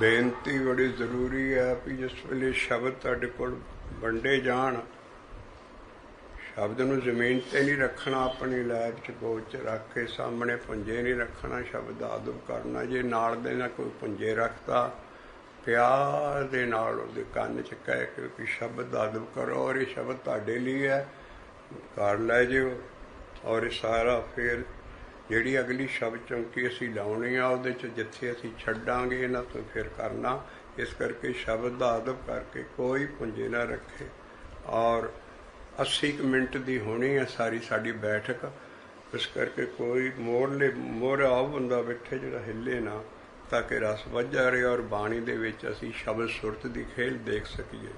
ਬੇਨਤੀ ਬੜੀ ਜ਼ਰੂਰੀ ਹੈ ਵੀ ਜਿਸ ਵੇਲੇ ਸ਼ਬਦ ਤੁਹਾਡੇ ਕੋਲ ਵੰਡੇ ਜਾਣ, ਸ਼ਬਦ ਨੂੰ ਜ਼ਮੀਨ 'ਤੇ ਨਹੀਂ ਰੱਖਣਾ, ਆਪਣੀ ਲੈਬ 'ਚ ਗੋਦ 'ਚ ਰੱਖ ਕੇ ਸਾਹਮਣੇ ਪੁੰਜੇ ਨਹੀਂ ਰੱਖਣਾ, ਸ਼ਬਦ ਦਾ ਅਦਬ ਕਰਨਾ। ਜੇ ਨਾਲ ਦੇ ਨਾਲ ਕੋਈ ਪੁੰਜੇ ਰੱਖਦਾ, ਪਿਆਰ ਦੇ ਨਾਲ ਉਹਦੇ ਕੰਨ 'ਚ ਕਹਿ ਕੇ ਵੀ ਸ਼ਬਦ ਦਾ ਅਦਬ ਕਰੋ ਔਰ ਇਹ ਸ਼ਬਦ ਤੁਹਾਡੇ ਲਈ ਹੈ, ਕਰ ਲੈ ਜਿਓ। ਔਰ ਇਹ ਸਾਰਾ ਫਿਰ ਜਿਹੜੀ ਅਗਲੀ ਸ਼ਬਦ ਚੌਂਕੀ ਅਸੀਂ ਲਾਉਣੀ ਆ ਉਹਦੇ 'ਚ ਜਿੱਥੇ ਅਸੀਂ ਛੱਡਾਂਗੇ ਇਹਨਾਂ ਤੋਂ ਫਿਰ ਕਰਨਾ। ਇਸ ਕਰਕੇ ਸ਼ਬਦ ਦਾ ਅਦਬ ਕਰਕੇ ਕੋਈ ਪੁੰਜੇ ਨਾ ਰੱਖੇ। ਔਰ 80 ਮਿੰਟ ਦੀ ਹੋਣੀ ਹੈ ਸਾਰੀ ਸਾਡੀ ਬੈਠਕ, ਇਸ ਕਰਕੇ ਕੋਈ ਮੋਹਰਾ ਉਹ ਬੰਦਾ ਬੈਠੇ ਜਿਹੜਾ ਹਿੱਲੇ ਨਾ, ਤਾਂ ਕਿ ਰਸ ਵੱਜਾ ਰਹੇ ਔਰ ਬਾਣੀ ਦੇ ਵਿੱਚ ਅਸੀਂ ਸ਼ਬਦ ਸੁਰਤ ਦੀ ਖੇਲ ਦੇਖ ਸਕੀਏ।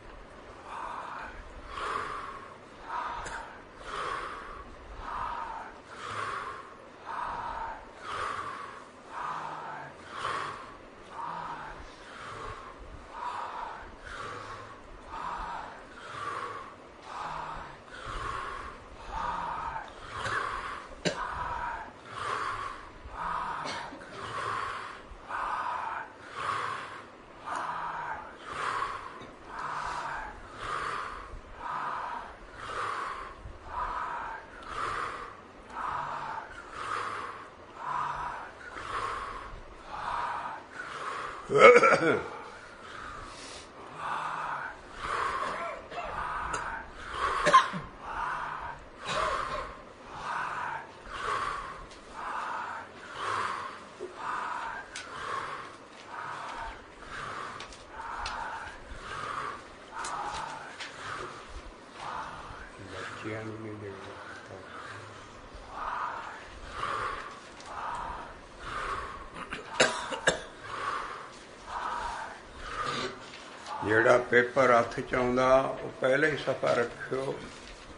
ਜਿਹੜਾ ਪੇਪਰ ਹੱਥ 'ਚ ਆਉਂਦਾ ਉਹ ਪਹਿਲਾਂ ਹੀ ਸਫਾ ਰੱਖਿਓ,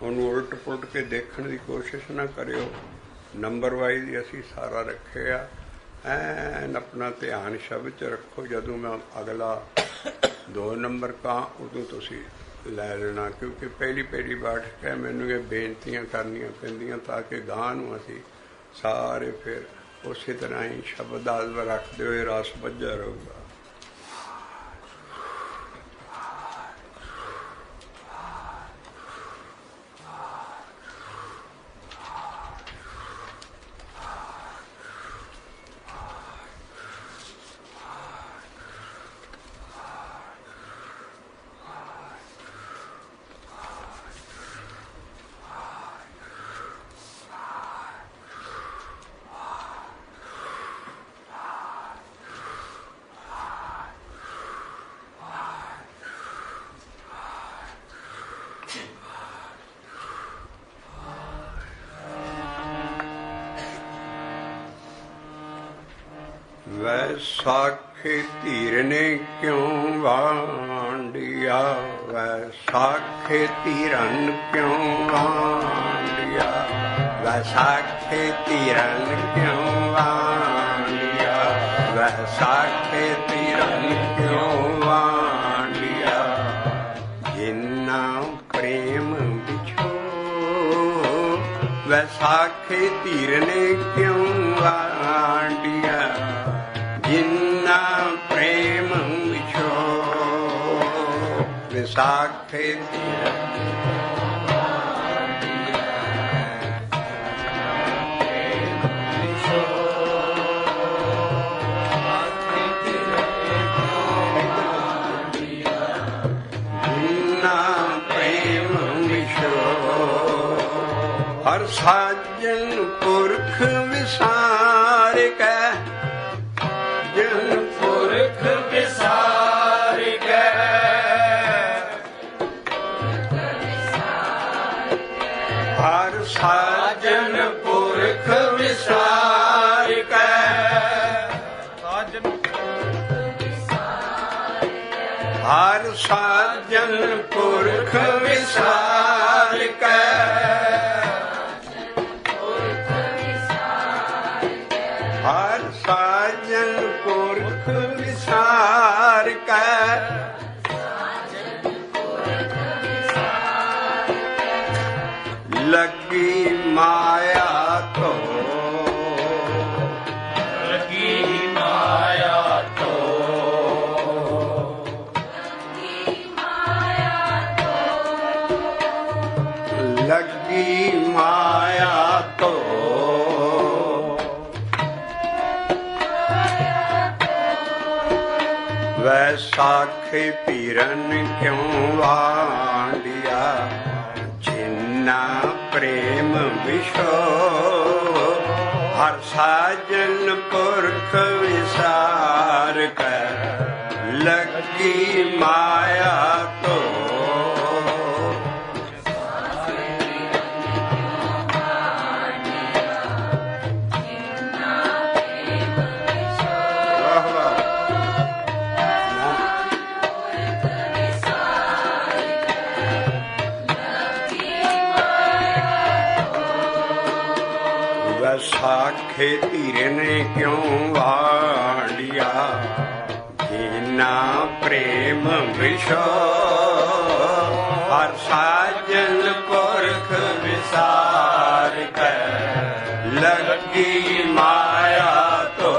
ਉਹਨੂੰ ਉਲਟ ਪੁਲਟ ਕੇ ਦੇਖਣ ਦੀ ਕੋਸ਼ਿਸ਼ ਨਾ ਕਰਿਓ। ਨੰਬਰ ਵਾਈਜ਼ ਅਸੀਂ ਸਾਰਾ ਰੱਖਿਆ, ਐਨ ਆਪਣਾ ਧਿਆਨ ਸ਼ਬਦ 'ਚ ਰੱਖੋ। ਜਦੋਂ ਮੈਂ ਅਗਲਾ 2 ਨੰਬਰ ਕਹਾਂ ਉਦੋਂ ਤੁਸੀਂ ਲੈ ਲੈਣਾ, ਕਿਉਂਕਿ ਪਹਿਲੀ ਬੈਠ ਕੇ ਮੈਨੂੰ ਇਹ ਬੇਨਤੀਆਂ ਕਰਨੀਆਂ ਪੈਂਦੀਆਂ ਤਾਂ ਕਿ ਗਾਂ ਨੂੰ ਅਸੀਂ ਸਾਰੇ ਫਿਰ ਉਸੇ ਤਰ੍ਹਾਂ ਹੀ ਸ਼ਬਦ ਆਦਬ ਰੱਖਦੇ ਹੋਏ ਰਸ ਵੱਜਾ ਰਹੂਗਾ। ਵੈਸਾਖੀ ਧੀਰ ਨੇ ਕਿਉਂ ਵਾਂਡਿਆ, ਵੈਸਾਖੀ ਧੀਰਨ ਕਿਉਂ ਵਾਂਡਿਆ, ਵੈਸਾਖੀ ਧੀਰਨ ਕਿਉਂ ਵਾਂਡਿਆ, ਵੈਸਾਖੀ ਧੀਰਨ ਕਿਉਂ ਵਾਂਡਿਆ। ਜਿੰਨਾ ਪ੍ਰੇਮ ਵਿਛੋ ਵੈਸਾਖੀ ਧੀਰ ਨੇ ਕਿਉਂ ਵਾਂਡਿਆ, ਜਿੰਨਾ ਪ੍ਰੇਮ ਵਿਛੋ ਵਿਸਾਖੀ ਧੀਰ ਹਰ ਸਾਜਨ ਪੁਰਖ ਵਿਸਾਰ ਕੈ, ਜਨ ਪੁਰਖ ਵਿਸਾਰ ਕੈ, ਹਰ ਸਾਜਨ ਪੁਰਖ ਵਿਸਾਰ ਕੈ, ਹਰ ਸਾਜਨ ਪੁਰਖ ਵਿਸਾਰ ਕੈ, ਹਰ ਸਾਜਨ ਪੁਰਖ ਵਿਸਾਰ ਕੈ, ਲੱਗੀ ਮਾਇਆ ਤੋਂ, ਲੱਗੀ ਮਾਇਆ ਤੋਂ, वैसाखे पीरन क्यों वांडिया, जिन्ना प्रेम विशो हर साजन पुरख विसार कर लगी माया तो। वैसाखे तीरे ने क्यों वांडिया, जिन्ना प्रेम विशो हर साजन पुरख विसार कर लगी माया तो।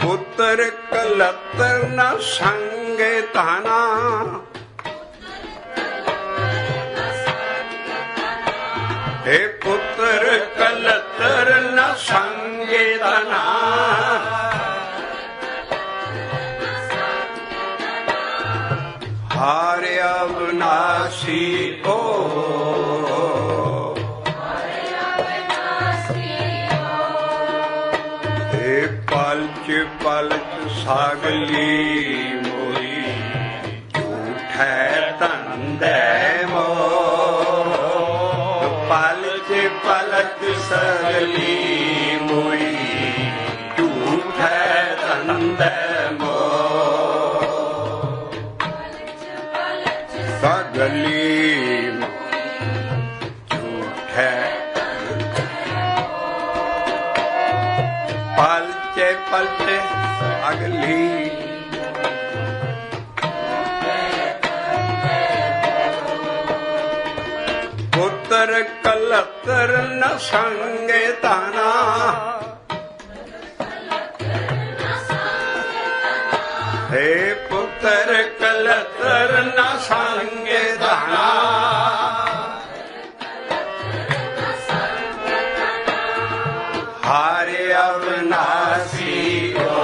पुत्र कलतर न संगे ताना, हे पुत्र कलतर न संगे ताना, हारे अविनाशी को पलच सागली मोई, झूठे तंदे मो पलच पलच सागली मोई, झूठे तंदे मो सागली झूठे पलचे पलचे अगली पुत्र कलतर न संगे ताना, हे पुत्र कलतर न संगे ताना, हारे अविनाशी हो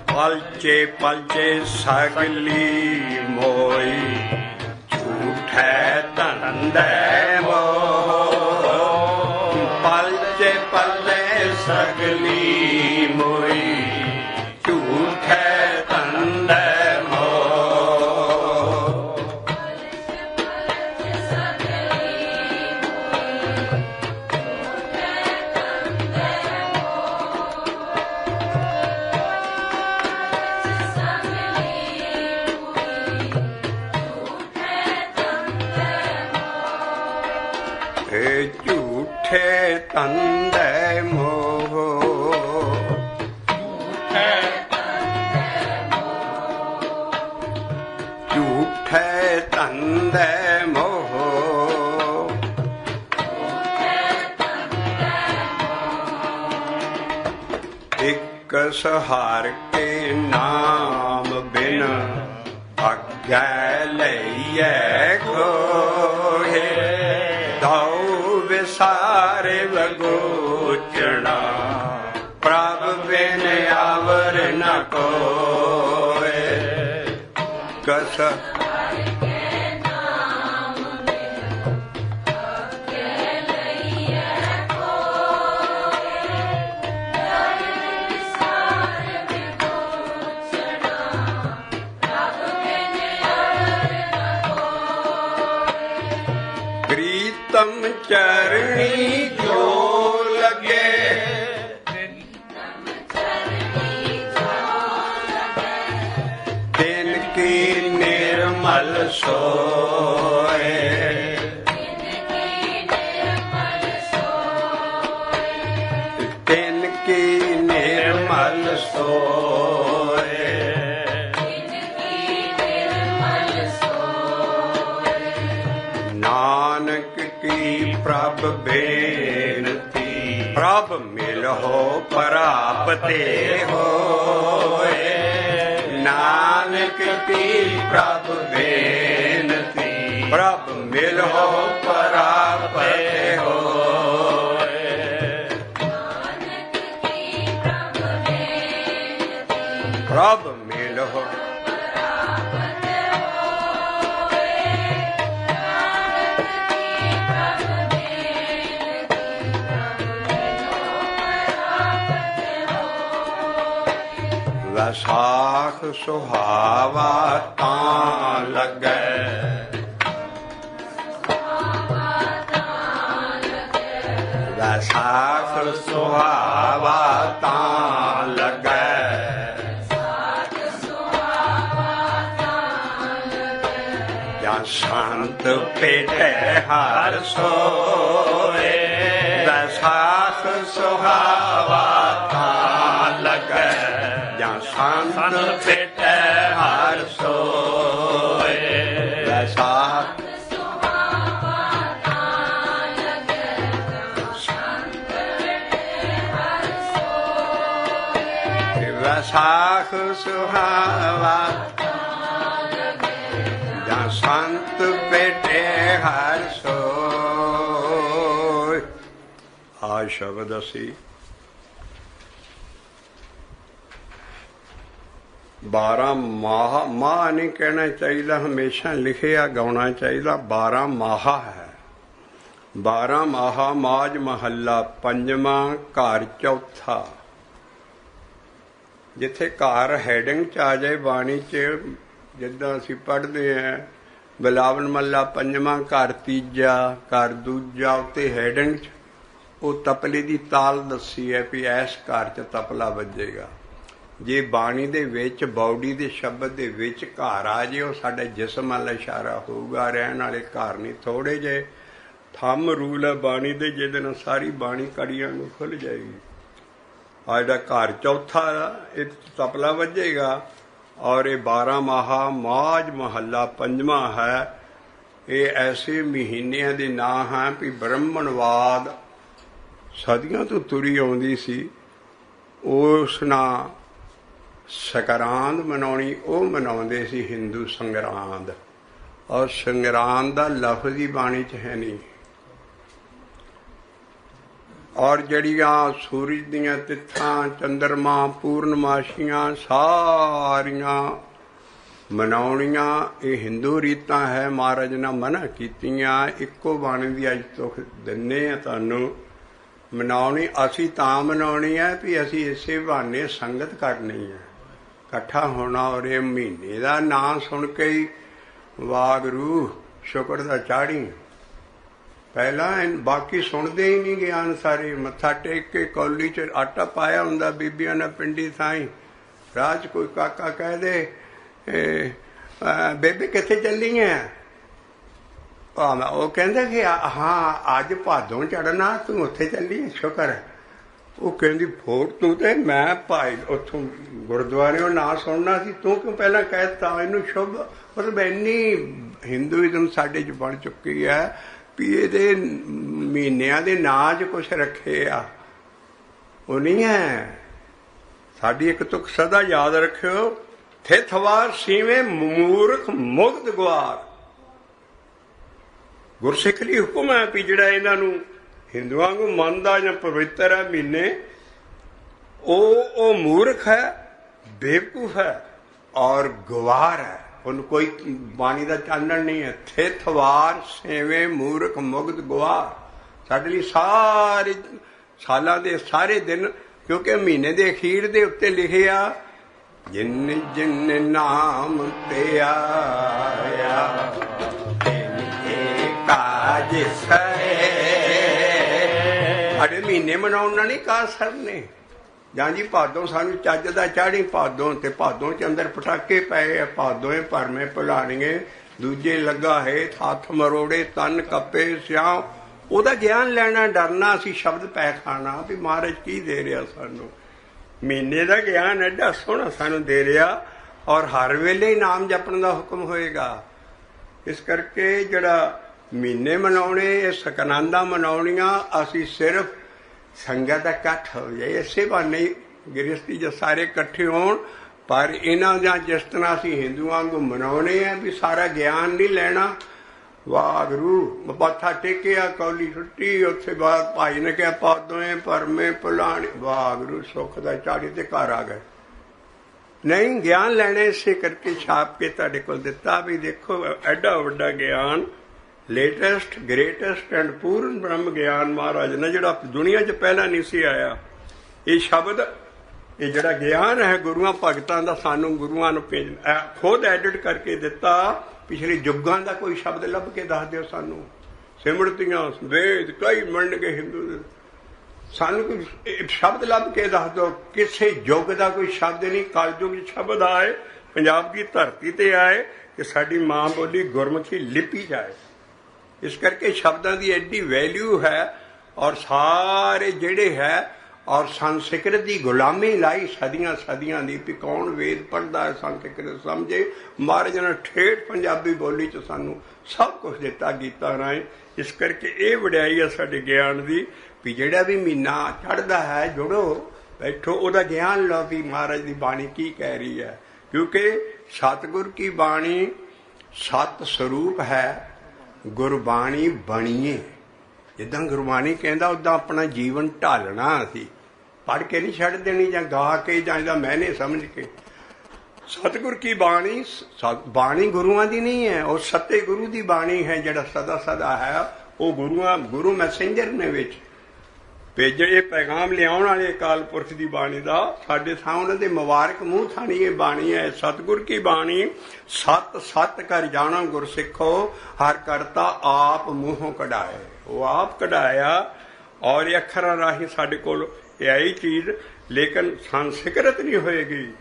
पलचे पलचे सगली मोई, झूठे तंदे मो पलचे पलचे सगली मोई, झूठे तंदे मो। झूठे तंदे मोह झूठे तंदे मोह एक सहार के नाम बिन आज्ञा लइए खोहे, दाऊ विसारे वगोचना प्रभ बिन आवर न कोए। कस प्रीतम चरणी जो लगे, तिनकी निर्मल सोए, तिनकी निर्मल सोए, ਪ੍ਰਭ ਬੇਨਤੀ। ਪ੍ਰਭ ਮਿਲਹੁ ਪ੍ਰਾਪਤੇ ਹੋਏ, ਨਾਨਕ ਕੀ ਪ੍ਰਭ ਬੇਨਤੀ। ਪ੍ਰਭ ਮਿਲਹੁ ਪ੍ਰਾਪਤੇ ਹੋਏ, ਨਾਨਕ ਕੀ ਪ੍ਰਭ ਬੇਨਤੀ। ਪ੍ਰਭ ਮਿਲਹੁ ਵੈਸਾਖ ਸੁਹਾਵਾ ਤਾਂ ਲੱਗੈ, ਵੈਸਾਖ ਸੁਹਾਵਾ ਤਾਂ ਲੱਗੈ, ਜਾਂ ਸੰਤ ਭੇਟੈ ਹਰ ਸੋਏ। ਵੈਸਾਖ ਸੁਹਾਵਾ ਤਾਂ ਲੱਗੈ, ਜਾਂ ਸੰਤ ਭੇਟੈ ਹਰ ਸੋਏ। ਵੈਸਾਖ ਸੁਹਾਵਾ ਤਾਂ ਲੱਗੈ, ਜਾਂ ਸੰਤ ਭੇਟੈ ਹਰ ਸੋਏ। ਵੈਸਾਖ ਸੁਹਾਵਾ ਤਾਂ ਲੱਗੈ, ਜਾਂ ਸੰਤ ਭੇਟੈ ਹਰ ਸੋਏ। ਆ ਸ਼ਬਦ ਅਸੀਂ 12 ਮਾਹ ਨਹੀਂ ਕਹਿਣਾ ਚਾਹੀਦਾ, ਹਮੇਸ਼ਾ ਲਿਖਿਆ ਗਾਉਣਾ ਚਾਹੀਦਾ। 12 ਮਾਹਾ ਹੈ। 12 ਮਾਹਾ ਮਾਝ ਮਹੱਲਾ ਪੰਜਵਾਂ, ਘਰ ਚੌਥਾ। ਜਿੱਥੇ ਘਰ ਹੈਡਿੰਗ 'ਚ ਆ ਜਾਏ ਬਾਣੀ 'ਚ, ਜਿੱਦਾਂ ਅਸੀਂ ਪੜ੍ਹਦੇ ਹਾਂ ਬਿਲਾਵਲ ਮਹੱਲਾ ਪੰਜਵਾਂ, ਘਰ ਤੀਜਾ, ਘਰ ਦੂਜਾ, ਉੱਤੇ ਹੈਡਿੰਗ 'ਚ ਉਹ ਤਪਲੇ ਦੀ ਤਾਲ ਦੱਸੀ ਹੈ ਵੀ ਇਸ ਘਰ 'ਚ ਤਪਲਾ ਵੱਜੇਗਾ। ਜੇ ਬਾਣੀ ਦੇ ਵਿੱਚ ਬਾਡੀ ਦੇ ਸ਼ਬਦ ਦੇ ਵਿੱਚ ਘਰ ਆ ਜੇ, ਉਹ ਸਾਡੇ ਜਿਸਮ ਵੱਲ ਇਸ਼ਾਰਾ ਹੋਊਗਾ। ਰਹਿਣ ਵਾਲੇ ਘਰ ਨਹੀਂ, ਥੋੜੇ ਜਿਹੇ ਥੰਮ ਰੂਲ ਹੈ ਬਾਣੀ ਦੇ, ਜਿਹਦੇ ਨਾਲ ਸਾਰੀ ਬਾਣੀ ਕੜੀਆਂ ਨੂੰ ਖੁੱਲ੍ਹ ਜਾਏਗੀ। ਆ ਜਿਹੜਾ ਘਰ ਚੌਥਾ ਇਹ ਤਪਲਾ ਵੱਜੇਗਾ। ਔਰ ਇਹ 12 ਮਾਹਾ ਮਾਝ ਮਹੱਲਾ ਪੰਜਵਾਂ ਹੈ। ਇਹ ਐਸੇ ਮਹੀਨਿਆਂ ਦੇ ਨਾਂ ਹਨ ਵੀ ਬ੍ਰਹਮਣਵਾਦ ਸਦੀਆਂ ਤੋਂ ਤੁਰੀ ਆਉਂਦੀ ਸੀ। ਉਸ ਨਾਲ ਸੰਗਰਾਂਦ ਮਨਾਉਣੀ, ਉਹ ਮਨਾਉਂਦੇ ਸੀ ਹਿੰਦੂ ਸੰਗਰਾਂਦ। ਔਰ ਸੰਗਰਾਂਦ ਦਾ ਲਫ਼ਜ਼ ਹੀ ਬਾਣੀ 'ਚ ਹੈ ਨਹੀਂ। ਔਰ ਜਿਹੜੀਆਂ ਸੂਰਜ ਦੀਆਂ ਤਿੱਥਾਂ, ਚੰਦਰਮਾ, ਪੂਰਨਮਾਸ਼ੀਆਂ ਸਾਰੀਆਂ ਮਨਾਉਣੀਆਂ ਇਹ ਹਿੰਦੂ ਰੀਤਾਂ ਹੈ। ਮਹਾਰਾਜ ਨੇ ਮਨ੍ਹਾ ਕੀਤੀਆਂ। ਇੱਕੋ ਬਾਣੀ ਦੀ ਅੱਜ ਤੋਂ ਦਿੰਦੇ ਹਾਂ ਤੁਹਾਨੂੰ ਮਨਾਉਣੀ। ਅਸੀਂ ਤਾਂ ਮਨਾਉਣੀ ਹੈ ਵੀ ਅਸੀਂ ਇਸੇ ਬਹਾਨੇ ਸੰਗਤ ਕਰਨੀ ਹੈ, ਇਕੱਠਾ ਹੋਣਾ। ਔਰ ਇਹ ਮਹੀਨੇ ਦਾ ਨਾਂ ਸੁਣ ਕੇ ਹੀ ਵਾਹਿਗੁਰੂ ਸ਼ੁਕਰ ਦਾ ਚਾੜ੍ਹੀ। ਪਹਿਲਾਂ ਬਾਕੀ ਸੁਣਦੇ ਹੀ ਨਹੀਂ ਗਿਆਨ ਸਾਰੇ। ਮੱਥਾ ਟੇਕ ਕੇ ਕੌਲੀ 'ਚ ਆਟਾ ਪਾਇਆ ਹੁੰਦਾ ਬੀਬੀਆਂ ਨੇ ਪਿੰਡੀ ਥਾਈਂ। ਰਾਹ 'ਚ ਕੋਈ ਕਾਕਾ ਕਹਿ ਦੇ ਬੇਬੇ ਕਿੱਥੇ ਚੱਲੀ ਹੈ? ਉਹ ਕਹਿੰਦਾ ਕਿ ਹਾਂ ਅੱਜ ਭਾਦੋਂ ਚੜ੍ਹਨਾ, ਤੂੰ ਉੱਥੇ ਚੱਲੀ ਹੈ, ਸ਼ੁਕਰ ਹੈ। ਉਹ ਕਹਿੰਦੀ ਫੋਟ ਤੂੰ ਤੇ ਮੈਂ ਭਾਈ ਉੱਥੋਂ ਗੁਰਦੁਆਰਿਓਂ ਨਾਂ ਸੁਣਨਾ ਸੀ, ਤੂੰ ਕਿਉਂ ਪਹਿਲਾਂ ਕਹਿ ਦਿੱਤਾ? ਇਹਨੂੰ ਸ਼ੁਭ ਮਤਲਬ ਇੰਨੀ ਹਿੰਦੂਇਜ਼ਮ ਸਾਡੇ 'ਚ ਬਣ ਚੁੱਕੀ ਹੈ ਵੀ ਇਹਦੇ ਮਹੀਨਿਆਂ ਦੇ ਨਾਂ 'ਚ ਕੁਛ ਰੱਖੇ ਆ, ਉਹ ਨਹੀਂ ਹੈ। ਸਾਡੀ ਇੱਕ ਤੁਕ ਸਦਾ ਯਾਦ ਰੱਖਿਓ, ਥਿਥਵਾਰ ਸੀਵੇਂ ਮੂਰਖ ਮੁਗਧ ਗੁਆਰ। ਗੁਰਸਿੱਖ ਲਈ ਹੁਕਮ ਹੈ ਵੀ ਜਿਹੜਾ ਇਹਨਾਂ ਨੂੰ ਹਿੰਦੂਆਂ ਨੂੰ ਮੰਨਦਾ ਜਾਂ ਪਵਿੱਤਰ ਹੈ ਮਹੀਨੇ, ਉਹ ਮੂਰਖ ਹੈ, ਬੇਵਕੂਫ ਹੈ ਔਰ ਗਵਾਰ ਹੈ। ਉਹਨੂੰ ਕੋਈ ਬਾਣੀ ਦਾ ਚਾਨਣ ਨਹੀਂ ਹੈ। ਥਿਥਵਾਰ ਸੇਵੇਂ ਮੂਰਖ ਮੁਗਧ ਗੁਆਰ। ਸਾਡੇ ਲਈ ਸਾਰੇ ਸਾਲਾਂ ਦੇ ਸਾਰੇ ਦਿਨ, ਕਿਉਂਕਿ ਮਹੀਨੇ ਦੇ ਅਖੀਰ ਦੇ ਉੱਤੇ ਲਿਖਿਆ ਜਿਨ ਜਿਨ ਨਾਮ ਤੇ ਆਇਆ ਕਾਜ ਸਰੇ। ਸਾਡੇ ਮਹੀਨੇ ਮਨਾਉਣ ਨਾਲ ਨਹੀਂ ਕਾਜ ਸਰਨੇ। ਜਾਂ ਜੀ ਭਾਦੋਂ ਸਾਨੂੰ ਚੱਜ ਦਾ ਚਾੜ੍ਹੀ, ਭਾਦੋਂ ਤੇ ਭਾਦੋਂ 'ਚ ਅੰਦਰ ਪਟਾਕੇ ਪਏ ਆ। ਭਾਦੋਂਏ ਭਰਮੇ ਭੁਲਾਣੀਏ, ਦੂਜੇ ਲੱਗਾ ਹੈ ਹੱਥ ਮਰੋੜੇ ਤਨ ਕੱਪੇ ਸਿਆਹ। ਉਹਦਾ ਗਿਆਨ ਲੈਣਾ, ਡਰਨਾ, ਅਸੀਂ ਸ਼ਬਦ ਪੈ ਖਾਣਾ ਵੀ ਮਹਾਰਾਜ ਕੀ ਦੇ ਰਿਹਾ ਸਾਨੂੰ। ਮਹੀਨੇ ਦਾ ਗਿਆਨ ਐਡਾ ਸੋਹਣਾ ਸਾਨੂੰ ਦੇ ਰਿਹਾ ਔਰ ਹਰ ਵੇਲੇ ਹੀ ਨਾਮ ਜਪਣ ਦਾ ਹੁਕਮ ਹੋਏਗਾ। ਇਸ ਕਰਕੇ ਜਿਹੜਾ ਮਹੀਨੇ ਮਨਾਉਣੇ, ਇਹ ਸਕਨਾਂਦਾਂ ਮਨਾਉਣੀਆਂ, ਅਸੀਂ ਸਿਰਫ ਸੰਗਤ ਦਾ ਇਕੱਠ ਹੋ ਜਾਏ ਇਸੇ ਬਹਾਨੇ ਗ੍ਰਸਤੀ 'ਚ ਸਾਰੇ ਇਕੱਠੇ ਹੋਣ। ਪਰ ਇਹਨਾਂ ਜਾਂ ਜਿਸ ਤਰ੍ਹਾਂ ਅਸੀਂ ਹਿੰਦੂਆਂ ਨੂੰ ਮਨਾਉਣੇ ਆ ਵੀ ਸਾਰਾ ਗਿਆਨ ਨਹੀਂ ਲੈਣਾ। ਵਾਹਿਗੁਰੂ ਮੱਥਾ ਟੇਕਿਆ, ਕੌਲੀ ਸੁੱਟੀ, ਉੱਥੇ ਬਾਅਦ ਭਾਈ ਨੇ ਕਿਹਾ ਪਾਦੋਏ ਪਰਮੇ ਭੁਲਾਣੀ, ਵਾਹਿਗੁਰੂ ਸੁੱਖ ਦਾ ਚਾੜੀ ਤੇ ਘਰ ਆ ਗਏ। ਨਹੀਂ, ਗਿਆਨ ਲੈਣੇ ਇਸੇ ਕਰਕੇ ਛਾਪ ਕੇ ਤੁਹਾਡੇ ਕੋਲ ਦਿੱਤਾ ਵੀ ਦੇਖੋ ਐਡਾ ਵੱਡਾ ਗਿਆਨ, ਲੇਟੈਸਟ ਗ੍ਰੇਟੈਸਟ ਐਂਡ ਪੂਰਨ ਬ੍ਰਹਮ ਗਿਆਨ ਮਹਾਰਾਜ ਨੇ ਜਿਹੜਾ ਦੁਨੀਆ 'ਚ ਪਹਿਲਾਂ ਨਹੀਂ ਸੀ ਆਇਆ। ਇਹ ਸ਼ਬਦ, ਇਹ ਜਿਹੜਾ ਗਿਆਨ ਹੈ ਗੁਰੂਆਂ ਭਗਤਾਂ ਦਾ, ਸਾਨੂੰ ਗੁਰੂਆਂ ਨੂੰ ਖੁਦ ਐਡਿਟ ਕਰਕੇ ਦਿੱਤਾ। ਪਿਛਲੇ ਯੁੱਗਾਂ ਦਾ ਕੋਈ ਸ਼ਬਦ ਲੱਭ ਕੇ ਦੱਸ ਦਿਓ ਸਾਨੂੰ। ਸਿਮਰਤੀਆਂ, ਵੇਦ ਕਈ ਮੰਨਣਗੇ ਹਿੰਦੂ ਦੇ, ਸਾਨੂੰ ਕੋਈ ਸ਼ਬਦ ਲੱਭ ਕੇ ਦੱਸ ਦਿਓ। ਕਿਸੇ ਯੁੱਗ ਦਾ ਕੋਈ ਸ਼ਬਦ ਨਹੀਂ। ਕਲਯੁੱਗ 'ਚ ਸ਼ਬਦ ਆਏ, ਪੰਜਾਬ ਦੀ ਧਰਤੀ ਤੇ ਆਏ ਕਿ ਸਾਡੀ ਮਾਂ ਬੋਲੀ ਗੁਰਮੁਖੀ ਲਿਪੀ ਜਾਏ। ਇਸ ਕਰਕੇ ਸ਼ਬਦਾਂ ਦੀ ਐਡੀ ਵੈਲਿਊ ਹੈ। ਔਰ ਸਾਰੇ ਜਿਹੜੇ ਹੈ, ਔਰ ਸੰਸਕ੍ਰਿਤ ਦੀ ਗੁਲਾਮੀ ਲਾਈ ਸਦੀਆਂ ਸਦੀਆਂ ਦੀ ਵੀ ਕੌਣ ਵੇਦ ਪੜ੍ਹਦਾ ਹੈ, ਸੰਸਕ੍ਰਿਤ ਸਮਝੇ। ਮਹਾਰਾਜ ਨੇ ਠੇਠ ਪੰਜਾਬੀ ਬੋਲੀ 'ਚ ਸਾਨੂੰ ਸਭ ਕੁਝ ਦਿੱਤਾ ਗੀਤਾਂ ਰਾਹੀਂ। ਇਸ ਕਰਕੇ ਇਹ ਵਡਿਆਈ ਹੈ ਸਾਡੇ ਗਿਆਨ ਦੀ ਵੀ ਜਿਹੜਾ ਵੀ ਮਹੀਨਾ ਚੜ੍ਹਦਾ ਹੈ, ਜੁੜੋ ਬੈਠੋ, ਉਹਦਾ ਗਿਆਨ ਲਓ ਵੀ ਮਹਾਰਾਜ ਦੀ ਬਾਣੀ ਕੀ ਕਹਿ ਰਹੀ ਹੈ। ਕਿਉਂਕਿ ਸਤਿਗੁਰ ਕੀ ਬਾਣੀ ਸਤ ਸਰੂਪ ਹੈ, ਗੁਰਬਾਣੀ ਬਣੀਏ। ਜਿੱਦਾਂ ਗੁਰਬਾਣੀ ਕਹਿੰਦਾ ਉੱਦਾਂ ਆਪਣਾ ਜੀਵਨ ਢਾਲਣਾ। ਅਸੀਂ ਪੜ੍ਹ ਕੇ ਨਹੀਂ ਛੱਡ ਦੇਣੀ ਜਾਂ ਗਾ ਕੇ ਜਾਂ ਇਹਦਾ ਮੈਨੇ ਸਮਝ ਕੇ। ਸਤਿਗੁਰ ਕੀ ਬਾਣੀ, ਬਾਣੀ ਗੁਰੂਆਂ ਦੀ ਨਹੀਂ ਹੈ, ਉਹ ਸੱਤੇ ਗੁਰੂ ਦੀ ਬਾਣੀ ਹੈ। ਜਿਹੜਾ ਸਦਾ ਸਦਾ ਹੈ ਉਹ ਗੁਰੂ ਮੈਸੇਂਜਰ ਨੇ ਵਿੱਚ ਭੇਜੇ ਇਹ ਪੈਗਾਮ ਲਿਆਉਣ ਵਾਲੇ ਅਕਾਲ ਪੁਰਖ ਦੀ ਬਾਣੀ ਦਾ। ਸਾਡੇ ਸਾਹਮਣੇ ਦੇ ਮੁਬਾਰਕ ਮੂੰਹ ਥਾਣੀ ਇਹ ਬਾਣੀ ਹੈ। ਸਤਿਗੁਰ ਕੀ ਬਾਣੀ ਸਤ ਸਤ ਕਰ ਜਾਣਾ ਗੁਰ ਸਿੱਖੋ, ਹਰ ਕਰਤਾ ਆਪ ਮੂੰਹੋਂ ਕਢਾਏ। ਉਹ ਆਪ ਕਢਾਇਆ ਔਰ ਇਹ ਅੱਖਰਾਂ ਰਾਹੀਂ ਸਾਡੇ ਕੋਲ ਇਹ ਆਈ ਚੀਜ਼। ਲੇਕਿਨ ਸੰਸਕ੍ਰਿਤ ਨਹੀਂ ਹੋਏਗੀ।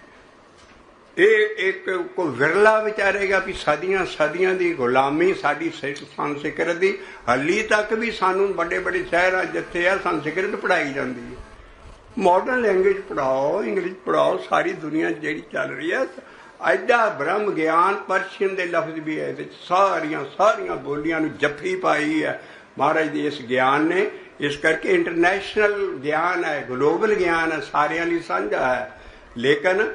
ਇਹ ਇੱਕ ਕੋਈ ਵਿਰਲਾ ਵਿਚਾਰੇਗਾ ਵੀ ਸਦੀਆਂ ਸਦੀਆਂ ਦੀ ਗੁਲਾਮੀ ਸਾਡੀ ਸੰਸਕ੍ਰਿਤ ਦੀ। ਹਾਲੀ ਤੱਕ ਵੀ ਸਾਨੂੰ ਵੱਡੇ ਵੱਡੇ ਸ਼ਹਿਰਾਂ ਜਿੱਥੇ ਆ ਸੰਸਕ੍ਰਿਤ ਪੜ੍ਹਾਈ ਜਾਂਦੀ ਹੈ। ਮਾਡਰਨ ਲੈਂਗੁਏਜ ਪੜ੍ਹਾਓ, ਇੰਗਲਿਸ਼ ਪੜ੍ਹਾਓ, ਸਾਰੀ ਦੁਨੀਆ ਜਿਹੜੀ ਚੱਲ ਰਹੀ ਹੈ। ਐਡਾ ਬ੍ਰਹਮ ਗਿਆਨ, ਪਰਸ਼ੀਅਨ ਦੇ ਲਫ਼ਜ਼ ਵੀ ਇਹਦੇ ਵਿੱਚ ਸਾਰੀਆਂ ਬੋਲੀਆਂ ਨੂੰ ਜੱਫੀ ਪਾਈ ਹੈ ਮਹਾਰਾਜ ਦੀ ਇਸ ਗਿਆਨ ਨੇ। ਇਸ ਕਰਕੇ ਇੰਟਰਨੈਸ਼ਨਲ ਗਿਆਨ ਹੈ, ਗਲੋਬਲ ਗਿਆਨ ਹੈ, ਸਾਰਿਆਂ ਲਈ ਸਾਂਝਾ ਹੈ। ਲੇਕਿਨ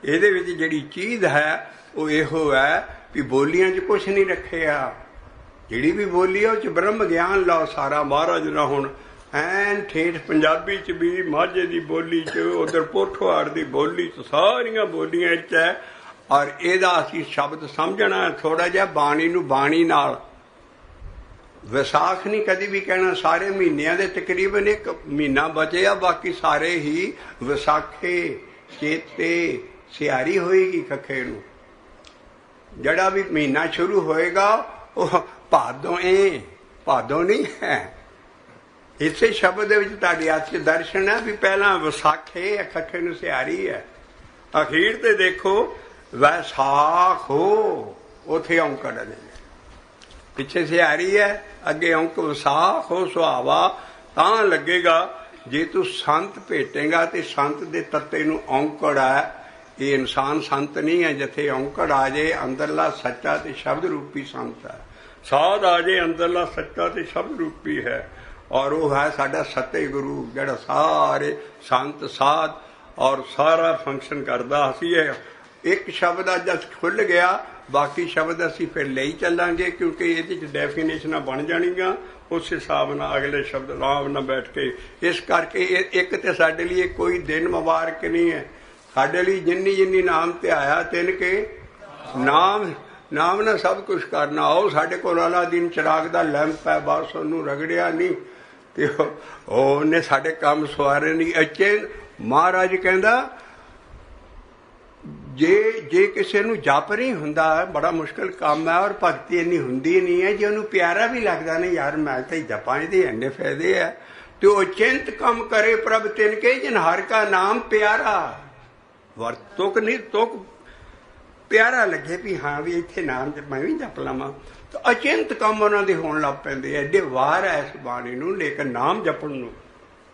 ਇਹਦੇ ਵਿੱਚ ਜਿਹੜੀ ਚੀਜ਼ ਹੈ ਉਹ ਇਹੋ ਹੈ ਵੀ ਬੋਲੀਆਂ 'ਚ ਕੁਛ ਨਹੀਂ ਰੱਖਿਆ। ਜਿਹੜੀ ਵੀ ਬੋਲੀ ਹੈ ਉਹ 'ਚ ਬ੍ਰਹਮ ਗਿਆਨ ਲਓ ਸਾਰਾ। ਮਹਾਰਾਜ ਨਾ ਹੁਣ ਐਨ ਠੇਠ ਪੰਜਾਬੀ 'ਚ ਵੀ, ਮਾਝੇ ਦੀ ਬੋਲੀ 'ਚ, ਉਧਰ ਪੋਠੋਹਾਰ ਦੀ ਬੋਲੀ 'ਚ, ਸਾਰੀਆਂ ਬੋਲੀਆਂ 'ਚ ਹੈ। ਔਰ ਇਹਦਾ ਅਸੀਂ ਸ਼ਬਦ ਸਮਝਣਾ ਥੋੜ੍ਹਾ ਜਿਹਾ ਬਾਣੀ ਨੂੰ ਬਾਣੀ ਨਾਲ। ਵਿਸਾਖ ਨਹੀਂ ਕਦੀ ਵੀ ਕਹਿਣਾ। ਸਾਰੇ ਮਹੀਨਿਆਂ ਦੇ ਤਕਰੀਬਨ ਇੱਕ ਮਹੀਨਾ ਬਚਿਆ, ਬਾਕੀ ਸਾਰੇ ਹੀ ਵਿਸਾਖੇ, ਚੇਤੇ, ਸਿਆਰੀ ਹੋਏਗੀ ਕੱਖੇ ਨੂੰ। ਜਿਹੜਾ ਵੀ ਮਹੀਨਾ ਸ਼ੁਰੂ ਹੋਏਗਾ ਉਹ ਭਾਦੋਂ ਭਾਦੋਂ ਨਹੀਂ ਹੈ। ਇਸੇ ਸ਼ਬਦ ਦੇ ਵਿੱਚ ਤੁਹਾਡੇ ਹੱਥ 'ਚ ਦਰਸ਼ਨ ਹੈ ਵੀ ਪਹਿਲਾਂ ਵਿਸਾਖੇ ਹੈ, ਕੱਖੇ ਨੂੰ ਸਿਆਰੀ ਹੈ, ਅਖੀਰ ਤੇ ਦੇਖੋ ਵੈਸਾਖ ਹੋ, ਉੱਥੇ ਔਂਕੜ ਨੇ। ਪਿੱਛੇ ਸਿਆਰੀ ਹੈ, ਅੱਗੇ ਔਂਕ ਵਿਸਾਖ ਹੋ ਸੁਹਾਵਾ। ਤਾਂ ਲੱਗੇਗਾ ਜੇ ਤੂੰ ਸੰਤ ਭੇਟੇਗਾ ਤੇ ਸੰਤ ਦੇ ਤੱਤੇ ਨੂੰ ਔਂਕੜ ਹੈ। ਇਹ ਇਨਸਾਨ ਸੰਤ ਨਹੀਂ ਹੈ। ਜਿੱਥੇ ਔਂਕੜ ਆ ਜੇ ਅੰਦਰਲਾ ਸੱਚਾ ਤੇ ਸ਼ਬਦ ਰੂਪੀ ਸੰਤ ਹੈ। ਸਾਧ ਆ ਜੇ ਅੰਦਰਲਾ ਸੱਚਾ ਤੇ ਸ਼ਬਦ ਰੂਪੀ ਹੈ। ਔਰ ਉਹ ਹੈ ਸਾਡਾ ਸੱਤੇ ਗੁਰੂ ਜਿਹੜਾ ਸਾਰੇ ਸੰਤ ਸਾਧ ਔਰ ਸਾਰਾ ਫੰਕਸ਼ਨ ਕਰਦਾ। ਅਸੀਂ ਇਹ ਇੱਕ ਸ਼ਬਦ ਅੱਜ ਖੁੱਲ੍ਹ ਗਿਆ, ਬਾਕੀ ਸ਼ਬਦ ਅਸੀਂ ਫਿਰ ਲਈ ਚੱਲਾਂਗੇ ਕਿਉਂਕਿ ਇਹਦੇ 'ਚ ਡੈਫੀਨੇਸ਼ਨਾਂ ਬਣ ਜਾਣਗੀਆਂ। ਉਸ ਹਿਸਾਬ ਨਾਲ ਅਗਲੇ ਸ਼ਬਦ ਆਰਾਮ ਨਾਲ ਬੈਠ ਕੇ। ਇਸ ਕਰਕੇ ਇਹ ਇੱਕ ਤੇ ਸਾਡੇ ਲਈ ਕੋਈ ਦਿਨ ਮੁਬਾਰਕ ਨਹੀਂ ਹੈ। ਸਾਡੇ ਲਈ ਜਿੰਨੀ ਨਾਮ ਤੇ ਆਇਆ ਤਿੰਨ ਕੇ ਨਾਮ ਨਾਲ ਸਭ ਕੁਝ ਕਰਨਾ। ਆਓ ਸਾਡੇ ਕੋਲ ਵਾਲਾ ਦਿਨ ਚਿਰਾਗ ਦਾ ਲੈਂਪ ਹੈ, ਬਸ ਉਹਨੂੰ ਰਗੜਿਆ ਨਹੀਂ ਤੇ ਉਹਨੇ ਸਾਡੇ ਕੰਮ ਸਵਾਰੇ ਨਹੀਂ। ਅੱਛੇ ਮਹਾਰਾਜ ਕਹਿੰਦਾ ਜੇ ਕਿਸੇ ਨੂੰ ਜਪ ਨਹੀਂ ਹੁੰਦਾ, ਬੜਾ ਮੁਸ਼ਕਿਲ ਕੰਮ ਹੈ ਔਰ ਭਗਤੀ ਇੰਨੀ ਹੁੰਦੀ ਨਹੀਂ ਹੈ। ਜੇ ਉਹਨੂੰ ਪਿਆਰਾ ਵੀ ਲੱਗਦਾ ਨਹੀਂ ਯਾਰ ਮੈਂ ਤਾਂ ਜਪਾਂ ਇਹਦੇ ਇੰਨੇ ਫਾਇਦੇ ਹੈ, ਤੇ ਉਹ ਚਿੰਤ ਕੰਮ ਕਰੇ ਪ੍ਰਭ ਤਿਨ ਕੇ ਜਿਨ ਹਰ ਕਾ ਨਾਮ ਪਿਆਰਾ। ਵਰਤੁਕ ਨਹੀਂ ਤੁਕ ਪਿਆਰਾ ਲੱਗੇ ਵੀ ਹਾਂ ਵੀ ਇੱਥੇ ਨਾਮ ਮੈਂ ਵੀ ਜਪ ਲਵਾਂ। ਤਾਂ ਅਚਿੰਤ ਕੰਮ ਉਹਨਾਂ ਦੇ ਹੋਣ ਲੱਗ ਪੈਂਦੇ। ਐਡੇ ਵਾਰ ਹੈ ਇਸ ਬਾਣੀ ਨੂੰ। ਲੇਕਿਨ ਨਾਮ ਜਪਣ ਨੂੰ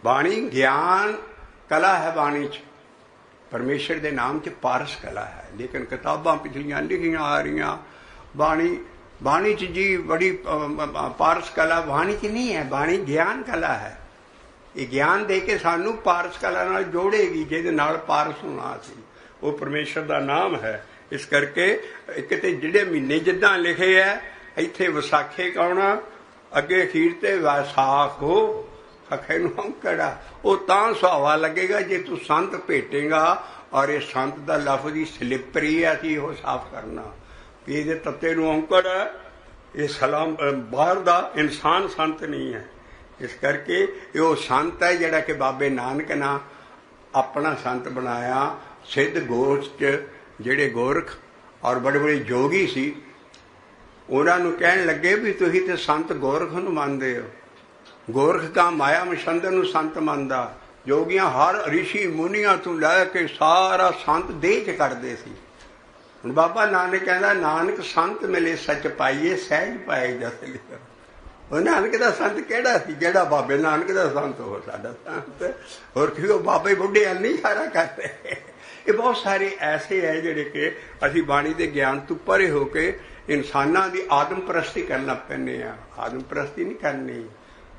ਬਾਣੀ ਗਿਆਨ ਕਲਾ ਹੈ। ਬਾਣੀ 'ਚ ਪਰਮੇਸ਼ਰ ਦੇ ਨਾਮ 'ਚ ਪਾਰਸ ਕਲਾ ਹੈ। ਲੇਕਿਨ ਕਿਤਾਬਾਂ ਪਿਛਲੀਆਂ ਲਿਖੀਆਂ ਆ ਰਹੀਆਂ, ਬਾਣੀ ਬਾਣੀ 'ਚ ਜੀ ਬੜੀ ਪਾਰਸ ਕਲਾ ਬਾਣੀ 'ਚ ਨਹੀਂ ਹੈ, ਬਾਣੀ ਗਿਆਨ ਕਲਾ ਹੈ। ਇਹ ਗਿਆਨ ਦੇ ਕੇ ਸਾਨੂੰ ਪਾਰਸ ਕਲਾ ਨਾਲ ਜੋੜੇਗੀ, ਜਿਹਦੇ ਨਾਲ ਪਾਰਸ ਹੋਣਾ ਸੀ। ਉਹ ਪਰਮੇਸ਼ਰ ਦਾ ਨਾਮ ਹੈ। ਇਸ ਕਰਕੇ ਕਿਤੇ ਜਿਹੜੇ ਮਹੀਨੇ ਜਿੱਦਾਂ ਲਿਖੇ ਹੈ, ਇੱਥੇ ਵਿਸਾਖੇ ਕਾਉਣਾ, ਅੱਗੇ ਅਖੀਰ ਤੇ ਵਿਸਾਖ ਹੋ ਅਖੇ ਨੂੰ ਅੰਕੜਾ, ਉਹ ਤਾਂ ਸੁਹਾਵਾ ਲੱਗੇਗਾ ਜੇ ਤੂੰ ਸੰਤ ਭੇਟੇਗਾ। ਔਰ ਇਹ ਸੰਤ ਦਾ ਲਫ਼ਜ਼ ਹੀ ਸਲਿੱਪਰੀ ਹੈ, ਅਸੀਂ ਉਹ ਸਾਫ਼ ਕਰਨਾ ਵੀ ਇਹਦੇ ਤੱਤੇ ਨੂੰ ਔਂਕੜ ਹੈ। ਇਹ ਸਲਾਮ ਬਾਹਰ ਦਾ ਇਨਸਾਨ ਸੰਤ ਨਹੀਂ ਹੈ। ਇਸ ਕਰਕੇ ਇਹ ਉਹ ਸੰਤ ਹੈ ਜਿਹੜਾ ਕਿ ਬਾਬੇ ਨਾਨਕ ਨੇ ਆਪਣਾ ਸੰਤ ਬਣਾਇਆ। ਸਿੱਧ ਗੋਸ਼ਟ ਜਿਹੜੇ ਗੋਰਖ ਔਰ ਬੜੇ ਬੜੇ ਜੋਗੀ ਸੀ, ਉਹਨਾਂ ਨੂੰ ਕਹਿਣ ਲੱਗੇ ਵੀ ਤੁਸੀਂ ਤੇ ਸੰਤ ਗੋਰਖ ਨੂੰ ਮੰਨਦੇ ਹੋ। ਗੋਰਖ ਤਾਂ ਮਾਇਆ ਮਛੰਦਰ ਨੂੰ ਸੰਤ ਮੰਨਦਾ। ਜੋਗੀਆਂ ਹਰ ਰਿਸ਼ੀ ਮੁਨੀਆਂ ਤੋਂ ਲੈ ਕੇ ਸਾਰਾ ਸੰਤ ਦੇਹ 'ਚ ਕਰਦੇ ਸੀ। ਹੁਣ ਬਾਬਾ ਨਾਨਕ ਕਹਿੰਦਾ, ਨਾਨਕ ਸੰਤ ਮਿਲੇ ਸੱਚ ਪਾਈਏ, ਸਹਿਜ ਪਾਏ ਜਸ ਲਿਖਿਆ। ਉਹ ਨਾਨਕ ਦਾ ਸੰਤ ਕਿਹੜਾ ਸੀ ਜਿਹੜਾ ਬਾਬੇ ਨਾਨਕ ਦਾ ਸੰਤ ਹੋ ਸਾਡਾ ਸੰਤ? ਹੋਰ ਕਿ ਉਹ ਬਾਬੇ ਬੁੱਢੇ ਹਲ ਨਹੀਂ ਸਾਰਾ ਕਰਦੇ। ਇਹ ਬਹੁਤ ਸਾਰੇ ਐਸੇ ਹੈ ਜਿਹੜੇ ਕਿ ਅਸੀਂ ਬਾਣੀ ਦੇ ਗਿਆਨ ਤੋਂ ਪਰੇ ਹੋ ਕੇ ਇਨਸਾਨਾਂ ਦੀ ਆਦਮ ਪ੍ਰਸਤੀ ਕਰਨ ਲੱਗ ਪੈਂਦੇ ਹਾਂ। ਆਦਮ ਪ੍ਰਸਤੀ ਨਹੀਂ ਕਰਨੀ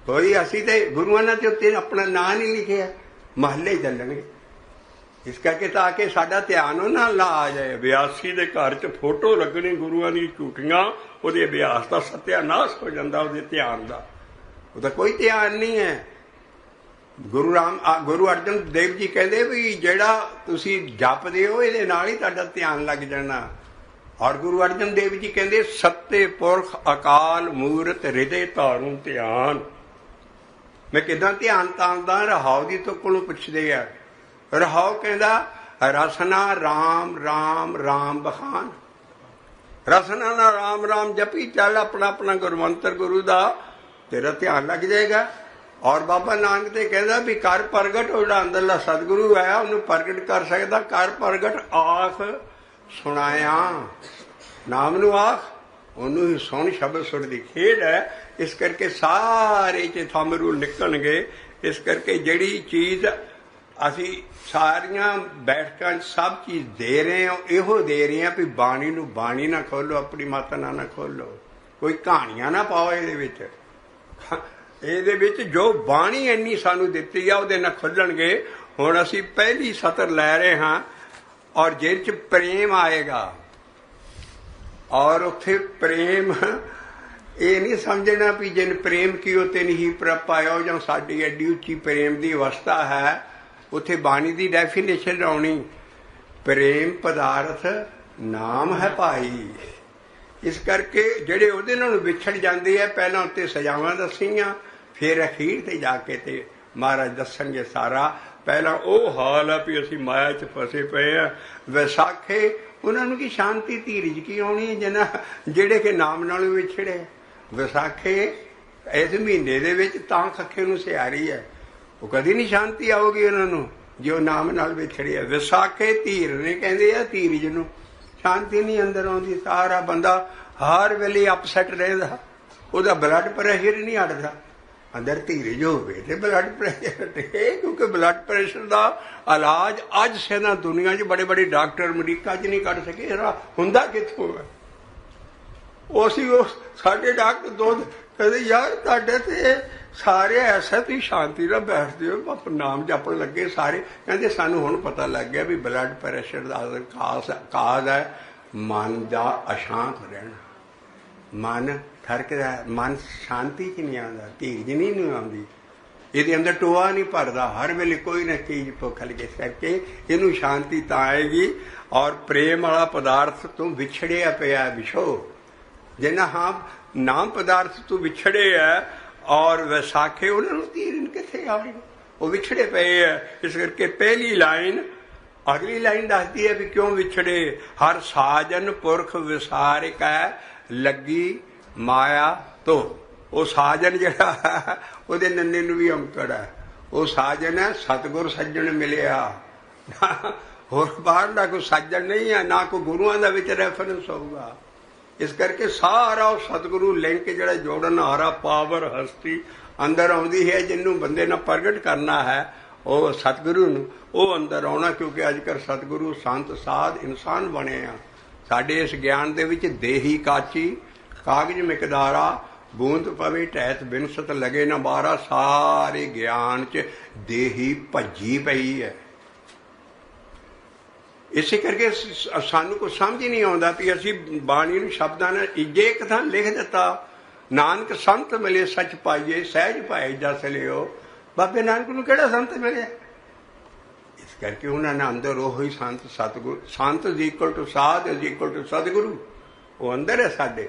ਕੋਈ। ਅਸੀਂ ਤੇ ਗੁਰੂਆਂ ਨੇ ਤੇ ਉੱਤੇ ਆਪਣਾ ਨਾਂ ਨਹੀਂ ਲਿਖਿਆ, ਮਹੱਲੇ ਚੱਲਣਗੇ। ਇਸ ਕਰਕੇ ਤਾਂ ਕਿ ਸਾਡਾ ਧਿਆਨ ਉਹਨਾਂ ਨਾਲ ਆ ਜਾਏ। ਅਭਿਆਸੀ ਦੇ ਘਰ 'ਚ ਫੋਟੋ ਲੱਗਣੀ ਗੁਰੂਆਂ ਦੀ ਝੂਠੀਆਂ, ਉਹਦੇ ਅਭਿਆਸ ਦਾ ਸਤਿਆਨਾਸ਼ ਹੋ ਜਾਂਦਾ, ਉਹਦੇ ਧਿਆਨ ਦਾ। ਉਹਦਾ ਕੋਈ ਧਿਆਨ ਨਹੀਂ ਹੈ। ਗੁਰੂ ਅਰਜਨ ਦੇਵ ਜੀ ਕਹਿੰਦੇ ਵੀ ਜਿਹੜਾ ਤੁਸੀਂ ਜਪਦੇ ਹੋ ਇਹਦੇ ਨਾਲ ਹੀ ਤੁਹਾਡਾ ਧਿਆਨ ਲੱਗ ਜਾਣਾ। ਔਰ ਗੁਰੂ ਅਰਜਨ ਦੇਵ ਜੀ ਕਹਿੰਦੇ, ਸੱਤੇ ਪੁਰਖ ਅਕਾਲ ਮੂਰਤ ਹਿਰਦੇ ਧਾਰੂ ਧਿਆਨ। ਮੈਂ ਕਿੱਦਾਂ ਧਿਆਨ ਤਾਂਦਾ? ਰਹਾਉ ਦੀ ਤੋਂ ਕੋਲੋਂ ਪੁੱਛਦੇ ਆ। ਰਹਾਉ ਕਹਿੰਦਾ, ਰਸਨਾ ਰਾਮ ਰਾਮ ਰਾਮ ਬਖਾਨ। ਰਸਨਾ ਨਾਲ ਰਾਮ ਰਾਮ ਜਪੀ ਚੱਲ, ਆਪਣਾ ਆਪਣਾ ਗੁਰਮੰਤਰ ਗੁਰੂ ਦਾ, ਤੇਰਾ ਧਿਆਨ ਲੱਗ ਜਾਏਗਾ। ਔਰ ਬਾਬਾ ਨਾਨਕ ਤੇ ਕਹਿੰਦਾ ਵੀ ਕਰ ਪ੍ਰਗਟ, ਉਹ ਜਿਹੜਾ ਅੰਦਰਲਾ ਸਤਿਗੁਰੂ ਆਇਆ ਉਹਨੂੰ ਪ੍ਰਗਟ ਕਰ ਸਕਦਾ। ਕਰ ਪ੍ਰਗਟ ਆਖ ਸੁਣਾਇਆ, ਨਾਮ ਨੂੰ ਆਖ, ਉਹਨੂੰ ਹੀ ਸੁਣ। ਸ਼ਬਦ ਸੁਰ ਦੀ ਖੇਡ ਹੈ। ਇਸ ਕਰਕੇ ਸਾਰੇ 'ਚ ਥੰਮ ਰੂਲ ਨਿਕਲਣਗੇ। ਇਸ ਕਰਕੇ ਜਿਹੜੀ ਚੀਜ਼ ਅਸੀਂ ਸਾਰੀਆਂ ਬੈਠਕਾਂ 'ਚ ਸਭ ਚੀਜ਼ ਦੇ ਰਹੇ ਹਾਂ, ਇਹੋ ਦੇ ਰਹੇ ਹਾਂ ਵੀ ਬਾਣੀ ਨੂੰ ਬਾਣੀ ਨਾ ਖੋਲ੍ਹੋ, ਆਪਣੀ ਮਾਤਾ ਨਾ ਖੋਲ੍ਹੋ, ਕੋਈ ਕਹਾਣੀਆਂ ਨਾ ਪਾਓ ਇਹਦੇ ਵਿੱਚ। ਇਹਦੇ ਵਿੱਚ ਜੋ ਬਾਣੀ ਇੰਨੀ ਸਾਨੂੰ ਦਿੱਤੀ ਆ ਉਹਦੇ ਨਾਲ ਖੁੱਲਣਗੇ। ਹੁਣ ਅਸੀਂ ਪਹਿਲੀ ਸਤਰ ਲੈ ਰਹੇ ਹਾਂ ਔਰ ਜਿਹਦੇ 'ਚ ਪ੍ਰੇਮ ਆਏਗਾ। ਔਰ ਉੱਥੇ ਪ੍ਰੇਮ ਇਹ ਨਹੀਂ ਸਮਝਣਾ ਵੀ ਜਿਨ ਪ੍ਰੇਮ ਕੀਓ ਤਿਨ ਹੀ ਪ੍ਰਭ ਆਇਓ, ਜਾਂ ਸਾਡੀ ਐਡੀ ਉੱਚੀ ਪ੍ਰੇਮ ਦੀ ਅਵਸਥਾ ਹੈ। ਉੱਥੇ ਬਾਣੀ ਦੀ ਡੈਫੀਨੇਸ਼ਨ ਆਉਣੀ, ਪ੍ਰੇਮ ਪਦਾਰਥ ਨਾਮ ਹੈ ਭਾਈ। ਇਸ ਕਰਕੇ ਜਿਹੜੇ ਉਹਦੇ ਨਾਲ ਵਿਛੜ ਜਾਂਦੇ ਆ, ਪਹਿਲਾਂ ਉੱਤੇ ਸਜ਼ਾਵਾਂ ਦੱਸੀਆਂ, ਫਿਰ ਅਖੀਰ ਤੇ ਜਾ ਕੇ ਤੇ ਮਹਾਰਾਜ ਦੱਸਣਗੇ ਸਾਰਾ। ਪਹਿਲਾਂ ਉਹ ਹਾਲ ਆ ਵੀ ਅਸੀਂ ਮਾਇਆ 'ਚ ਫਸੇ ਪਏ ਆ। ਵਿਸਾਖੇ ਉਹਨਾਂ ਨੂੰ ਕੀ ਸ਼ਾਂਤੀ ਧੀਰਜ ਕੀ ਆਉਣੀ ਹੈ ਜਿਹਨਾਂ ਜਿਹੜੇ ਕਿ ਨਾਮ ਨਾਲ ਵਿਛੜੇ। ਵਿਸਾਖੇ ਇਸ ਮਹੀਨੇ ਦੇ ਵਿੱਚ ਤਾਂ ਖੱਖੇ ਨੂੰ ਸਿਆਰੀ ਹੈ, ਉਹ ਕਦੀ ਨਹੀਂ ਸ਼ਾਂਤੀ ਆਉਗੀ ਉਹਨਾਂ ਨੂੰ ਜੇ ਉਹ ਨਾਮ ਨਾਲ ਵਿਛੜੇ ਆ। ਵਿਸਾਖੇ ਧੀਰ ਨੇ ਕਹਿੰਦੇ ਆ, ਧੀਰਜ ਨੂੰ ਸ਼ਾਂਤੀ ਨਹੀਂ ਅੰਦਰ ਆਉਂਦੀ। ਸਾਰਾ ਬੰਦਾ ਹਰ ਵੇਲੇ ਅਪਸੈਟ ਰਹਿੰਦਾ, ਉਹਦਾ ਬਲੱਡ ਪ੍ਰੈਸ਼ਰ ਨਹੀਂ ਹਟਦਾ। ਅੰਦਰ ਧੀਰਜ ਹੋਵੇ ਤੇ ਬਲੱਡ ਪ੍ਰੈਸ਼ਰ ਹਟੇ, ਕਿਉਂਕਿ ਬਲੱਡ ਪ੍ਰੈਸ਼ਰ ਦਾ ਇਲਾਜ ਅੱਜ ਸੈਨਾ ਦੁਨੀਆ 'ਚ ਬੜੇ ਬੜੇ ਡਾਕਟਰ ਅਮਰੀਕਾ 'ਚ ਨਹੀਂ ਕੱਢ ਸਕੇ। ਹੁੰਦਾ ਕਿੱਥੋਂ ਹੈ? ਉਹ ਅਸੀਂ ਉਹ ਸਾਡੇ ਡਾਕਟਰ ਦੋ ਕਹਿੰਦੇ, ਯਾਰ ਤੁਹਾਡੇ ਤੇ ਸਾਰੇ ਐਸਾ ਤੁਸੀਂ ਸ਼ਾਂਤੀ ਨਾਲ ਬੈਠਦੇ ਹੋ, ਨਾਮ ਜਪਣ ਲੱਗੇ ਸਾਰੇ। ਕਹਿੰਦੇ ਸਾਨੂੰ ਹੁਣ ਪਤਾ ਲੱਗ ਗਿਆ ਵੀ ਬਲੱਡ ਪ੍ਰੈਸ਼ਰ ਦਾ ਕਾਜ਼ ਹੈ ਮਨ ਦਾ ਅਸ਼ਾਂਤ ਰਹਿਣਾ। ਮਨ ਠਰਕਦਾ, ਮਨ ਸ਼ਾਂਤੀ 'ਚ ਨਹੀਂ ਆਉਂਦਾ, ਧੀਰਜ ਨਹੀਂ ਆਉਂਦੀ, ਇਹਦੇ ਅੰਦਰ ਟੋਆ ਨਹੀਂ ਭਰਦਾ, ਹਰ ਵੇਲੇ ਕੋਈ ਨਾ ਚੀਜ਼ ਭੁੱਖ ਲੱਗੇ। ਇਸ ਕਰਕੇ ਇਹਨੂੰ ਸ਼ਾਂਤੀ ਤਾਂ ਆਏਗੀ। ਔਰ ਪ੍ਰੇਮ ਵਾਲਾ ਪਦਾਰਥ ਤੋਂ ਵਿਛੜਿਆ ਪਿਆ ਵਿਛੋ, ਜਿਹਨਾਂ ਹਾਂ ਨਾਮ ਪਦਾਰਥ ਤੋਂ ਵਿਛੜੇ ਹੈ। ਔਰ ਵਿਸਾਖੇ ਉਹਨਾਂ ਨੂੰ ਧੀਰਨ ਕਿੱਥੇ ਆਉਣੀ, ਉਹ ਵਿਛੜੇ ਪਏ ਹੈ। ਇਸ ਕਰਕੇ ਪਹਿਲੀ ਲਾਈਨ ਅਗਲੀ ਲਾਈਨ ਦੱਸਦੀ ਹੈ ਵੀ ਕਿਉਂ ਵਿਛੜੇ। ਹਰ ਸਾਜਨ ਪੁਰਖ ਵਿਸਾਰਿਕ ਹੈ ਲੱਗੀ ਮਾਇਆ ਤੋਂ। ਉਹ ਸਾਜਨ ਜਿਹੜਾ ਉਹਦੇ ਨੰਨੇ ਨੂੰ ਵੀ ਔਂਕੜ ਹੈ। ਉਹ ਸਾਜਨ ਹੈ ਸਤਿਗੁਰ ਸੱਜਣ ਮਿਲਿਆ, ਹੋਰ ਬਾਹਰ ਦਾ ਕੋਈ ਸਾਜਣ ਨਹੀਂ ਹੈ, ਨਾ ਕੋਈ ਗੁਰੂਆਂ ਦਾ ਵਿੱਚ ਰੈਫਰੈਂਸ ਹੋਊਗਾ। ਇਸ ਕਰਕੇ ਸਾਰਾ ਉਹ ਸਤਿਗੁਰੂ ਲਿੰਕ ਜਿਹੜਾ ਜੋੜਨ ਹਾਰਾ ਪਾਵਰ ਹਸਤੀ ਅੰਦਰ ਆਉਂਦੀ ਹੈ, ਜਿਹਨੂੰ ਬੰਦੇ ਨਾਲ ਪ੍ਰਗਟ ਕਰਨਾ ਹੈ ਉਹ ਸਤਿਗੁਰੂ ਨੂੰ, ਉਹ ਅੰਦਰ ਆਉਣਾ। ਕਿਉਂਕਿ ਅੱਜ ਕੱਲ੍ਹ ਸਤਿਗੁਰੂ ਸੰਤ ਸਾਧ ਇਨਸਾਨ ਬਣੇ ਆ। ਸਾਡੇ ਇਸ ਗਿਆਨ ਦੇ ਵਿੱਚ ਦੇਹੀ ਕਾਚੀ कागज मिकदारा बूंद पवे टैत बिनसत लगे न बारा। सारे ज्ञान च देही भज्जी पई है। इसे करके सानू को समझ नहीं आता भी असी बाणी नूं शब्दां नाल इजे एक थां लिख दिता, नानक संत मिले सच पाइए सहज पाए जस लियो। बाबे नानक नूं किहड़ा संत मिले? इस करके उन्होंने अंदर ओही संत सतगुरु, संत इज इक्वल टू साध इज इक्वल टू सतगुरु, वो अंदर है साडे।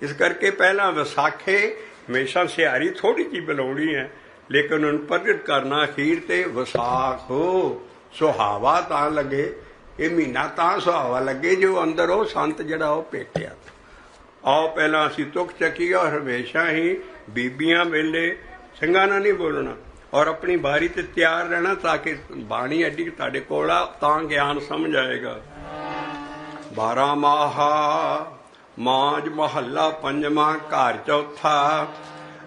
इस करके पहला विसाखे हमेशा सिहारी थोड़ी जी बुलाउणी है, लेकिन उन्हें प्रगट करना अखीर ते विसाख हो सुहावा तां लगे, ये महीना तां सुहावा लगे जो अंदर वो संत जड़ा वो पेटिया। आओ पहला असी तुख चकीए और हमेशा ही बीबियां वेले ਸਿੰਘਾਂ ਨਾਲ नहीं बोलना और अपनी बारी ते तैयार रहना ताकि बाणी एडी तुहाडे कोल आ तां ज्ञान समझ आएगा। 12 माहा माज महला पंजवा घर चौथा,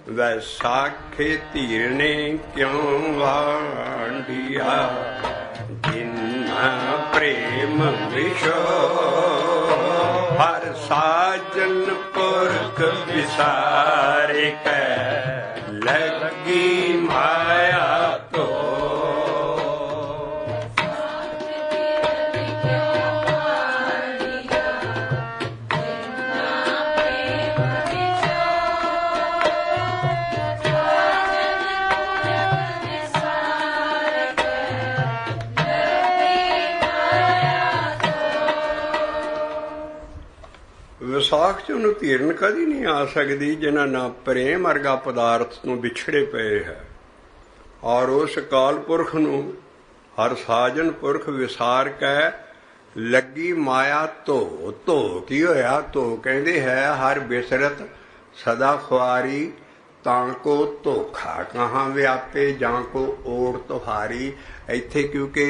वैसाखे धीरने क्यों वांडिया, जिन्ना प्रेम विशो हर साजन पुरख विसारे कै, लगी माया तो। विसाख च उन्होंने धीरन कदी नहीं आ सकती जिन्हें ना प्रेम वर्गा पदार्थ तो विछड़े पे है। और उस काल पुरख नूं हर साजन पुरख विसार कै, लगी माया धो। धो की होया? धो कहते है हर बिसरत सदा खुआरी, ताको धोखा कहाँ व्यापे जां को ओढ़ तुहारी। इत्थे क्योंकि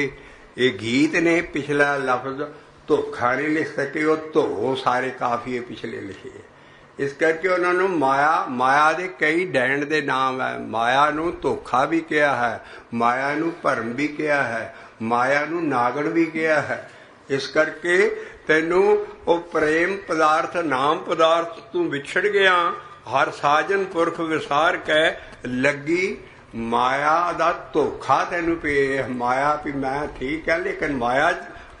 ये गीत ने पिछला लफ्ज धोखा नहीं लिख सके, वो धो सारे काफिए पिछले लिखे। इस करके उन्होंने माया, माया दे कई डैंड दे नाम है। माया नू धोखा भी किया है, माया नू भरम भी किया है, माया नू नागण भी किया है। इस करके तेनू वो प्रेम पदार्थ नाम पदार्थ तू विछड़ गया, हर साजन पुरख विसार कै, लगी माया दा धोखा तेनू पे। माया भी मैं ठीक है, लेकिन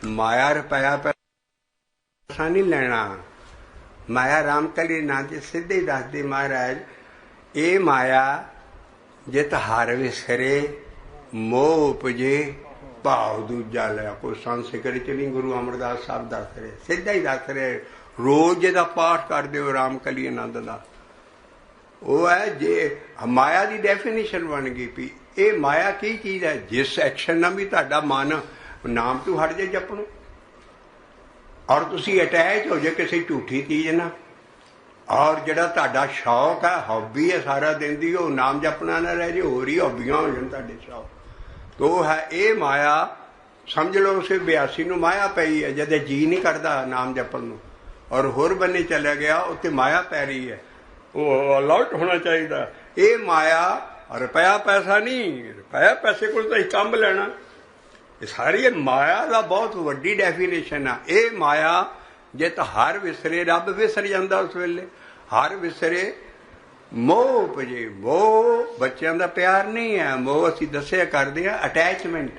माया रुपया पैसा नहीं लेना। माया रामकली नाथ जी सीधे ही दसदी महाराज, ये माया जित हर विसरे मोह उपजे भाव दूजा लिया। कोई संस्कृत च नहीं, गुरु अमरदास साहब दस रहे, सीधा ही दस रहे। रोज जिहदा पाठ करदे हो रामकली आनंद दा, वो है जे माया की डेफिनेशन बन गई भी ये माया की चीज़ है। जिस एक्शन नाल भी तुहाडा मन नाम तू हट जाए जपनों, और तुसी अटैच हो जाए किसी झूठी चीज़ ना, और जिहड़ा तुहाडा शौक है हॉबी है सारा दिन दी, वो नाम जपना ना रह जाए, होर ही हॉबियां हो जान तुहाडे शौक। तो है ये माया, समझ लो उस 82 नूं माया पई है, जदे जी नहीं करता नाम जपन नूं और होर बन्ने चला गया, उत्ते माया पै रही है। वो अलर्ट होना चाहिए। ये माया रुपया पैसा नहीं, रुपया पैसे को तो काम लेना। सारी माया का बहुत वड्डी डेफिनेशन है। ये माया जे तो हर विसरे, रब विसर जाता उस वेले, हर विसरे मोह उपजे। मोह बच्चों का प्यार नहीं है, मोह असी दसिया करते हैं अटैचमेंट।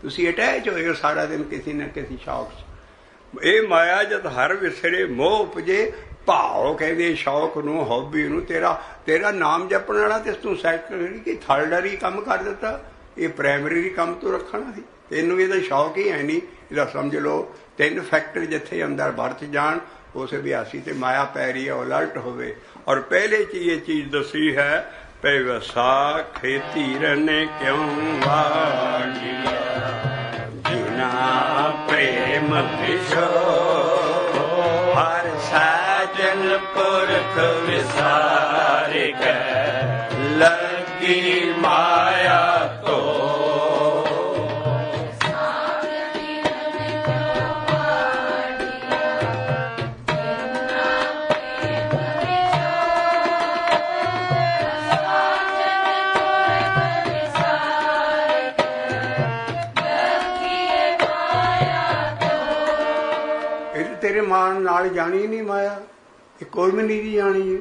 तुसी अटैच हो सारा दिन किसी न किसी शौक से। ये माया जब हर विसरे मोह उपजे भाव कहते शौक नूं हॉबी नूं, तेरा नाम जपण वाला ते तूं सैकंडरी कि थर्डरी काम कर दिता, ये प्राइमरी काम तू रखना सी। तेनों ਇਹਦਾ शौक ही है नहीं। ਇਹਦਾ समझ लो 3 फैक्टर जिथे अंदर वरत जान, उस 82 ते माया पै रही है, अलर्ट होवे। और पहले च ये चीज दसी है पे विसाखे धीरन क्यों वांडिया, जिना प्रेम विशो हर साजन पुरख विसारे कै, लगी माया तो। तेरे मान नाल जानी नहीं माया, ਇਹ ਕੋਈ ਵੀ ਨਹੀਂ ਜਾਣੀ ਹੈ।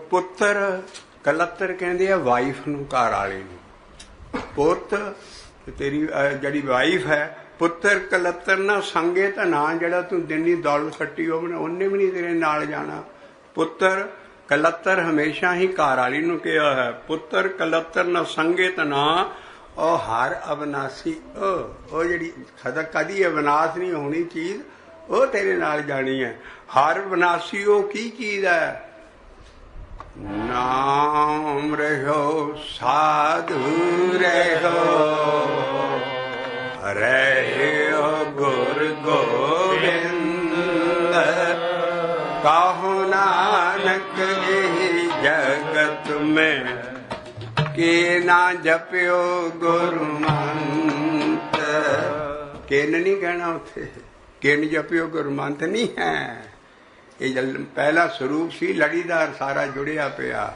ਪੁੱਤਰ ਕਲੱਤਰ ਕਹਿੰਦੇ ਆ ਵਾਈਫ ਨੂੰ, ਘਰ ਵਾਲੇ ਨੂੰ। ਪੁੱਤ ਤੇਰੀ ਜਿਹੜੀ ਵਾਈਫ ਹੈ, ਪੁੱਤਰ ਕਲੱਤਰ ਨਾ ਸੰਗੇ ਤਾਂ ਨਾ, ਜਿਹੜਾ ਤੂੰ ਦਿਨੀ ਦੌਲਤ ਖੱਟੀ ਉਹਨੇ ਵੀ ਨਹੀਂ ਤੇਰੇ ਨਾਲ ਜਾਣਾ। ਪੁੱਤਰ ਕਲੱਤਰ ਹਮੇਸ਼ਾ ਹੀ ਘਰ ਵਾਲੀ ਨੂੰ ਕਿਹਾ ਹੈ। ਪੁੱਤਰ ਕਲੱਤਰ ਨਾ ਸੰਗੇ ਤਾਂ ਨਾ, ਉਹ ਹਰ ਅਵਨਾਸੀ, ਉਹ ਜਿਹੜੀ ਕਦੀ ਅਵਨਾਸ਼ ਨਹੀਂ ਹੋਣੀ ਚੀਜ਼, ਉਹ ਤੇਰੇ ਨਾਲ ਜਾਣੀ ਹੈ। ਹਰ ਵਿਨਾਸ਼ੀ ਉਹ ਕੀ ਚੀਜ਼ ਹੈ? ਨਾਮ ਰਹਿਓ ਸਾਧੂ ਰਹਿਓ, ਰਹਿਓ ਗੁਰ ਗੋਬਿੰਦ, ਕਾਹੋ ਨਾਨਕ ਇਹ ਜਗਤ ਮੈਂ, ਕੇ ਨਾ ਜਪਿਓ ਗੁਰਮੰਤ। ਕਿਨ ਨਹੀਂ ਕਹਿਣਾ ਉੱਥੇ, ਕਿਨ ਜਪਿਓ ਗੁਰਮੰਤ ਨਹੀਂ ਹੈ। ਇਹ ਪਹਿਲਾ ਸਰੂਪ ਸੀ, ਲੜੀਦਾਰ ਸਾਰਾ ਜੁੜਿਆ ਪਿਆ।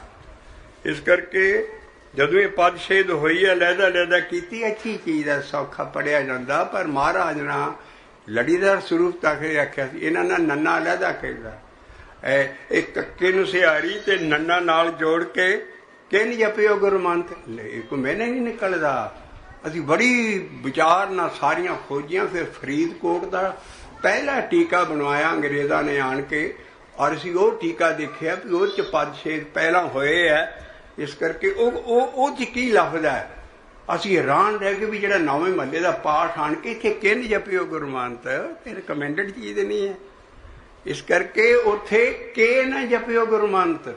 ਇਸ ਕਰਕੇ ਜਦੋਂ ਇਹ ਪਦ ਛੇਦ ਹੋਈ ਹੈ, ਲਹਿਦਾ ਲਹਿਦਾ ਕੀਤੀ, ਅੱਛੀ ਚੀਜ਼ ਹੈ, ਸੌਖਾ ਪੜਿਆ ਜਾਂਦਾ। ਪਰ ਮਹਾਰਾਜ ਨਾ ਲੜੀਦਾਰ ਸਰੂਪ ਤੱਕ ਰੱਖਿਆ ਸੀ। ਇਹਨਾਂ ਨਾਲ ਨੰਨਾ ਲਹਿਦਾ ਕਹਿੰਦਾ, ਇਹ ਕੱਕੇ ਨੂੰ ਸਿਹਾਰੀ ਤੇ ਨੰਨਾ ਨਾਲ ਜੋੜ ਕੇ ਕਿਨ ਜਪਿਓ ਗੁਰਮੰਤ। ਕੋਈ ਮੈਨੇ ਨਹੀਂ ਨਿਕਲਦਾ। ਅਸੀਂ ਬੜੀ ਵਿਚਾਰ ਨਾਲ ਸਾਰੀਆਂ ਖੋਜੀਆਂ। ਫਿਰ ਫਰੀਦਕੋਟ ਦਾ ਪਹਿਲਾ ਟੀਕਾ ਬਣਵਾਇਆ ਅੰਗਰੇਜ਼ਾਂ ਨੇ ਆਣ ਕੇ, ਔਰ ਅਸੀਂ ਉਹ ਟੀਕਾ ਦੇਖਿਆ ਵੀ ਉਹ 'ਚ ਪਦ ਛੇਦ ਪਹਿਲਾਂ ਹੋਏ ਹੈ। ਇਸ ਕਰਕੇ ਉਹ 'ਚ ਕੀ ਲਫ਼ਜ਼ ਹੈ, ਅਸੀਂ ਹੈਰਾਨ ਰਹਿ ਕੇ ਵੀ ਜਿਹੜਾ ਨੌਵੇਂ ਮਹੱਲੇ ਦਾ ਪਾਠ ਆਣ ਕੇ ਇੱਥੇ ਕਿਨ ਜਪਿਓ ਗੁਰਮੰਤ, ਇਹ ਰਿਕਮੈਂਡਡ ਚੀਜ਼ ਨਹੀਂ ਹੈ। ਇਸ ਕਰਕੇ ਉੱਥੇ ਕੇ ਨਾ ਜਪਿਓ ਗੁਰਮੰਤ,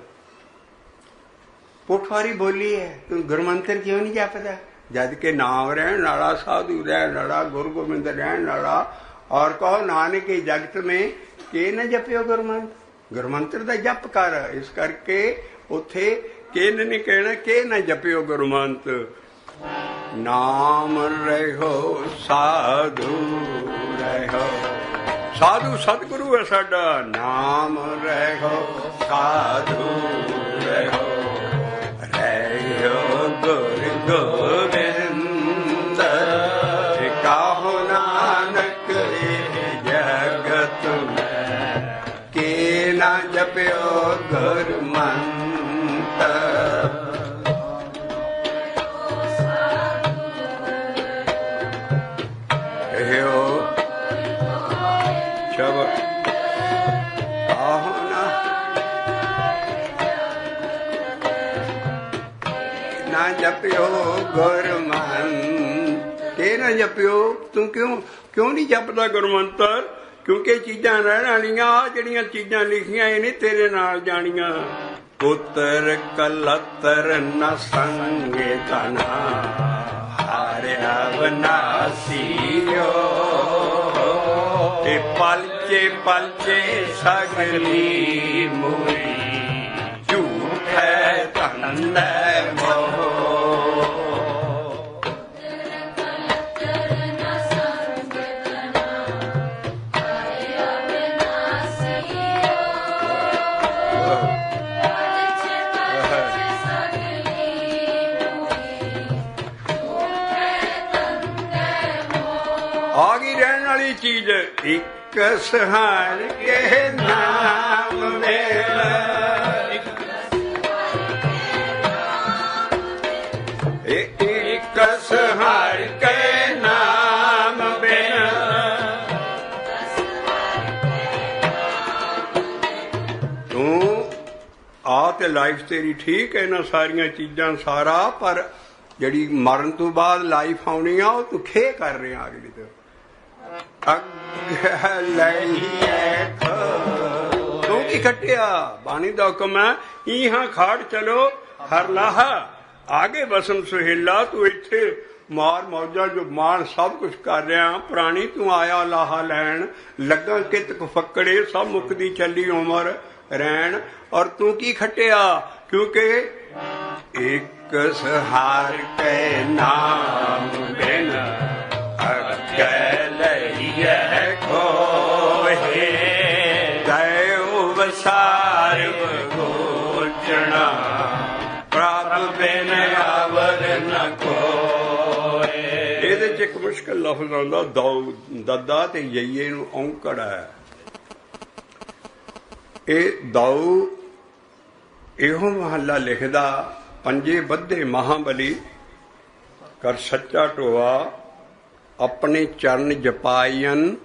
ਪੁੱਠਵਾਰੀ ਬੋਲੀ ਹੈ। ਤੂੰ ਗੁਰਮੰਤਰ ਕਿਉਂ ਨਹੀਂ ਜਪਦਾ? ਜਦ ਕਿ ਨਾਮ ਰਹਿਣ ਵਾਲਾ, ਸਾਧੂ ਰਹਿਣ ਵਾਲਾ, ਗੁਰੂ ਗੋਬਿੰਦ ਰਹਿਣ ਵਾਲਾ, ਔਰ ਕਹੋ ਨਾਨਕ ਜਗਤ में ਕੇ ਨਾ ਜਪਿਓ ਗੁਰਮੰਤ, ਗੁਰਮੰਤਰ ਦਾ ਜਪ ਕਰ। ਇਸ ਕਰਕੇ ਉੱਥੇ ਕਿਨ ਨਹੀਂ ਕਹਿਣਾ, ਕੇ ਨਾ ਜਪਿਓ ਗੁਰਮੰਤ। ਨਾਮ ਰਹਿਓ ਸਾਧੂ ਰਹਿਓ, ਸਾਧੂ ਸਤਿਗੁਰੂ ਹੈ ਸਾਡਾ। ਨਾਮ ਰਹਿਓ ਸਾਧੂ ਰਹਿਓ, ਰਹਿਓ ਗੁਰ ਗੋਬਿੰਦ, ਕਾਹੋ ਨਾਨਕ ਜਗਤ ਮੈਂ, ਕੇ ਨਾ ਜਪਿਓ ਗੁਰਮੰਤ। ਜਪਿਓ ਗੁਰਮੰਤ, ਕੇ ਨਾ ਜਪਿਓ। ਤੂੰ ਕਿਉਂ ਨਹੀਂ ਜਪਦਾ ਗੁਰਮੰਤਰ? ਕਿਉਂਕਿ ਚੀਜ਼ਾਂ ਰਹਿਣ ਵਾਲੀਆਂ, ਜਿਹੜੀਆਂ ਚੀਜ਼ਾਂ ਲਿਖੀਆਂ ਇਹ ਨਹੀਂ ਤੇਰੇ ਨਾਲ ਜਾਣੀਆਂ। ਪੁੱਤਰ ਕਲੱਤਰ ਨ ਸੰਗੇ ਤਨਾ, ਹਰਿ ਅਵਨਾਸੀਓ, ਤੇ ਪਲਚੇ ਪਲਚੇ ਸਗਲੀ ਮੋਈ, ਝੂਠ ਹੈ ਧਨ ਹੈ ਮੋਹ। ਆ ਗਈ ਰਹਿਣ ਵਾਲੀ ਚੀਜ਼, ਇੱਕ ਸਹਾਰ ਕੇ ਨਾਮ ਮੇਰਾ, ਇੱਕ ਸਹਾਰ ਕੇ ਨਾਮ ਬਿਨ, ਤੂੰ ਆ ਤੇ ਲਾਈਫ ਤੇਰੀ ਠੀਕ ਹੈ ਇਹਨਾਂ ਸਾਰੀਆਂ ਚੀਜ਼ਾਂ ਸਾਰਾ, ਪਰ ਜਿਹੜੀ ਮਰਨ ਤੋਂ ਬਾਅਦ ਲਾਈਫ ਆਉਣੀ ਆ ਉਹ ਤੂੰ ਖੇ ਕਰ ਰਿਹਾ ਅਗਲੀ ਤੇ। ਤੂੰ ਕੀ ਖੱਟਿਆ? ਬਾਣੀ ਦਾ ਹੁਕਮ ਹੈ, ਇਹਾਂ ਖਾੜ ਚਲੋ ਹਰ ਲਾਹਾ, ਆਗੇ ਬਸਮ ਸੁਹੇਲਾ। ਤੂੰ ਇੱਥੇ ਮਾਰ ਮੌਜਾਂ ਜੋ ਮਾਣ ਸਭ ਕੁਛ ਕਰ ਰਿਹਾ, ਪ੍ਰਾਣੀ ਤੂੰ ਆਇਆ ਲਾਹਾ ਲੈਣ, ਲੱਗਾ ਕਿਤਕ ਫੱਕੜੇ ਸਭ ਮੁੱਕਦੀ ਚੱਲੀ ਉਮਰ ਰਹਿਣ। ਔਰ ਤੂੰ ਕੀ ਖੱਟਿਆ? ਕਿਉਂਕਿ ਇੱਕ ਸਹਾਰ ਕੇ ਨਾਮ ਬਿਨ, ਅੱਗੇ ਲਈਏ ਖੋਹੇ, ਗਏ ਵਸਾਰ ਗੋਚਣਾ, ਪ੍ਰਭ ਬਿਨ ਆਵਰ ਨ ਕੋਏ। ਇਹਦੇ ਚ ਇੱਕ ਮੁਸ਼ਕਿਲ ਲਫ਼ਜ਼ ਆਉਂਦਾ, ਦੱਦਾ ਤੇ ਯਈਏ ਨੂੰ ਔਂਕੜ ਹੈ। ਇਹ ਦਾਊ ਇਹੋ ਮਹੱਲਾ ਲਿਖਦਾ, ਪੰਜੇ ਬੱਧੇ ਮਹਾਬਲੀ ਕਰ ਸੱਚਾ ਢੋਆ, ਆਪਣੇ ਚਰਨ ਜਪਾਈਨ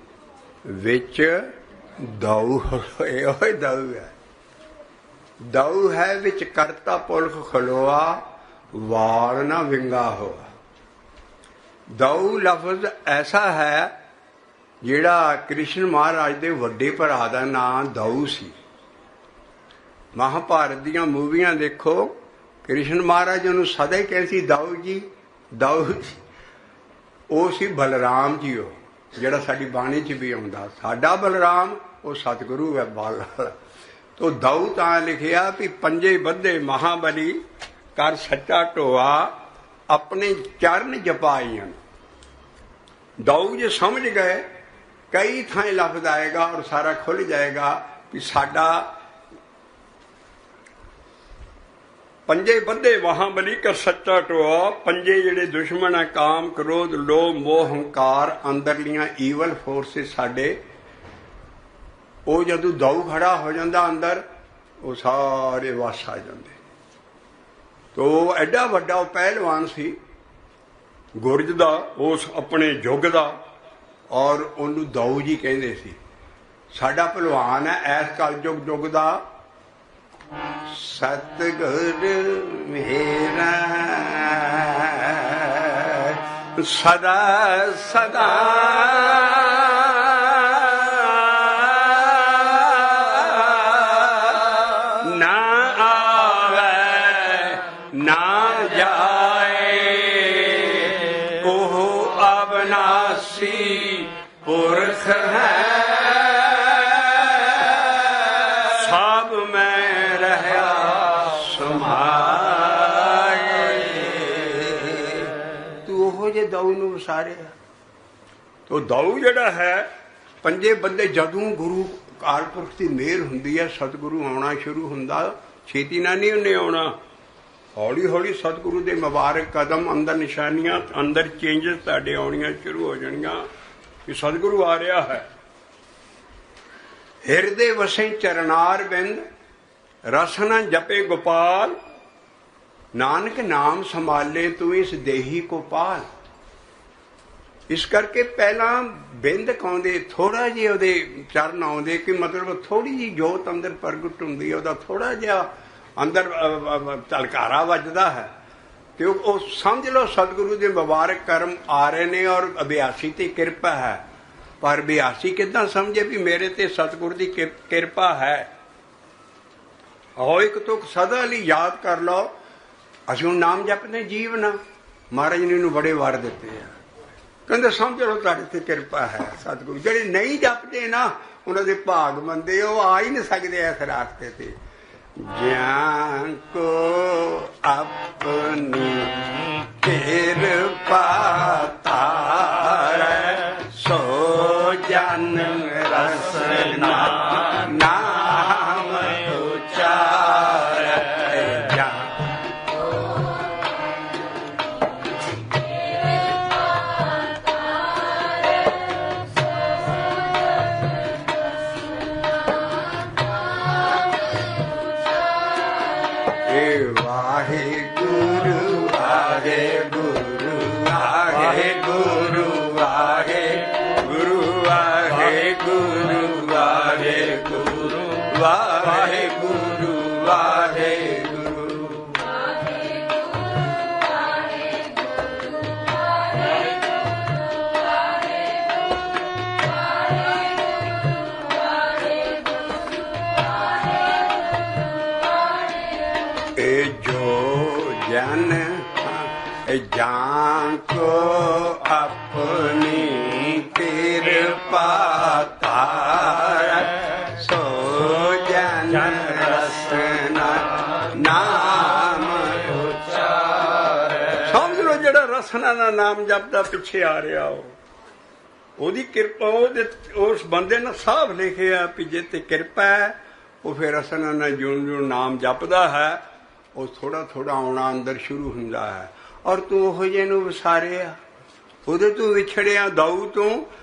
ਵਿੱਚ ਦਾਊ। ਇਹੋ ਹੀ ਦਾਊ ਹੈ। ਦਾਊ ਹੈ ਵਿੱਚ ਕਰਤਾ ਪੁਲਖ ਖਲੋਆ, ਵਾਲ ਨਾ ਵਿੰਗਾ ਹੋਆ। ਦਾਊ ਲਫ਼ਜ਼ ਐਸਾ ਹੈ ਜਿਹੜਾ ਕ੍ਰਿਸ਼ਨ ਮਹਾਰਾਜ ਦੇ ਵੱਡੇ ਭਰਾ ਦਾ ਨਾਂ ਦਾਊ ਸੀ। ਮਹਾਭਾਰਤ ਦੀਆਂ ਮੂਵੀਆਂ ਦੇਖੋ, ਕ੍ਰਿਸ਼ਨ ਮਹਾਰਾਜ ਨੂੰ ਸਦਾ ਹੀ ਕਹਿੰਦੇ ਸੀ ਦਾਊ ਜੀ, ਦਾਊ ਜੀ। ਉਹ ਸੀ ਬਲਰਾਮ ਜੀ, ਉਹ ਜਿਹੜਾ ਸਾਡੀ ਬਾਣੀ 'ਚ ਵੀ ਆਉਂਦਾ। ਸਾਡਾ ਬਲਰਾਮ ਉਹ ਸਤਿਗੁਰੂ ਹੈ ਬਾਲ। ਤੋ ਦਾਊ ਤਾਂ ਲਿਖਿਆ ਵੀ ਪੰਜੇ ਬੱਧੇ ਮਹਾਬਲੀ ਕਰ ਸੱਚਾ ਢੋਆ, ਆਪਣੇ ਚਰਨ ਜਪਾਈਆਂ। ਦਾਊ ਜੇ ਸਮਝ ਗਏ, ਕਈ ਥਾਂ ਲਫ਼ਜ਼ ਆਏਗਾ ਔਰ ਸਾਰਾ ਖੁੱਲ੍ਹ ਜਾਏਗਾ ਵੀ ਸਾਡਾ ਪੰਜੇ ਬੱਧੇ ਮਹਾਬਲੀ ਕਰ ਸੱਚਾ ਢੋਆ। ਪੰਜੇ ਜਿਹੜੇ ਦੁਸ਼ਮਣ ਹੈ, ਕਾਮ ਕ੍ਰੋਧ ਲੋਭ ਮੋਹ ਹੰਕਾਰ, ਅੰਦਰਲੀਆਂ ਈਵਲ ਫੋਰਸਿਸ ਸਾਡੇ, ਉਹ ਜਦੋਂ ਦਾਊ ਖੜਾ ਹੋ ਜਾਂਦਾ ਅੰਦਰ, ਉਹ ਸਾਰੇ ਵਸ ਆ ਜਾਂਦੇ। ਤੋ ਐਡਾ ਵੱਡਾ ਉਹ ਪਹਿਲਵਾਨ ਸੀ ਗੁਰਜ ਦਾ, ਉਸ ਆਪਣੇ ਯੁੱਗ ਦਾ, ਔਰ ਉਹਨੂੰ ਦਾਊ ਜੀ ਕਹਿੰਦੇ ਸੀ। ਸਾਡਾ ਪਹਿਲਵਾਨ ਹੈ ਐਸ ਕਲਯੁਗ ਯੁੱਗ ਦਾ, ਸਤਿਗੁਰ ਮੇਰਾ ਸਦਾ ਸਦਾ ਨਾ ਆਵੇ ਨਾ ਜਾਏ, ਉਹ ਅਬਨਾਸੀ ਪੁਰਖ ਹੈ, ਸਭ ਮੈਂ ਰਹਿਆ ਸਮਾਏ। ਤੂੰ ਉਹੋ ਜਿਹੇ ਦਾਊ ਨੂੰ ਵਿਸਾਰਿਆ। ਤੋ ਦਾਊ ਜਿਹੜਾ ਹੈ ਪੰਜੇ ਬੰਦੇ, ਜਦੋਂ ਗੁਰੂ ਅਕਾਲ ਪੁਰਖ ਦੀ ਮਿਹਰ ਹੁੰਦੀ ਹੈ, ਸਤਿਗੁਰੂ ਆਉਣਾ ਸ਼ੁਰੂ ਹੁੰਦਾ, ਛੇਤੀ ਨਾਲ ਨਹੀਂ ਉਹਨੇ ਆਉਣਾ। ਹੌਲੀ ਹੌਲੀ ਸਤਿਗੁਰੂ ਦੇ ਮੁਬਾਰਕ ਕਦਮ, ਅੰਦਰ ਨਿਸ਼ਾਨੀਆਂ, ਅੰਦਰ ਚੇਂਜਸ ਤੁਹਾਡੇ ਆਉਣੀਆਂ ਸ਼ੁਰੂ ਹੋ ਜਾਣੀਆਂ ਕਿ ਸਤਿਗੁਰੂ ਆ ਰਿਹਾ ਹੈ। ਹਿਰਦੇ ਵਸੇ ਚਰਨਾਰ ਬਿੰਦ, ਰਸਨਾ ਜਪੇ ਗੋਪਾਲ, ਨਾਨਕ ਨਾਮ ਸੰਭਾਲੇ ਤੂੰ ਇਸ ਦੇਹੀ ਕੋ ਪਾਲ। ਇਸ ਕਰਕੇ ਪਹਿਲਾਂ ਬਿੰਦ ਕਾਉਂਦੇ, ਥੋੜਾ ਜਿਹਾ ਉਹਦੇ ਚਰਨ ਆਉਂਦੇ, ਕਿ ਮਤਲਬ ਥੋੜੀ ਜਿਹੀ ਜੋਤ ਅੰਦਰ ਪ੍ਰਗਟ ਹੁੰਦੀ ਹੈ, ਉਹਦਾ ਥੋੜਾ ਜਿਹਾ ਅੰਦਰ ਝਲਕਾਰਾ ਵੱਜਦਾ ਹੈ। ਤੇ ਉਹ ਸਮਝ ਲਓ ਸਤਿਗੁਰੂ ਦੇ ਮੁਬਾਰਕ ਕਰਮ ਆ ਰਹੇ ਨੇ ਔਰ ਅਭਿਆਸੀ ਤੇ ਕਿਰਪਾ ਹੈ। ਪਰ ਅਭਿਆਸੀ ਕਿੱਦਾਂ ਸਮਝੇ ਵੀ ਮੇਰੇ ਤੇ ਸਤਿਗੁਰੂ ਦੀ ਕਿਰਪਾ ਹੈ? ਆਓ ਇੱਕ ਤੁਕ ਸਦਾ ਲਈ ਯਾਦ ਕਰ ਲਓ। ਅਸੀਂ ਹੁਣ ਨਾਮ ਜਪਦੇ ਜੀਵਨ, ਮਹਾਰਾਜ ਨੇ ਇਹਨੂੰ ਬੜੇ ਵਰ ਦਿੱਤੇ ਆ। ਕਹਿੰਦੇ ਸਮਝ ਲਓ ਤੁਹਾਡੇ ਤੇ ਕਿਰਪਾ ਹੈ ਸਤਿਗੁਰੂ। ਜਿਹੜੇ ਨਹੀਂ ਜਪਦੇ ਨਾ, ਉਹਨਾਂ ਦੇ ਭਾਗ ਮੰਦੇ, ਉਹ ਆ ਹੀ ਨਹੀਂ ਸਕਦੇ ਇਸ ਰਾਸਤੇ ਤੇ। ਜਿਆਂ ਕੋ ਆਪਣੀ ਕਿਰਪਾ ਤਾਰੈ, ਸੋ ਜਨ ਰਸਨਾ ਨਾਮ ਉਚਾਰੈ। ਵਾਹਿਗੁਰੂ ਵਾਹਿਗੁਰੂ ਵਾਹਿਗੁਰੂ ਵਾਹਿਗੁਰੂ ਵਾਹਿਗੁਰੂ ਵਾਹਿਗੁਰੂ ਵਾਹਿਗੁਰੂ ਵਾਹਿਗੁਰੂ। ਇਹ ਜੋ ਜਨ ਜਾਨ ਕੋ ਆਪਣੀ ਕਿਰਪਾ ਤਾਰੈ, ਸੋ ਜਨ ਰਸਨਾ ਨਾਮ ਉਚਾਰੈ। ਸਮਝ ਲਓ ਜਿਹੜਾ ਰਸਨਾ ਦਾ ਨਾਮ ਜਪਦਾ ਪਿੱਛੇ ਆ ਰਿਹਾ, ਉਹਦੀ ਕਿਰਪਾ, ਉਹਦੇ ਉਸ ਬੰਦੇ ਨੇ ਸਾਫ਼ ਲਿਖਿਆ ਵੀ ਜੇ ਤੇ ਕਿਰਪਾ ਹੈ, ਉਹ ਫਿਰ ਰਸਨਾ ਨਾਲ ਜਿਉਂ ਨਾਮ ਜਪਦਾ ਹੈ, ਉਹ ਥੋੜਾ ਥੋੜਾ ਆਉਣਾ ਅੰਦਰ ਸ਼ੁਰੂ ਹੁੰਦਾ ਹੈ। ਔਰ ਤੂੰ ਉਹੋ ਜਿਹੇ ਨੂੰ ਵਿਸਾਰਿਆ, ਉਹਦੇ ਤੂੰ ਵਿਛੜਿਆ ਦਾਊ ਤੋਂ।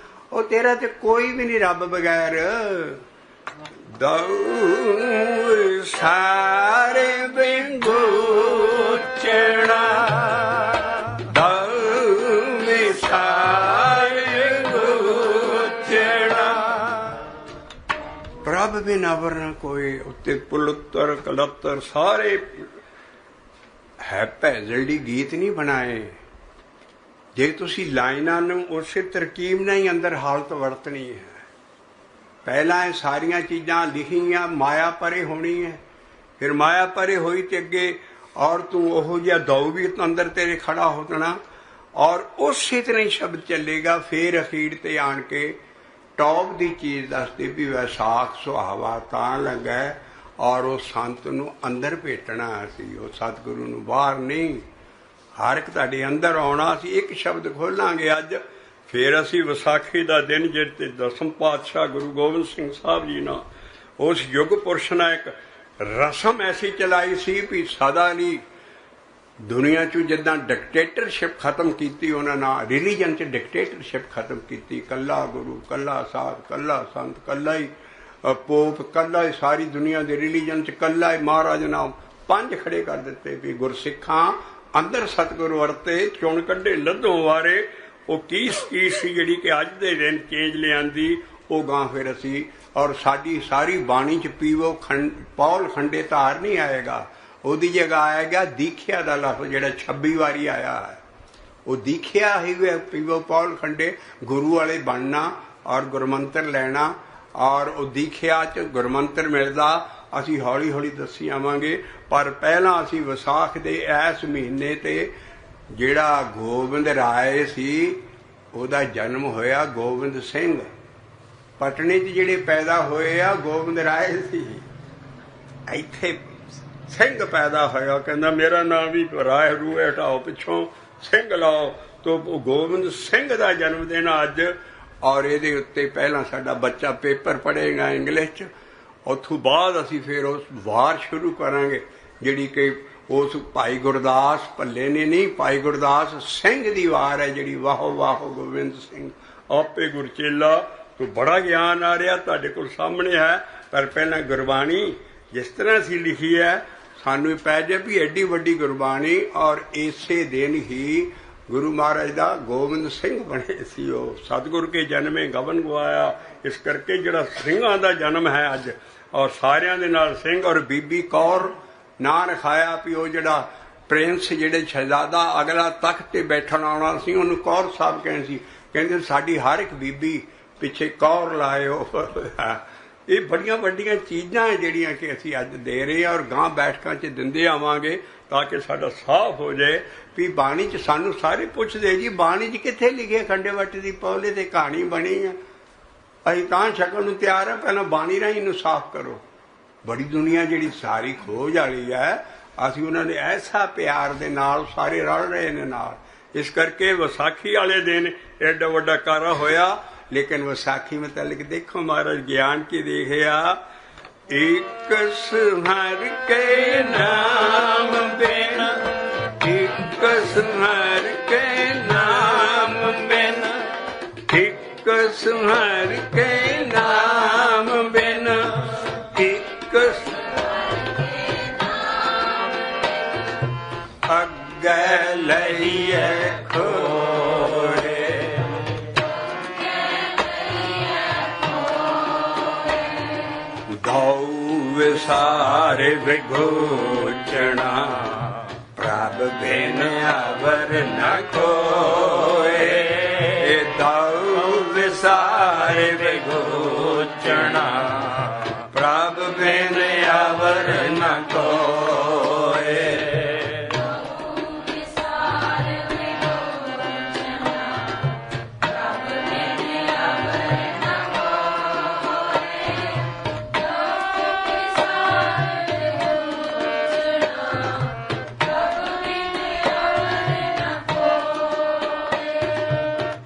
ਉਹ ਤੇਰਾ ਤੇ ਕੋਈ ਵੀ ਨਹੀਂ ਰੱਬ ਬਗੈਰ। ਦਉ ਸਾਰੇ ਵਿਗੋਚਣਾ ਦਉ ਸਾਰੇ ਵਿਗੋਚਣਾ ਪ੍ਰਭ ਬਿਨ ਅਵਰ ਨ ਕੋਇ। ਉੱਤੇ ਪੁਲੱਤਰ ਕਲੱਤਰ ਸਾਰੇ ਹੈ ਭੈਜਲ ਦੀ ਗੀਤ ਨਹੀਂ ਬਣਾਏ। ਜੇ ਤੁਸੀਂ ਲਾਈਨਾਂ ਨੂੰ ਉਸੇ ਤਰਕੀਬ ਨਾਲ ਹੀ ਅੰਦਰ ਹਾਲਤ ਵਰਤਣੀ ਹੈ। ਪਹਿਲਾਂ ਇਹ ਸਾਰੀਆਂ ਚੀਜ਼ਾਂ ਲਿਖੀਆਂ ਮਾਇਆ ਪਰੇ ਹੋਣੀ ਹੈ, ਫਿਰ ਮਾਇਆ ਪਰੇ ਹੋਈ ਤੇ ਅੱਗੇ ਔਰ ਤੂੰ ਉਹੋ ਜਿਹਾ ਦਉ ਵੀ ਅੰਦਰ ਤੇਰੇ ਖੜਾ ਹੋ ਜਾਣਾ ਔਰ ਉਸੇ ਤਰ੍ਹਾਂ ਹੀ ਸ਼ਬਦ ਚੱਲੇਗਾ। ਫਿਰ ਅਖੀਰ ਤੇ ਆਣ ਕੇ ਟੌਪ ਦੀ ਚੀਜ਼ ਦੱਸਦੇ ਵੀ ਵੈਸਾਖ ਸੁਹਾਵਾ ਤਾਂ ਲੱਗਾ ਔਰ ਉਹ ਸੰਤ ਨੂੰ ਅੰਦਰ ਭੇਟਣਾ ਸੀ, ਉਹ ਸਤਿਗੁਰੂ ਨੂੰ ਬਾਹਰ ਨਹੀਂ। ਹਰ ਇੱਕ ਤੁਹਾਡੇ ਅੰਦਰ ਆਉਣਾ। ਅਸੀਂ ਇੱਕ ਸ਼ਬਦ ਖੋਲਾਂਗੇ ਅੱਜ, ਫਿਰ ਅਸੀਂ ਵਿਸਾਖੀ ਦਾ ਦਿਨ ਜਿਹੜੇ ਤੇ ਦਸਮ ਪਾਤਸ਼ਾਹ ਗੁਰੂ ਗੋਬਿੰਦ ਸਿੰਘ ਸਾਹਿਬ ਜੀ ਨਾਲ ਉਸ ਯੁੱਗ ਪੁਰਸ਼ ਨਾਲ ਇੱਕ ਰਸਮ ਐਸੀ ਚਲਾਈ ਸੀ ਵੀ ਸਦਾ ਲਈ ਦੁਨੀਆ 'ਚੋਂ ਜਿੱਦਾਂ ਡਿਕਟੇਟਰਸ਼ਿਪ ਖਤਮ ਕੀਤੀ ਉਹਨਾਂ ਨਾਲ, ਰਿਲੀਜਨ 'ਚ ਡਿਕਟੇਟਰਸ਼ਿਪ ਖਤਮ ਕੀਤੀ। ਕੱਲਾ ਗੁਰੂ, ਕੱਲਾ ਸਾਧ, ਕੱਲਾ ਸੰਤ, ਕੱਲਾ ਹੀ ਪੋਪ, ਕੱਲਾ ਹੀ ਸਾਰੀ ਦੁਨੀਆ ਦੇ ਰਿਲੀਜਨ 'ਚ ਕੱਲਾ ਹੀ ਮਹਾਰਾਜ ਨਾਲ ਪੰਜ ਖੜੇ ਕਰ ਦਿੱਤੇ ਵੀ ਗੁਰਸਿੱਖਾਂ ਅੰਦਰ ਸਤਿਗੁਰੂ ਵਰਤੇ ਚੁਣ ਕੱਢੇ ਲੱਧੋਂ ਵਾਰੇ। ਉਹ ਕੀ ਸੀ ਜਿਹੜੀ ਕਿ ਅੱਜ ਦੇ ਦਿਨ ਚੇਂਜ ਲਿਆਂਦੀ, ਉਹ ਗਾਂ ਫਿਰ ਅਸੀਂ ਔਰ ਸਾਡੀ ਸਾਰੀ ਬਾਣੀ 'ਚ ਪੀਵੋ ਪੌਲ ਖੰਡੇ ਧਾਰ ਨਹੀਂ ਆਏਗਾ, ਉਹਦੀ ਜਗ੍ਹਾ ਆਏਗਾ ਦੀਖਿਆ ਦਾ ਲਫ਼ਜ਼ ਜਿਹੜਾ 26 ਵਾਰੀ ਆਇਆ ਹੈ। ਉਹ ਦੀਖਿਆ ਹੀ ਪੀਵੋ ਪੌਲ ਖੰਡੇ, ਗੁਰੂ ਵਾਲੇ ਬਣਨਾ ਔਰ ਗੁਰਮੰਤਰ ਲੈਣਾ ਔਰ ਉਹ ਦੀਖਿਆ 'ਚ ਗੁਰਮੰਤਰ ਮਿਲਦਾ। ਅਸੀਂ ਹੌਲੀ ਹੌਲੀ ਦੱਸੀ ਆਵਾਂਗੇ, ਪਰ ਪਹਿਲਾਂ ਅਸੀਂ ਵਿਸਾਖ ਦੇ ਇਸ ਮਹੀਨੇ ਤੇ ਜਿਹੜਾ ਗੋਬਿੰਦ ਰਾਏ ਸੀ ਉਹਦਾ ਜਨਮ ਹੋਇਆ। ਗੋਬਿੰਦ ਸਿੰਘ ਪਟਨੇ 'ਚ ਜਿਹੜੇ ਪੈਦਾ ਹੋਏ ਆ ਗੋਬਿੰਦ ਰਾਏ ਸੀ, ਇੱਥੇ ਸਿੰਘ ਪੈਦਾ ਹੋਇਆ। ਕਹਿੰਦਾ ਮੇਰਾ ਨਾਮ ਵੀ ਰਾਏ ਰੂਏ ਹਟਾਓ, ਪਿੱਛੋਂ ਸਿੰਘ ਲਾਓ। ਤੋ ਗੋਬਿੰਦ ਸਿੰਘ ਦਾ ਜਨਮ ਦਿਨ ਅੱਜ ਔਰ ਇਹਦੇ ਉੱਤੇ ਪਹਿਲਾਂ ਸਾਡਾ ਬੱਚਾ ਪੇਪਰ ਪੜ੍ਹੇਗਾ ਇੰਗਲਿਸ਼ 'ਚ, ਉੱਥੋਂ ਬਾਅਦ ਅਸੀਂ ਫਿਰ ਉਸ ਵਾਰ ਸ਼ੁਰੂ ਕਰਾਂਗੇ ਜਿਹੜੀ ਕਿ ਉਸ ਭਾਈ ਗੁਰਦਾਸ ਭੱਲੇ ਨੇ ਨਹੀਂ, ਭਾਈ ਗੁਰਦਾਸ ਸਿੰਘ ਦੀ ਵਾਰ ਹੈ ਜਿਹੜੀ ਵਾਹੋ ਵਾਹੋ ਗੋਬਿੰਦ ਸਿੰਘ ਆਪੇ ਗੁਰਚੇਲਾ। ਤੋਂ ਬੜਾ ਗਿਆਨ ਆ ਰਿਹਾ ਤੁਹਾਡੇ ਕੋਲ ਸਾਹਮਣੇ ਹੈ। ਪਰ ਪਹਿਲਾਂ ਗੁਰਬਾਣੀ ਜਿਸ ਤਰ੍ਹਾਂ ਅਸੀਂ ਲਿਖੀ ਹੈ ਸਾਨੂੰ ਪੈ ਜਾਏ ਵੀ ਐਡੀ ਵੱਡੀ ਗੁਰਬਾਣੀ ਔਰ ਇਸੇ ਦਿਨ ਹੀ ਗੁਰੂ ਮਹਾਰਾਜ ਦਾ ਗੋਬਿੰਦ ਸਿੰਘ ਬਣੇ ਸੀ। ਉਹ ਸਤਿਗੁਰ ਕੇ ਜਨਮੇ ਗਵਨ ਗਵਾਇਆ। ਇਸ ਕਰਕੇ ਜਿਹੜਾ ਸਿੰਘਾਂ ਦਾ ਜਨਮ ਹੈ ਅੱਜ ਔਰ ਸਾਰਿਆਂ ਦੇ ਨਾਲ ਸਿੰਘ ਔਰ ਬੀਬੀ ਕੌਰ ਨਾਂ ਰਖਾਇਆ ਵੀ ਉਹ ਜਿਹੜਾ ਪ੍ਰਿੰਸ ਜਿਹੜੇ ਸ਼ਹਿਜ਼ਾਦਾ ਅਗਲਾ ਤਖਤ ਤੇ ਬੈਠਣ ਆਉਣਾ ਸੀ ਉਹਨੂੰ ਕੌਰ ਸਾਹਿਬ ਕਹਿੰਦੇ ਸੀ। ਕਹਿੰਦੇ ਸਾਡੀ ਹਰ ਇੱਕ ਬੀਬੀ ਪਿੱਛੇ ਕੌਰ ਲਾਇਓ। ਇਹ ਬੜੀਆਂ ਵੱਡੀਆਂ ਚੀਜ਼ਾਂ ਜਿਹੜੀਆਂ ਕਿ ਅਸੀਂ ਅੱਜ ਦੇ ਰਹੇ ਹਾਂ ਔਰ ਗਾਂ ਬੈਠਕਾਂ 'ਚ ਦਿੰਦੇ ਆਵਾਂਗੇ ਤਾਂ ਕਿ ਸਾਡਾ ਸਾਫ਼ ਹੋ ਜਾਏ ਵੀ ਬਾਣੀ 'ਚ ਸਾਨੂੰ ਸਾਰੇ ਪੁੱਛਦੇ ਜੀ ਬਾਣੀ 'ਚ ਕਿੱਥੇ ਲਿਖਿਆ ਖੰਡੇ ਵੱਟ ਦੀ ਪੌਲੇ ਤੇ ਕਹਾਣੀ ਬਣੀ ਆ। ਅਸੀਂ ਤਾਂ ਸ਼ਕਲ ਨੂੰ ਤਿਆਰ ਆ, ਪਹਿਲਾਂ ਬਾਣੀ ਰਾਹੀਂ ਇਹਨੂੰ ਸਾਫ਼ ਕਰੋ। ਬੜੀ ਦੁਨੀਆ ਜਿਹੜੀ ਸਾਰੀ ਖੋਜ ਵਾਲੀ ਹੈ, ਅਸੀਂ ਉਹਨਾਂ ਦੇ ਐਸਾ ਪਿਆਰ ਦੇ ਨਾਲ ਸਾਰੇ ਰਲ ਰਹੇ ਨੇ ਨਾਲ। ਇਸ ਕਰਕੇ ਵਿਸਾਖੀ ਵਾਲੇ ਦਿਨ ਐਡਾ ਵੱਡਾ ਕਾਰਾ ਹੋਇਆ। ਲੇਕਿਨ ਵਿਸਾਖੀ ਮੁਤਲਕ ਦੇਖੋ ਮਹਾਰਾਜ ਗਿਆਨ ਕੀ ਦੇਖਿਆ। ਇੱਕ ਸਿਮਰ ਕੇ ਨਾਮ ਬਿਨ, ਇੱਕ ਸਿਮਰ ਕੇ ਨਾਮ ਬਿਨ, ਇੱਕ ਸਿਮਰ ਕੇ ਨਾਮ ਬਿਨ, ਇੱਕ ਅੱਗੇ ਲਈਏ ਖੋੜੇ। ਗਉ ਵਿਸਾਰੇ ਵਿਗੋਚਣਾ, ਪ੍ਰਭ ਬਿਨ ਅਵਰ ਨ ਕੋਏ। ਦਉ ਵਿਸਾਰੇ ਵਿਗੋਚਣਾ, ਪ੍ਰਭ ਬਿਨ ਅਵਰ ਨ ਕੋਏ।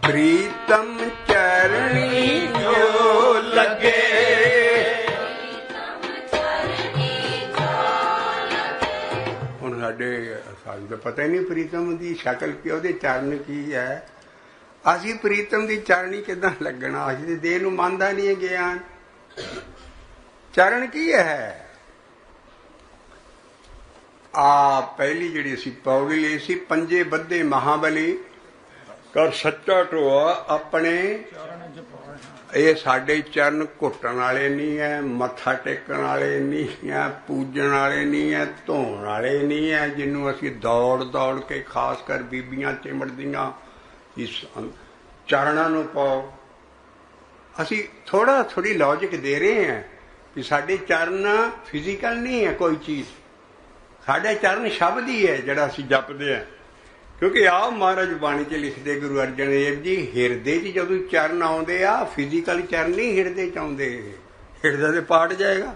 ਪ੍ਰੀਤਮ ਚਰਣੀ ਜੋ ਲਗੇ, ਹੁਣ ਸਾਨੂੰ ਤਾਂ ਪਤਾ ਹੀ ਨਹੀਂ ਪ੍ਰੀਤਮ ਦੀ ਸ਼ਕਲ ਕੀ, ਉਹਦੇ ਚਰਨ ਕੀ ਹੈ। ਅਸੀਂ ਪ੍ਰੀਤਮ ਦੀ ਚਰਣੀ ਕਿੱਦਾਂ ਲੱਗਣਾ? ਅਸੀਂ ਤੇ ਦੇਹ ਨੂੰ ਮੰਨਦਾ ਨਹੀਂ ਹੈ ਗਿਆਨ। ਚਰਨ ਕੀ ਹੈ? ਆ ਪਹਿਲੀ ਜਿਹੜੀ ਅਸੀਂ ਪੌੜੀ ਲਈ ਸੀ, ਪੰਜੇ ਬੱਧੇ ਮਹਾਬਲੀ ਕਰ ਸੱਚਾ ਢੋਆ ਆਪਣੇ। ਇਹ ਸਾਡੇ ਚਰਨ ਘੁੱਟਣ ਵਾਲੇ ਨਹੀਂ ਹੈ, ਮੱਥਾ ਟੇਕਣ ਵਾਲੇ ਨਹੀਂ ਹੈ, ਪੂਜਣ ਵਾਲੇ ਨਹੀਂ ਹੈ, ਧੋਣ ਵਾਲੇ ਨਹੀਂ ਹੈ, ਜਿਹਨੂੰ ਅਸੀਂ ਦੌੜ ਦੌੜ ਕੇ ਖਾਸ ਕਰ ਬੀਬੀਆਂ ਚਿਮੜਦੀਆਂ ਇਸ ਚਰਨਾਂ ਨੂੰ ਪਾਓ। ਅਸੀਂ ਥੋੜੀ ਲੌਜਿਕ ਦੇ ਰਹੇ ਹਾਂ ਕਿ ਸਾਡੇ ਚਰਨ ਫਿਜ਼ੀਕਲ ਨਹੀਂ ਹੈ ਕੋਈ ਚੀਜ਼, ਸਾਡੇ ਚਰਨ ਸ਼ਬਦ ਹੀ ਹੈ ਜਿਹੜਾ ਅਸੀਂ ਜਪਦੇ ਹਾਂ। ਕਿਉਂਕਿ ਆਹ ਮਹਾਰਾਜ ਬਾਣੀ 'ਚ ਲਿਖਦੇ ਗੁਰੂ ਅਰਜਨ ਦੇਵ ਜੀ, ਹਿਰਦੇ 'ਚ ਜਦੋਂ ਚਰਨ ਆਉਂਦੇ ਆ, ਫਿਜ਼ੀਕਲ ਚਰਨ ਨਹੀਂ ਹਿਰਦੇ 'ਚ ਆਉਂਦੇ, ਹਿਰਦਾ ਤੇ ਪਾਟ ਜਾਏਗਾ।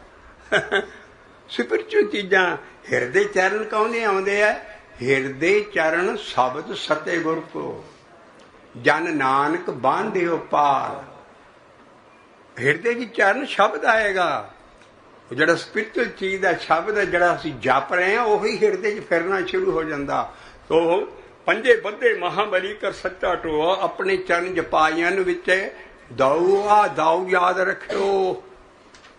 ਸਪਿਰਚੁਅਲ ਚੀਜ਼ਾਂ ਹਿਰਦੇ ਚਰਨ ਕੌਣੇ ਆਉਂਦੇ ਆ? ਹਿਰਦੇ ਚਰਨ ਸ਼ਬਦ ਸਤੇ ਗੁਰ ਕੋ ਜਨ ਨਾਨਕ ਬਾਂਧਿਓ ਪਾਰ। ਹਿਰਦੇ 'ਚ ਚਰਨ ਸ਼ਬਦ ਆਏਗਾ, ਉਹ ਜਿਹੜਾ ਸਪਿਰਚੁਅਲ ਚੀਜ਼ ਦਾ ਸ਼ਬਦ ਹੈ ਜਿਹੜਾ ਅਸੀਂ ਜਪ ਰਹੇ ਹਾਂ, ਉਹੀ ਹਿਰਦੇ 'ਚ ਫਿਰਨਾ ਸ਼ੁਰੂ ਹੋ ਜਾਂਦਾ। ਤੋ ਪੰਜੇ ਬੱਧੇ ਮਹਾਬਲੀ ਕਰ ਸੱਚਾ ਢੋਆ ਆਪਣੇ ਚਰਨ ਜਪਾਈਆਂ ਵਿੱਚ ਦਾਊ। ਆ ਦਾਊ ਯਾਦ ਰੱਖਿਓ,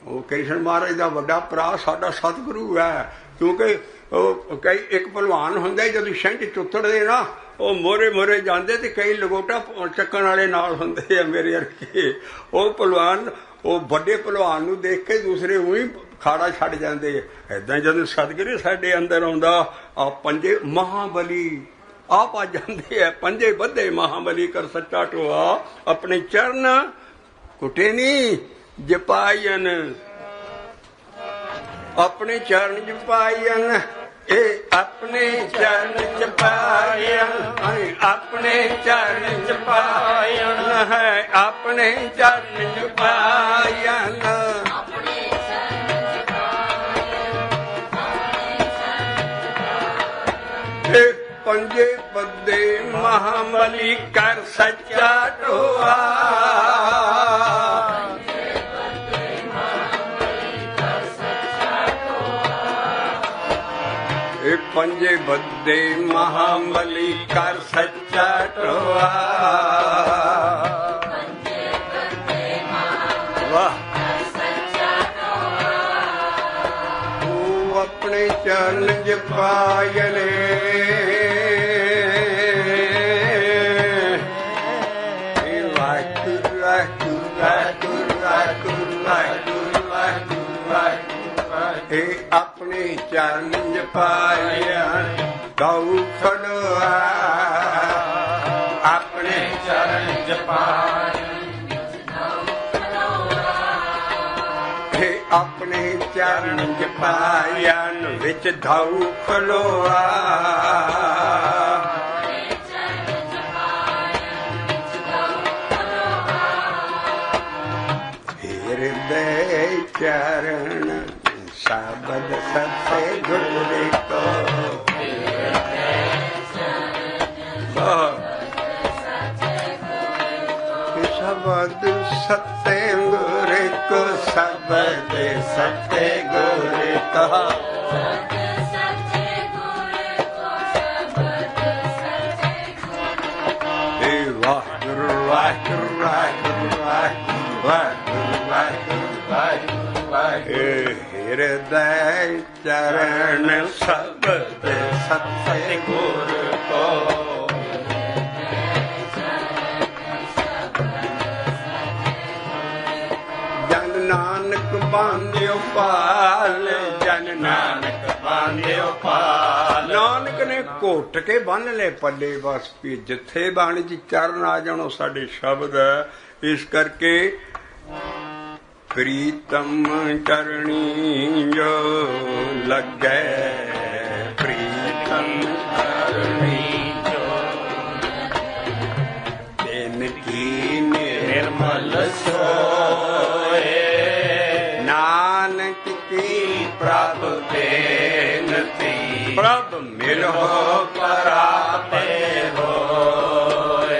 ਉਹ ਕ੍ਰਿਸ਼ਨ ਮਹਾਰਾਜ ਦਾ ਵੱਡਾ ਭਰਾ ਸਾਡਾ ਸਤਿਗੁਰੂ ਹੈ। ਕਿਉਂਕਿ ਉਹ ਕਈ ਇੱਕ ਭਲਵਾਨ ਹੁੰਦਾ, ਜਦੋਂ ਛਿੰਝ ਚੁੱਤੜਦੇ ਨਾ ਉਹ ਮੋਰੇ ਜਾਂਦੇ ਤੇ ਕਈ ਲਗੋਟਾ ਚੱਕਣ ਵਾਲੇ ਨਾਲ ਹੁੰਦੇ ਆ ਮੇਰੇ ਵਰਗੇ। ਉਹ ਭਲਵਾਨ ਉਹ ਵੱਡੇ ਭਲਵਾਨ ਨੂੰ ਦੇਖ ਕੇ ਦੂਸਰੇ ਉਹੀ ਖਾੜਾ ਛੱਡ ਜਾਂਦੇ। ਏਦਾਂ ਜਦੋਂ ਸਤਿਗੁਰੂ ਸਾਡੇ ਅੰਦਰ ਆਉਂਦਾ, ਆ ਪੰਜੇ ਮਹਾਬਲੀ ਆਪ ਆ ਜਾਂਦੇ ਆ। ਪੰਜੇ ਬੱਧੇ ਮਹਾਬਲੀ ਕਰ ਸੱਚਾ ਢੋਆ ਆਪਣੇ ਚਰਨ ਕੁੱਟੇ ਨਹੀਂ ਜਪਾਈਨ, ਆਪਣੇ ਚਰਨ ਜਪਾਈਨ। ਇਹ ਆਪਣੇ ਚਰਨ ਜਪਾਈਨ, ਆਪਣੇ ਚਰਨ ਜਪਾਈਨ ਹੈ, ਆਪਣੇ ਚਰਨ ਜਪਾਈਨ। ਪੰਜੇ ਬੱਧੇ ਮਹਾਬਲੀ ਕਰ ਸੱਚਾ ਢੋਆ। ਇਹ ਪੰਜੇ ਬੱਧੇ ਮਹਾਬਲੀ ਕਰ ਸੱਚਾ ਢੋਆ। ਵਾਹ! ਉਹ ਆਪਣੇ ਚਰਨ ਜਪਾਏ ਨੇ, ਇਹ ਆਪਣੇ ਚਰਨ ਜਪਾਇਆ ਗਊ ਖੜਵਾ। ਆਪਣੇ ਚਰਨ ਜਪਾਇਆ ਇਹ ਆਪਣੇ ਚਰਨ ਜਪਾਇਆ ਵਿੱਚ ਧਾਉ ਖਲੋਆ। ਹਿਰਦੇ ਚਰਨ ਸ਼ਬਦ ਸਤੇ ਗੁਰ ਕੋ। ਸ਼ਬਦ ਸਤੇ ਗੁਰ ਕੋ, ਸ਼ਬਦ ਸਤੇ ਗੁਰ ਕੋ। ਵਾਹਿਗੁਰੂ ਵਾਹਿਗੁਰੂ ਵਾਹਿਗੁਰੂ ਵਾਹਿਗੁਰੂ ਵਾਹਿਗੁਰੂ। ਹਿਰਦੈ ਚਰਨ ਸ਼ਬਦ ਸਤੇ ਗੁਰ ਕੋ। ਜਨ ਨਾਨਕ ਬਾਂਧਿਓ ਪਾਲ, ਜਨ ਨਾਨਕ ਬਾਂਧਿਓ ਪਾਲ। ਨਾਨਕ ਨੇ ਘੁੱਟ ਕੇ ਬੰਨ ਲੈ ਪੱਲੇ, ਬਸ ਵੀ ਜਿੱਥੇ ਬਾਣੀ 'ਚ ਚਰਨ ਆ ਜਾਣ ਉਹ ਸਾਡੇ ਸ਼ਬਦ ਹੈ। ਇਸ ਕਰਕੇ ਪ੍ਰੀਤਮ ਕਰਨੀ ਜੋ ਲੱਗੇ, ਪ੍ਰੀਤਮ ਕਰਨੀ ਜੋ ਤਿਨ ਕੀ ਨਿਰਮਲ ਸੋਏ। ਨਾਨਕ ਕੀ ਪ੍ਰਭ ਬੇਨਤੀ, ਪ੍ਰਭ ਮਿਲੋ ਪਰਾਪੇ ਹੋਏ।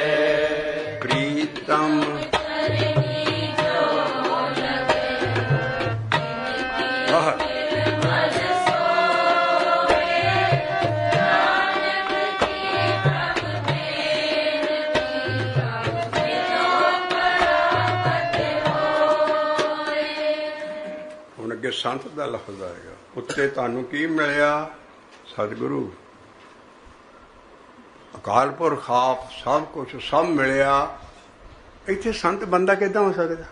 ਪ੍ਰੀਤਮ ਸੰਤ ਦਾ ਲਫ਼ਜ਼ ਆਏਗਾ। ਉੱਤੇ ਤੁਹਾਨੂੰ ਕੀ ਮਿਲਿਆ? ਸਤਿਗੁਰੂ, ਅਕਾਲ ਪੁਰਖ ਆਪ, ਸਭ ਕੁਛ ਸਭ ਮਿਲਿਆ। ਇੱਥੇ ਸੰਤ ਬੰਦਾ ਕਿੱਦਾਂ ਹੋ ਸਕਦਾ?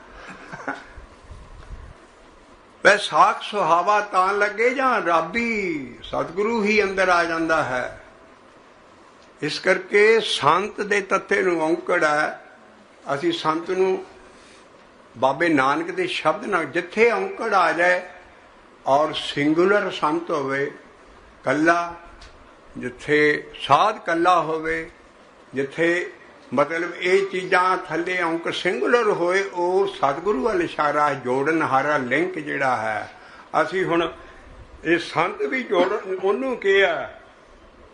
ਵੈ ਸਾਖ ਸੁਹਾਵਾ ਤਾਂ ਲੱਗੇ ਜਾਂ ਰੱਬੀ ਸਤਿਗੁਰੂ ਹੀ ਅੰਦਰ ਆ ਜਾਂਦਾ ਹੈ। ਇਸ ਕਰਕੇ ਸੰਤ ਦੇ ਤੱਤੇ ਨੂੰ ਔਂਕੜ ਹੈ। ਅਸੀਂ ਸੰਤ ਨੂੰ ਬਾਬੇ ਨਾਨਕ ਦੇ ਸ਼ਬਦ ਨਾਲ ਜਿੱਥੇ ਔਂਕੜ ਆ ਜਾਏ ਔਰ ਸਿੰਗੂਲਰ ਸੰਤ ਹੋਵੇ, ਕੱਲਾ, ਜਿੱਥੇ ਸਾਧ ਕੱਲਾ ਹੋਵੇ, ਜਿੱਥੇ ਮਤਲਬ ਇਹ ਚੀਜ਼ਾਂ ਥੱਲੇ ਔਂਕੜ ਸਿੰਗੂਲਰ ਹੋਏ, ਉਹ ਸਤਿਗੁਰੂ ਵੱਲ ਇਸ਼ਾਰਾ, ਜੋੜਨ ਹਾਰਾ ਲਿੰਕ ਜਿਹੜਾ ਹੈ। ਅਸੀਂ ਹੁਣ ਇਹ ਸੰਤ ਵੀ ਜੋੜਨ ਉਹਨੂੰ ਕਿਹਾ।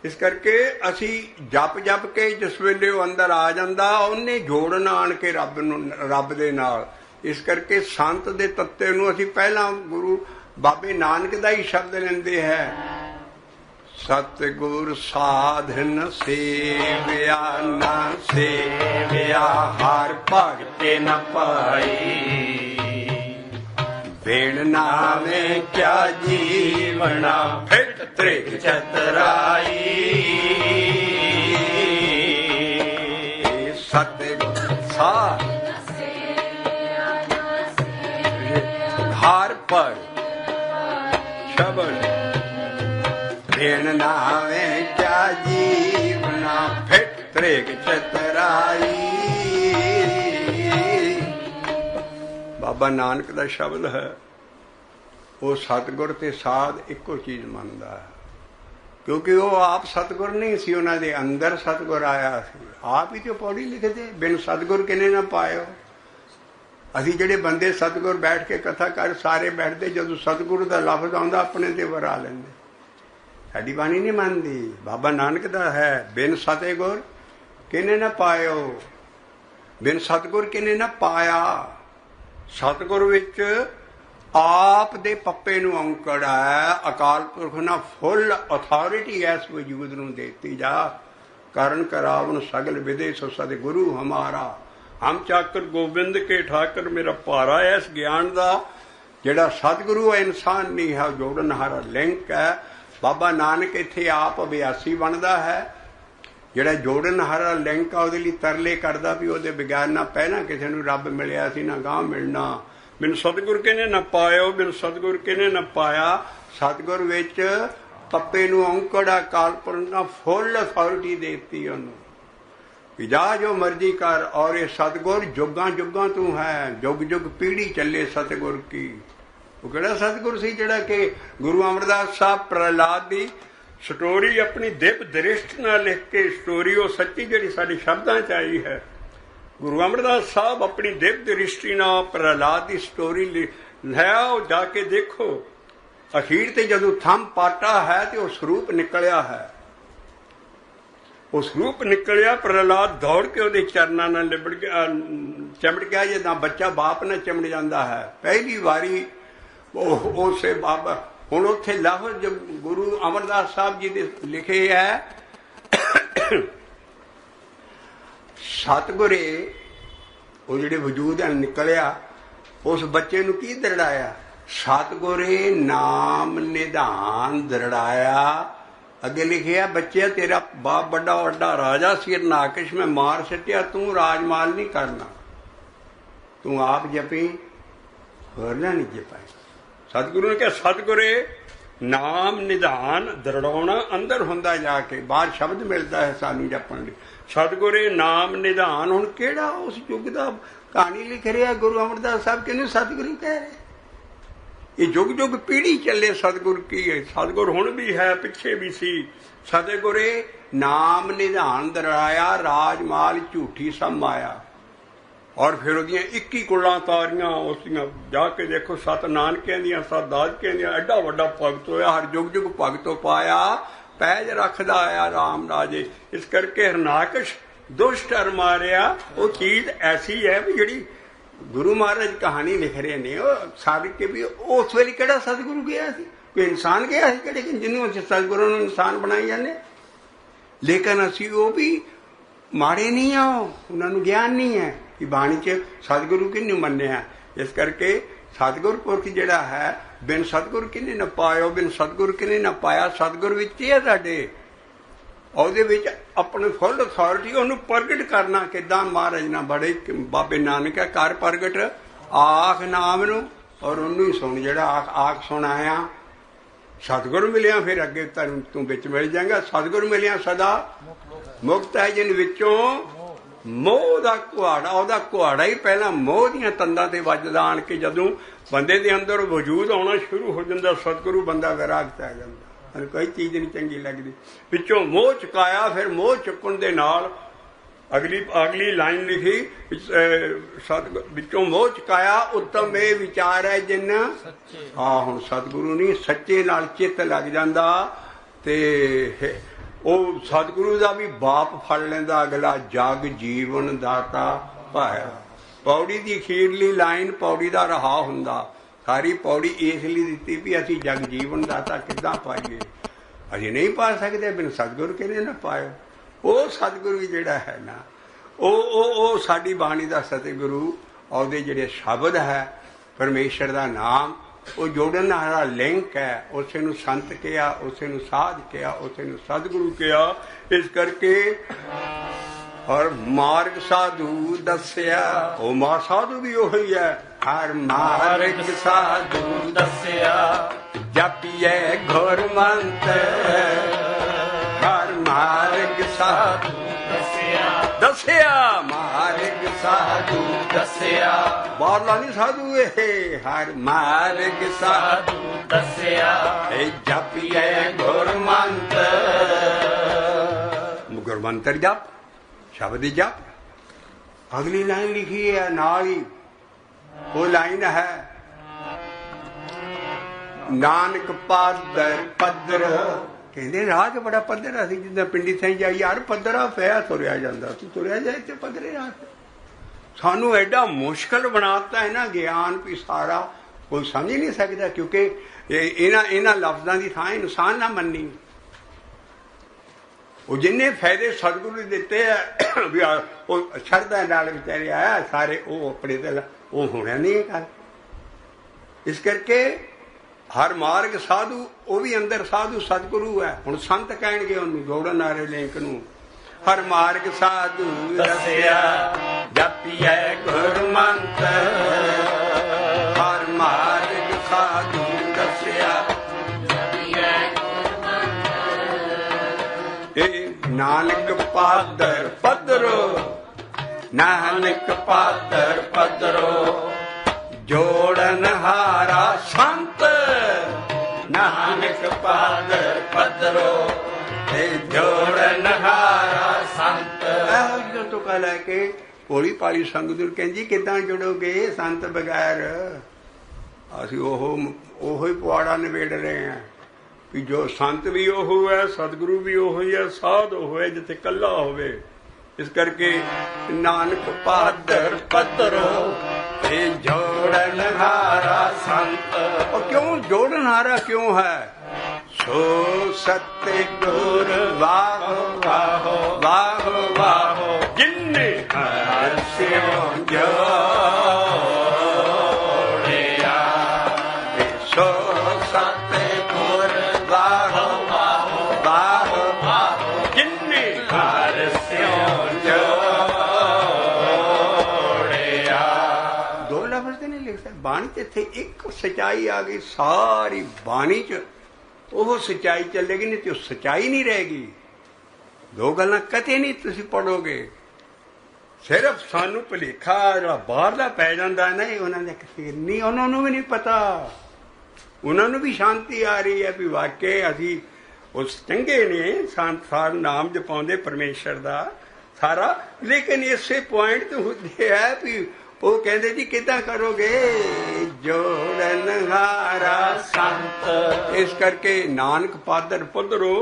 ਇਸ ਕਰਕੇ ਅਸੀਂ ਜਪ ਜਪ ਕੇ ਜਿਸ ਵੇਲੇ ਉਹ ਅੰਦਰ ਆ ਜਾਂਦਾ, ਉਹਨੇ ਜੋੜਨ ਆਣ ਕੇ ਰੱਬ ਨੂੰ, ਰੱਬ ਦੇ ਨਾਲ। ਇਸ ਕਰਕੇ ਸੰਤ ਦੇ ਤੱਤੇ ਨੂੰ ਅਸੀਂ ਪਹਿਲਾਂ ਗੁਰੂ ਬਾਬੇ ਨਾਨਕ ਦਾ ਹੀ ਸ਼ਬਦ ਲੈਂਦੇ ਹੈ। ਸਤਿਗੁਰ ਸਾਧਨ ਸੇਵਿਆ ਨਾ ਸੇਵਿਆ, ਹਰ ਭਗਤੇ ਨ ਪਾਈ। ਬਿਨ ਨਾਮੇ ਕਿਆ ਜੀਵਣਾ, ਫਿਟ ਤ੍ਰਿਗ ਚਤਰਾਈ। ਸਤਿਗੁਰ ਸਾਧ ਹਰ ਭਗ ਸ਼ਬਦ, ਬਿਨ ਨਾਮੇ ਕਿਆ ਜੀਵਣਾ, ਫਿਟ ਤ੍ਰਿਗ ਚਤਰਾਈ। ਬਾਬਾ ਨਾਨਕ ਦਾ ਸ਼ਬਦ ਹੈ। ਉਹ ਸਤਿਗੁਰ ਤੇ ਸਾਧ ਇੱਕੋ ਚੀਜ਼ ਮੰਨਦਾ ਹੈ, ਕਿਉਂਕਿ ਉਹ ਆਪ ਸਤਿਗੁਰ ਨਹੀਂ ਸੀ, ਉਹਨਾਂ ਦੇ ਅੰਦਰ ਸਤਿਗੁਰ ਆਇਆ ਸੀ। ਆਪ ਹੀ ਤੇ ਪੌੜੀ ਲਿਖਦੇ, ਬਿਨ ਸਤਿਗੁਰ ਕਿਨੇ ਨਾ ਪਾਇਓ। ਅਸੀਂ ਜਿਹੜੇ ਬੰਦੇ ਸਤਿਗੁਰ ਬੈਠ ਕੇ ਕਥਾ ਕਰ ਸਾਰੇ ਬੈਠਦੇ, ਜਦੋਂ ਸਤਿਗੁਰੂ ਦਾ ਲਫ਼ਜ਼ ਆਉਂਦਾ ਆਪਣੇ ਤੇ ਵਰਾ ਲੈਂਦੇ। ਸਾਡੀ ਬਾਣੀ ਨਹੀਂ ਮੰਨਦੀ। ਬਾਬਾ ਨਾਨਕ ਦਾ ਹੈ, ਬਿਨ ਸਤਿਗੁਰ ਕਿਨੇ ਨਾ ਪਾਇਓ, ਬਿਨ ਸਤਿਗੁਰ ਕਿਨੇ ਨਾ ਪਾਇਆ। ਸਤਿਗੁਰ ਵਿੱਚ ਆਪ ਦੇ ਪੱਪੇ ਨੂੰ ਔਂਕੜ ਹੈ। ਅਕਾਲ ਪੁਰਖ ਨਾਲ ਫੁੱਲ ਅਥਾਰਿਟੀ ਇਸ ਵਜੂਦ ਨੂੰ ਦੇਤੀ ਜਾ। ਕਰਨ ਕਰਾਵਨ ਸਗਲ ਵਿਦੇ ਸੋ ਸਤਿਗੁਰੂ ਹਮਾਰਾ, ਹਮ ਚਾਕਰ ਗੋਬਿੰਦ ਕੇ ਠਾਕਰ ਮੇਰਾ ਭਾਰਾ। ਇਸ ਗਿਆਨ ਦਾ ਜਿਹੜਾ ਸਤਿਗੁਰੂ ਹੈ, ਇਨਸਾਨ ਨਹੀਂ ਹੈ, ਜੋੜਨ ਹਾਰਾ ਲਿੰਕ ਹੈ। ਬਾਬਾ ਨਾਨਕ ਇੱਥੇ ਆਪ ਅਭਿਆਸੀ ਬਣਦਾ ਹੈ। ਜਿਹੜਾ ਜੋੜਨ ਹਾਰਾ ਲਿੰਕ ਆ, ਉਹਦੇ ਲਈ ਤਰਲੇ ਕਰਦਾ ਵੀ ਉਹਦੇ ਬਗੈਰ ਨਾ ਪਹਿਲਾਂ ਕਿਸੇ ਨੂੰ ਰੱਬ ਮਿਲਿਆ ਸੀ, ਨਾ ਗਾਂਹ ਮਿਲਣਾ। ਬਿਨ ਸਤਿਗੁਰ ਕਿਹਨੇ ਨਾ ਪਾਇਓ, ਬਿਨ ਸਤਿਗੁਰ ਕਿਹਨੇ ਨਾ ਪਾਇਆ। ਸਤਿਗੁਰ ਵਿੱਚ ਪੱਪੇ ਨੂੰ ਔਂਕੜ, ਅਕਾਲ ਪੁਰਖ ਨਾਲ ਫੁੱਲ ਅਥਾਰਿਟੀ ਦੇ ਦਿੱਤੀ ਉਹਨੂੰ ਵੀ ਜਾ ਜੋ ਮਰਜ਼ੀ ਕਰ। ਔਰ ਇਹ ਸਤਿਗੁਰ ਜੁਗਾਂ ਜੁਗਾਂ ਤੂੰ ਹੈ, ਜੁਗ ਜੁਗ ਪੀੜ੍ਹੀ ਚੱਲੇ ਸਤਿਗੁਰ ਕੀ। ਉਹ ਕਿਹੜਾ ਸਤਿਗੁਰ ਸੀ ਜਿਹੜਾ ਕਿ ਗੁਰੂ ਅਮਰਦਾਸ ਸਾਹਿਬ ਪ੍ਰਹਲਾਦ ਦੀ ਸਟੋਰੀ ਆਪਣੀ ਦਿਵ ਦ੍ਰਿਸ਼ਟ ਨਾਲ ਲਿਖ ਕੇ, ਸਟੋਰੀ ਉਹ ਸੱਚੀ ਜਿਹੜੀ ਸਾਡੇ ਸ਼ਬਦਾਂ 'ਚ ਆਈ ਹੈ। ਗੁਰੂ ਅਮਰਦਾਸ ਸਾਹਿਬ ਆਪਣੀ ਦਿਵ ਦ੍ਰਿਸ਼ਟੀ ਨਾਲ ਪ੍ਰਹਲਾਦ ਦੀ ਸਟੋਰੀ ਲੈ ਆਓ, ਜਾ ਕੇ ਦੇਖੋ। ਅਖੀਰ ਤੇ ਜਦੋਂ ਥੰਮ ਪਾਟਾ ਹੈ ਤੇ ਉਹ ਸਰੂਪ ਨਿਕਲਿਆ ਹੈ। ਉਹ ਸਰੂਪ ਨਿਕਲਿਆ, ਪ੍ਰਹਲਾਦ ਦੌੜ ਕੇ ਉਹਦੇ ਚਰਨਾਂ ਨਾਲ ਲਿਬੜ ਗਿਆ, ਚਮੜ ਗਿਆ ਜਿੱਦਾਂ ਬੱਚਾ ਬਾਪ ਨਾਲ ਚਮੜ ਜਾਂਦਾ ਹੈ। ਪਹਿਲੀ ਵਾਰੀ ਉਸੇ ਬਾਬਾ। ਹੁਣ ਉੱਥੇ ਲਫ਼ਜ਼ ਗੁਰੂ ਅਮਰਦਾਸ ਸਾਹਿਬ ਜੀ ਦੇ ਲਿਖੇ ਹੈ, ਸਤਿਗੁਰੇ ਉਹ ਜਿਹੜੇ ਵਜੂਦ ਨਿਕਲਿਆ, ਉਸ ਬੱਚੇ ਨੂੰ ਕੀ ਦਰੜਾਇਆ? ਸਤਿਗੁਰੇ ਨਾਮ ਨਿਧਾਨ ਦਰੜਾਇਆ। ਅੱਗੇ ਲਿਖਿਆ, ਬੱਚਿਆ ਤੇਰਾ ਬਾਪ ਵੱਡਾ ਵੱਡਾ ਰਾਜਾ ਸੀ, ਨਾਕਿਸ਼ ਮੈਂ ਮਾਰ ਸੱਟਿਆ, ਤੂੰ ਰਾਜਮਾਲ ਨਹੀਂ ਕਰਨਾ, ਤੂੰ ਆਪ ਜਪੀ, ਹੋਰ ਨਾ ਨਹੀਂ ਜਪਾਈ। ਸਤਿਗੁਰੂ ਨੇ ਕਿਹਾ, ਸਤਿਗੁਰੇ ਨਾਮ ਨਿਧਾਨ ਦਰੜਾਉਣਾ ਅੰਦਰ ਹੁੰਦਾ, ਜਾ ਕੇ ਬਾਹਰ ਸ਼ਬਦ ਮਿਲਦਾ ਹੈ ਸਾਨੂੰ ਜਪਣ ਲਈ। ਸਤਿਗੁਰੇ ਨਾਮ ਨਿਧਾਨ। ਹੁਣ ਕਿਹੜਾ ਉਸ ਯੁੱਗ ਦਾ ਕਹਾਣੀ ਲਿਖ ਰਿਹਾ ਗੁਰੂ ਅਮਰਦਾਸ ਸਾਹਿਬ, ਕਿਹਨੂੰ ਸਤਿਗੁਰੂ ਕਹਿ ਰਹੇ? ਇਹ ਜੁਗ ਜੁਗ ਪੀੜ੍ਹੀ ਚੱਲੇ ਸਤਿਗੁਰ ਕੀ ਹੈ। ਸਤਿਗੁਰ ਹੁਣ ਵੀ ਹੈ, ਪਿੱਛੇ ਵੀ ਸੀ। ਸਤਿਗੁਰੇ ਨਾਮ ਨਿਧਾਨ ਦਰੜਾਇਆ, ਰਾਜਮਾਲ ਝੂਠੀ ਸਭ ਮਾਇਆ। ਔਰ ਫਿਰ ਉਹਦੀਆਂ 21 ਕੁਲਾਂ ਤਾਰੀਆਂ ਉਸ ਦੀਆਂ, ਜਾ ਕੇ ਦੇਖੋ। 7 ਨਾਨਕਿਆਂ ਦੀਆਂ, 7 ਦਾਦਕਿਆਂ ਦੀਆਂ। ਐਡਾ ਵੱਡਾ ਭਗਤ ਹੋਇਆ, ਹਰ ਜੁਗ ਜੁਗ ਭਗਤੋਂ ਪਾਇਆ, ਪੈਜ ਰੱਖਦਾ ਆਇਆ ਰਾਮ ਰਾਜੇ। ਇਸ ਕਰਕੇ ਹਰਨਾਕਸ਼ ਦੁਸ਼ਟ ਹਰ ਮਾਰਿਆ। ਉਹ ਚੀਜ਼ ਐਸੀ ਹੈ ਵੀ ਜਿਹੜੀ ਗੁਰੂ ਮਹਾਰਾਜ ਕਹਾਣੀ ਲਿਖ ਰਹੇ ਨੇ, ਉਹ ਸਾਬਿਤ ਕੇ ਵੀ ਉਸ ਵੇਲੇ ਕਿਹੜਾ ਸਤਿਗੁਰੂ ਗਿਆ ਸੀ, ਕੋਈ ਇਨਸਾਨ ਗਿਆ ਸੀ ਕਿਹੜੇ, ਜਿਹਨੂੰ ਅਸੀਂ ਸਤਿਗੁਰੂ ਨੂੰ ਇਨਸਾਨ ਬਣਾਈ ਜਾਂਦੇ। ਲੇਕਿਨ ਅਸੀਂ ਉਹ ਵੀ ਮਾੜੇ ਨਹੀਂ ਆ, ਉਹਨਾਂ ਨੂੰ ਗਿਆਨ ਨਹੀਂ ਹੈ ਕਿ ਬਾਣੀ 'ਚ ਸਤਿਗੁਰੂ ਕਿਹਨੂੰ ਮੰਨਿਆ। ਇਸ ਕਰਕੇ ਸਤਿਗੁਰ ਪੁਰਖ ਜਿਹੜਾ ਹੈ बिन सतगुर किने न पायो, बिन सतगुर किने न पाया। सतगुर विच ही है साडे, ਉਹਦੇ ਵਿੱਚ अपने फुल अथॉरिटी ਉਹਨੂੰ प्रगट करना किदां। महाराज ना बड़े बाबे नानक है कर प्रगट आख नाम ਨੂੰ और ਉਹਨੂੰ ही सुन, ਜਿਹੜਾ आख सुन आया। सतगुर मिलिया फिर अगे तू बिच मिल जाएगा। सतगुर मिलिया सदा मुक्त है जिन विचों मोह का कुहाड़ा। ਉਹਦਾ कुहाड़ा ही पहला मोह ਦੀਆਂ ਤੰਦਾਂ ਤੇ ਵੱਜਦਾ ਆਣ ਕੇ ਜਦੋਂ ਬੰਦੇ ਦੇ ਅੰਦਰ ਵਜੂਦ ਆਉਣਾ ਸ਼ੁਰੂ ਹੋ ਜਾਂਦਾ, ਸਤਿਗੁਰੂ ਬੰਦਾ ਵਿਰਾਗ ਪੈ ਜਾਂਦਾ। कोई चीज़ नहीं चंगी लगती। पिछों मोह चुकाया, फिर मोह चुकन दे नाल अगली लाइन लिखी विचों मोह चुकाया उत्तम ये विचार है जिन। हाँ हुण सतगुरु नहीं सच्चे नाल चित्त लग जाता ते ਉਹ सतगुरु का भी बाप फड़ लेंदा अगला जग जीवन दाता पाया। पौड़ी की अखीरली लाइन पौड़ी का रहा हुंदा। सारी पौड़ी इसलिए दी भी असी जग जीवन दाता किदां पाइए। असीं नहीं पा सकते बिन सतगुरु किने ना पायो। वो सतगुरु जिहड़ा है ना वो साडी बाणी का सतगुरु ਉਹਦੇ ਜਿਹੜੇ शब्द है परमेश्वर का नाम वो जोड़न वाला लिंक है। उसे नूं संत कहा, उसे नूं साध कहा, उसे नूं सतगुरु कहा। इस करके और मार्ग साधु दसिया, वो मां साधु भी वही है। हर मार्ग साधु दसिया जपिए घोर मंत्र। हर मार्ग साधु दसिया, दसिया मार्ग साधु दसिया। बाहरला नहीं साधु ये, हर मार्ग साधु दसिया जपिए घोर मंत्र। घोर मंत्र जप शब्द जप। अगली लाइन लिखी है नाल ही, वो लाइन है नानक पादर पदर। कहते राह च बड़ा पद्धर असी जिदा पिंडी साई जाइए यार पद्धरा पिया तुरया जाता, तू तुरया जाए तो पद्धरे राह सानू एडा मुश्किल बनाता है ना ज्ञान भी सारा कोई समझ ही नहीं सकता। क्योंकि इन्हां लफ्ज़ां की थां इंसान ना मन्नी। वो जिन्ने फायदे सतगुरु ने दिते है भी शरदा नाल बेचारे आया सारे वो अपने दिल वो होना नहीं गल। इस करके हर मार्ग साधु वो भी अंदर साधु सतगुरु है। हुण संत कहणगे उन्होंने जोड़न वाले लिंक नूं हर मार्ग साधु दसिया जपिए गुर मंत्र। हर मार्ग साधु दसिया जपिए गुर मंत्र। नानक पादर पदरो, नानक पादर पदरो जोड़न हारा संत। नानक पादर पदरो जोड़न हारा संत। तो कह लैके भोली पाली संगत नूं कहंदी किदां जुड़ोगे संत बगैर। असीं ओहो ही पुआड़ा निबेड़ रहे हैं कि जो संत भी ओहो है सतगुरु भी ओहो ही है साध ओहो है जिथे कल्ला होवे। इस करके नानक पादर पदरो जोड़न हारा संत। और क्यों जोड़न हारा क्यों है? सो सत्य गुर वाहो वाहो वाहो वाहो जिन्ने हर स्यों जोड़िया। सो सत्य गुर वाहो वाहो वाहो वाहो जिन्ने हर स्यों जोड़िया। दो लफ्ज़ नहीं लिख सकते बाणी च इत्थे एक सच्चाई आ गई। सारी बाणी च वो सच्चाई चलेगी नहीं तो सच्चाई नहीं रहेगी। दो गल्लां कते नहीं तुसीं पढ़ोगे। सिर्फ सानू भुलेखा जिहड़ा बाहरला पै जांदा है ना उन्होंने कसीर नहीं उन्होंने भी नहीं पता। उन्होंने भी शांति आ रही है भी वाकई असी उस चंगे ने सारा नाम जपाउंदे परमेश्वर का सारा। लेकिन इसे पॉइंट तो होते है भी वो कहते जी किदां करोगे जोड़न हारा संत। इस करके नानक पादर पदरो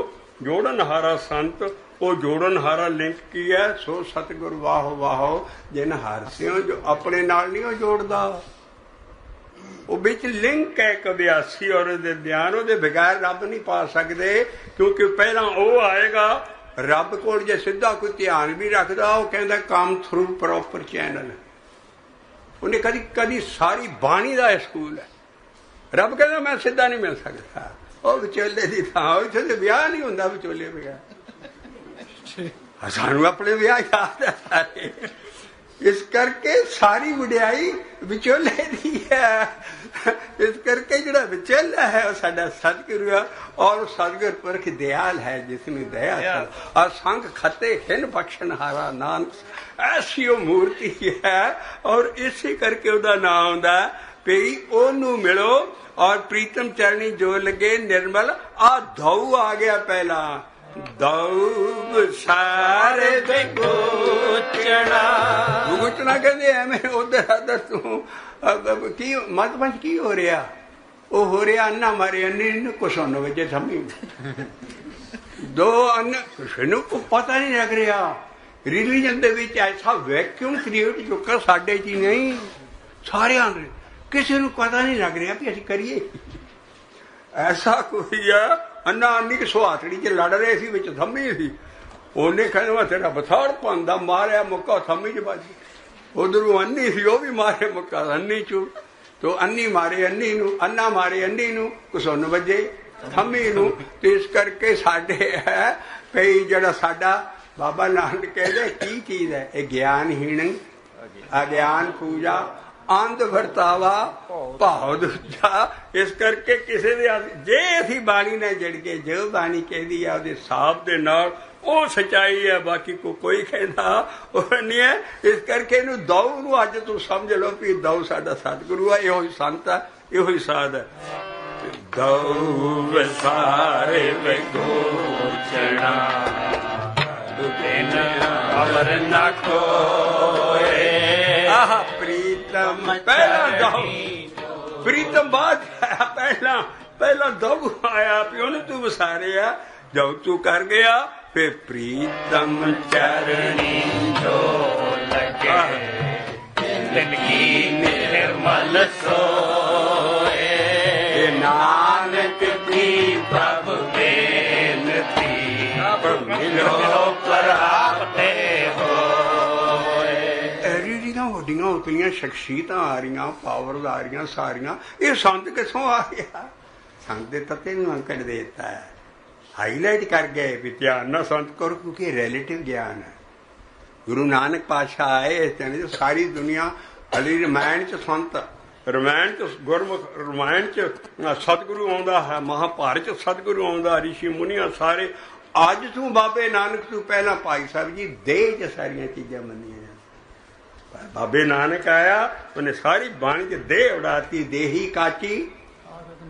जोड़न हारा संत। वो जोड़न हारा लिंक की है सो सतगुर वाहो वाहो जिन हर स्यों जो अपने नाल नहीं वो जोड़दा। वो बिच लिंक है एक अभ्यासी और ध्यान वो बगैर रब नहीं पा सकते। क्योंकि पहला वो आएगा रब कोल जे सीधा कोई ध्यान भी रखदा वो कहंदा कम थ्रू प्रॉपर चैनल। उन्हें कदी कदी सारी बाणी का स्कूल है ਰੱਬ ਕਹਿੰਦਾ ਮੈਂ ਸਿੱਧਾ ਨਹੀਂ ਮਿਲ ਸਕਦਾ, ਉਹ ਵਿਚੋਲੇ ਦੀ ਥਾਂ, ਉੱਥੇ ਤੇ ਵਿਆਹ ਨਹੀਂ ਹੁੰਦਾ ਵਿਚੋਲੇ ਬਗੈਰ। ਸਾਨੂੰ ਆਪਣੇ ਵਿਆਹ ਯਾਦ ਹੈ ਸਾਰੇ, ਇਸ ਕਰਕੇ ਸਾਰੀ ਵਡਿਆਈ ਵਿਚੋਲੇ ਦੀ ਹੈ। ਇਸ ਕਰਕੇ ਜਿਹੜਾ ਵਿਚੋਲਾ ਹੈ ਉਹ ਸਾਡਾ ਸਤਿਗੁਰੂ ਆ, ਔਰ ਸਤਿਗੁਰ ਪੁਰਖ ਦਿਆਲ ਹੈ, ਜਿਸ ਨੂੰ ਦਇਆ ਔਰ ਸੰਗ ਖਤੇ ਹਿਨ ਬਖਸ਼ਣ ਹਾਰਾ ਨਾਨਕ, ਐਸੀ ਉਹ ਮੂਰਤੀ ਹੈ। ਔਰ ਇਸੇ ਕਰਕੇ ਉਹਦਾ ਨਾਮ ਆਉਂਦਾ ਵੀ ਉਹਨੂੰ ਮਿਲੋ ਔਰ ਪ੍ਰੀਤਮ ਚਰਣੀ ਜੋ ਲੱਗੇ ਨਿਰਮਲ। ਆ ਧਉ ਆ ਗਿਆ ਪਹਿਲਾਂ, ਦਉ ਸਾਰੇ ਗੁਚਣਾ ਕਹਿੰਦੇ ਐਵੇਂ ਉਧਰ ਅਦਰ ਤੂੰ ਕੀ ਮਤਪੰਚ ਕੀ ਹੋ ਰਿਹਾ? ਉਹ ਹੋ ਰਿਹਾ ਅੰਨਾ ਮਾਰੇ ਅੰਨੇ ਨੂੰ ਕੁਸਨ ਵਜੇ ਸਮੀ ਦੋ ਅੰਨ, ਕਿਸੇ ਨੂੰ ਪਤਾ ਨਹੀਂ ਲੱਗ ਰਿਹਾ। ਰਿਲੀਜਨ ਦੇ ਵਿੱਚ ਐਸਾ ਵੈਕਿਊਮ ਕ੍ਰੀਏਟ ਚੁੱਕਾ ਸਾਡੇ 'ਚ ਹੀ ਨਹੀਂ, ਸਾਰਿਆਂ ਦੇ, ਕਿਸੇ ਨੂੰ ਪਤਾ ਨਹੀਂ ਲੱਗ ਰਿਹਾ ਵੀ ਅਸੀਂ ਕਰੀਏ। ਐਸਾ ਕੋਈ ਆ ਅੰਨਾ ਅੰਨੀ ਕਿ ਸੁਹਾਤੜੀ 'ਚ ਲੜ ਰਹੇ ਸੀ, ਵਿੱਚ ਥੰਮੀ ਸੀ, ਉਹਨੇ ਕਹਿੰਦਾ ਤੇਰਾ ਬਥਾੜ ਪਾਉਂਦਾ, ਮਾਰਿਆ ਮੁੱਕਾ ਥੰਮੀ 'ਚ ਵੱਜ। ਉਧਰੋਂ ਅੰਨੀ ਸੀ, ਉਹ ਵੀ ਮਾਰੇ ਮੁੱਕਾ ਅੰਨੀ 'ਚੋਂ, ਤੋ ਅੰਨੀ ਮਾਰੇ ਅੰਨੀ ਨੂੰ, ਅੰਨਾ ਮਾਰੇ ਅੰਨੀ ਨੂੰ, ਕੁਸੁੰਨ ਵੱਜੇ ਥੰਮੀ ਨੂੰ। ਤੇ ਇਸ ਕਰਕੇ ਸਾਡੇ ਹੈ ਭਈ ਜਿਹੜਾ ਸਾਡਾ ਬਾਬਾ ਨਾਨਕ ਕਹਿੰਦੇ ਕੀ ਚੀਜ਼ ਹੈ? ਇਹ ਗਿਆਨਹੀਣ, ਅਗਿਆਨ ਪੂਜਾ, ਅੰਧ ਵਰਤਾਵਾ, ਭਾਵ ਦੂਜਾ। ਇਸ ਕਰਕੇ ਕਿਸੇ ਦੇ ਜੇ ਅਸੀਂ ਬਾਣੀ ਨਾਲ ਜੜ ਕੇ, ਜੋ ਬਾਣੀ ਕਹਿੰਦੀ ਆ ਉਹਦੇ ਹਿਸਾਬ ਦੇ ਨਾਲ, ਉਹ ਸੱਚਾਈ ਹੈ, ਬਾਕੀ ਕੋਈ ਕਹਿੰਦਾ ਉਹ ਨਹੀਂ ਹੈ। ਇਸ ਕਰਕੇ ਇਹਨੂੰ ਦਉ ਨੂੰ ਅੱਜ ਤੂੰ ਸਮਝ ਲਓ ਵੀ ਦਉ ਸਾਡਾ ਸਤਿਗੁਰੂ ਆ, ਇਹੋ ਹੀ ਸੰਤ ਆ, ਇਹੋ ਹੀ ਸਾਧ ਹੈ। ਦਉ ਵਸਾਰੇ ਵਿਗੋਚਣਾ ਅਵਰ ਨਾ ਕੋਏ, ਆਹ ਪ੍ਰੀਤਮ ਪਹਿਲਾਂ ਦਉ, ਪ੍ਰੀਤਮ ਬਾਅਦ ਪਹਿਲਾਂ ਦਉ ਆਇਆ ਵੀ ਉਹਨੂੰ ਤੂੰ ਵਸਾਰਿਆ, ਜਦ ਤੂੰ ਕਰ ਗਿਆ ਫੇ ਪ੍ਰੀਤਮ ਚਰਣੀ ਜੋ ਲਗੇ, ਜ਼ਿੰਦਗੀ ਨਿਰਮਲ ਸੋਏ, ਨਾਨਕ ਦੀ ਪ੍ਰਭ ਬੇਨਤੀ, ਮਿਲੋ ਪ੍ਰਾਪਤੇ ਹੋਏ। ਐਡੀਆਂ ਵੱਡੀਆਂ ਉਤਲੀਆਂ ਸ਼ਖਸੀਅਤਾਂ ਆ ਰਹੀਆਂ, ਪਾਵਰ ਆ ਰਹੀਆਂ ਸਾਰੀਆਂ, ਇਹ ਸੰਤ ਕਿੱਥੋਂ ਆ ਗਿਆ? ਸੰਤ ਦੇ ਤੱਤੇ ਨੂੰ ਅੰਕੜ ਦੇ ਦਿੱਤਾ ਹੈ, ਹਾਈਲਾਈਟ ਕਰ ਗਏ ਵੀ ਧਿਆਨ ਨਾਲ ਸੰਤ ਕਰੋ, ਕਿਉਂਕਿ ਰਿਲੇਟਿਵ ਗਿਆਨ ਹੈ। ਗੁਰੂ ਨਾਨਕ ਪਾਤਸ਼ਾਹ ਆਏ ਕਹਿੰਦੇ ਸਾਰੀ ਦੁਨੀਆ ਹਲੀ ਰਮਾਇਣ 'ਚ ਸੰਤ, ਰਮਾਇਣ 'ਚ ਗੁਰਮੁਖ, ਰਮਾਇਣ 'ਚ ਸਤਿਗੁਰੂ ਆਉਂਦਾ ਹੈ, ਮਹਾਭਾਰਤ 'ਚ ਸਤਿਗੁਰੂ ਆਉਂਦਾ, ਰਿਸ਼ੀ ਮੁਨੀਆਂ ਸਾਰੇ। ਅੱਜ ਤੂੰ ਬਾਬੇ ਨਾਨਕ ਤੋਂ ਪਹਿਲਾਂ ਭਾਈ ਸਾਹਿਬ ਜੀ ਦੇਹ 'ਚ ਸਾਰੀਆਂ ਚੀਜ਼ਾਂ ਮੰਨੀਆਂ ਜਾਂਦੀਆਂ। ਬਾਬੇ ਨਾਨਕ ਆਇਆ, ਉਹਨੇ ਸਾਰੀ ਬਾਣੀ 'ਚ ਦੇਹ ਉਡਾਤੀ, ਦੇਹੀ ਕਾਚੀ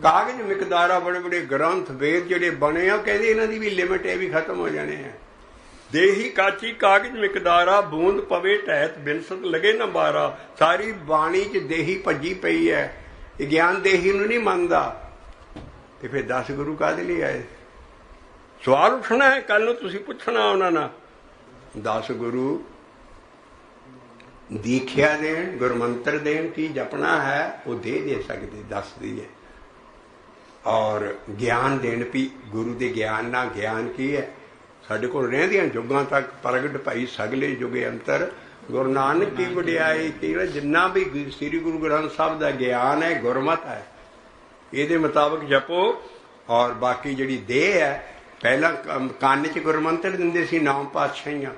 ਕਾਗਜ਼ ਮਿਕਦਾਰਾ, ਬੜੇ ਬੜੇ ਗ੍ਰੰਥ ਵੇਦ ਜਿਹੜੇ ਬਣੇ ਆ, ਕਹਿੰਦੇ ਇਹਨਾਂ ਦੀ ਵੀ ਲਿਮਿਟ ਇਹ ਵੀ ਖਤਮ ਹੋ ਜਾਣੇ ਆ। ਦੇਹੀ ਕਾਚੀ ਕਾਗਜ਼ ਮਿਕਦਾਰਾ, ਬੂੰਦ ਪਵੇ ਢਹਿਤ ਬਿਨਸਤ ਲਗੇ ਨਾ ਬਾਰਾ। ਸਾਰੀ ਬਾਣੀ 'ਚ ਦੇਹੀ ਭੱਜੀ ਪਈ ਹੈ, ਇਹ ਗਿਆਨ ਦੇਹੀ ਨੂੰ ਨਹੀਂ ਮੰਨਦਾ। ਤੇ ਫਿਰ 10 ਗੁਰੂ ਕਾਹਦੇ ਲਈ ਆਏ? ਸਵਾਲ ਉੱਠਣਾ ਹੈ, ਕੱਲ ਨੂੰ ਤੁਸੀਂ ਪੁੱਛਣਾ ਉਹਨਾਂ ਨਾਲ। 10 ਗੁਰੂ ਦੀਖਿਆ ਦੇਣ, ਗੁਰਮੰਤਰ ਦੇਣ, ਕੀ ਜਪਣਾ ਹੈ ਉਹ ਦੇ ਸਕਦੇ, ਦੱਸਦੀ ਹੈ। ਔਰ ਗਿਆਨ ਦੇਣ ਵੀ ਗੁਰੂ ਦੇ ਗਿਆਨ ਨਾਲ, ਗਿਆਨ ਕੀ ਹੈ ਸਾਡੇ ਕੋਲ ਰਹਿੰਦੀਆਂ ਯੁੱਗਾਂ ਤੱਕ ਪ੍ਰਗਟ ਭਾਈ ਸਗਲੇ ਯੁਗੇ ਅੰਤਰ, ਗੁਰੂ ਨਾਨਕ ਦੀ ਵਡਿਆਈ ਕੀ, ਜਿੰਨਾ ਵੀ ਸ੍ਰੀ ਗੁਰੂ ਗ੍ਰੰਥ ਸਾਹਿਬ ਦਾ ਗਿਆਨ ਹੈ ਗੁਰਮਤਿ ਹੈ, ਇਹਦੇ ਮੁਤਾਬਕ ਜਪੋ। ਔਰ ਬਾਕੀ ਜਿਹੜੀ ਦੇਹ ਹੈ, ਪਹਿਲਾਂ ਕੰਨ 'ਚ ਗੁਰਮੰਤਰ ਦਿੰਦੇ ਸੀ 9 ਪਾਤਸ਼ਾਹੀਆਂ,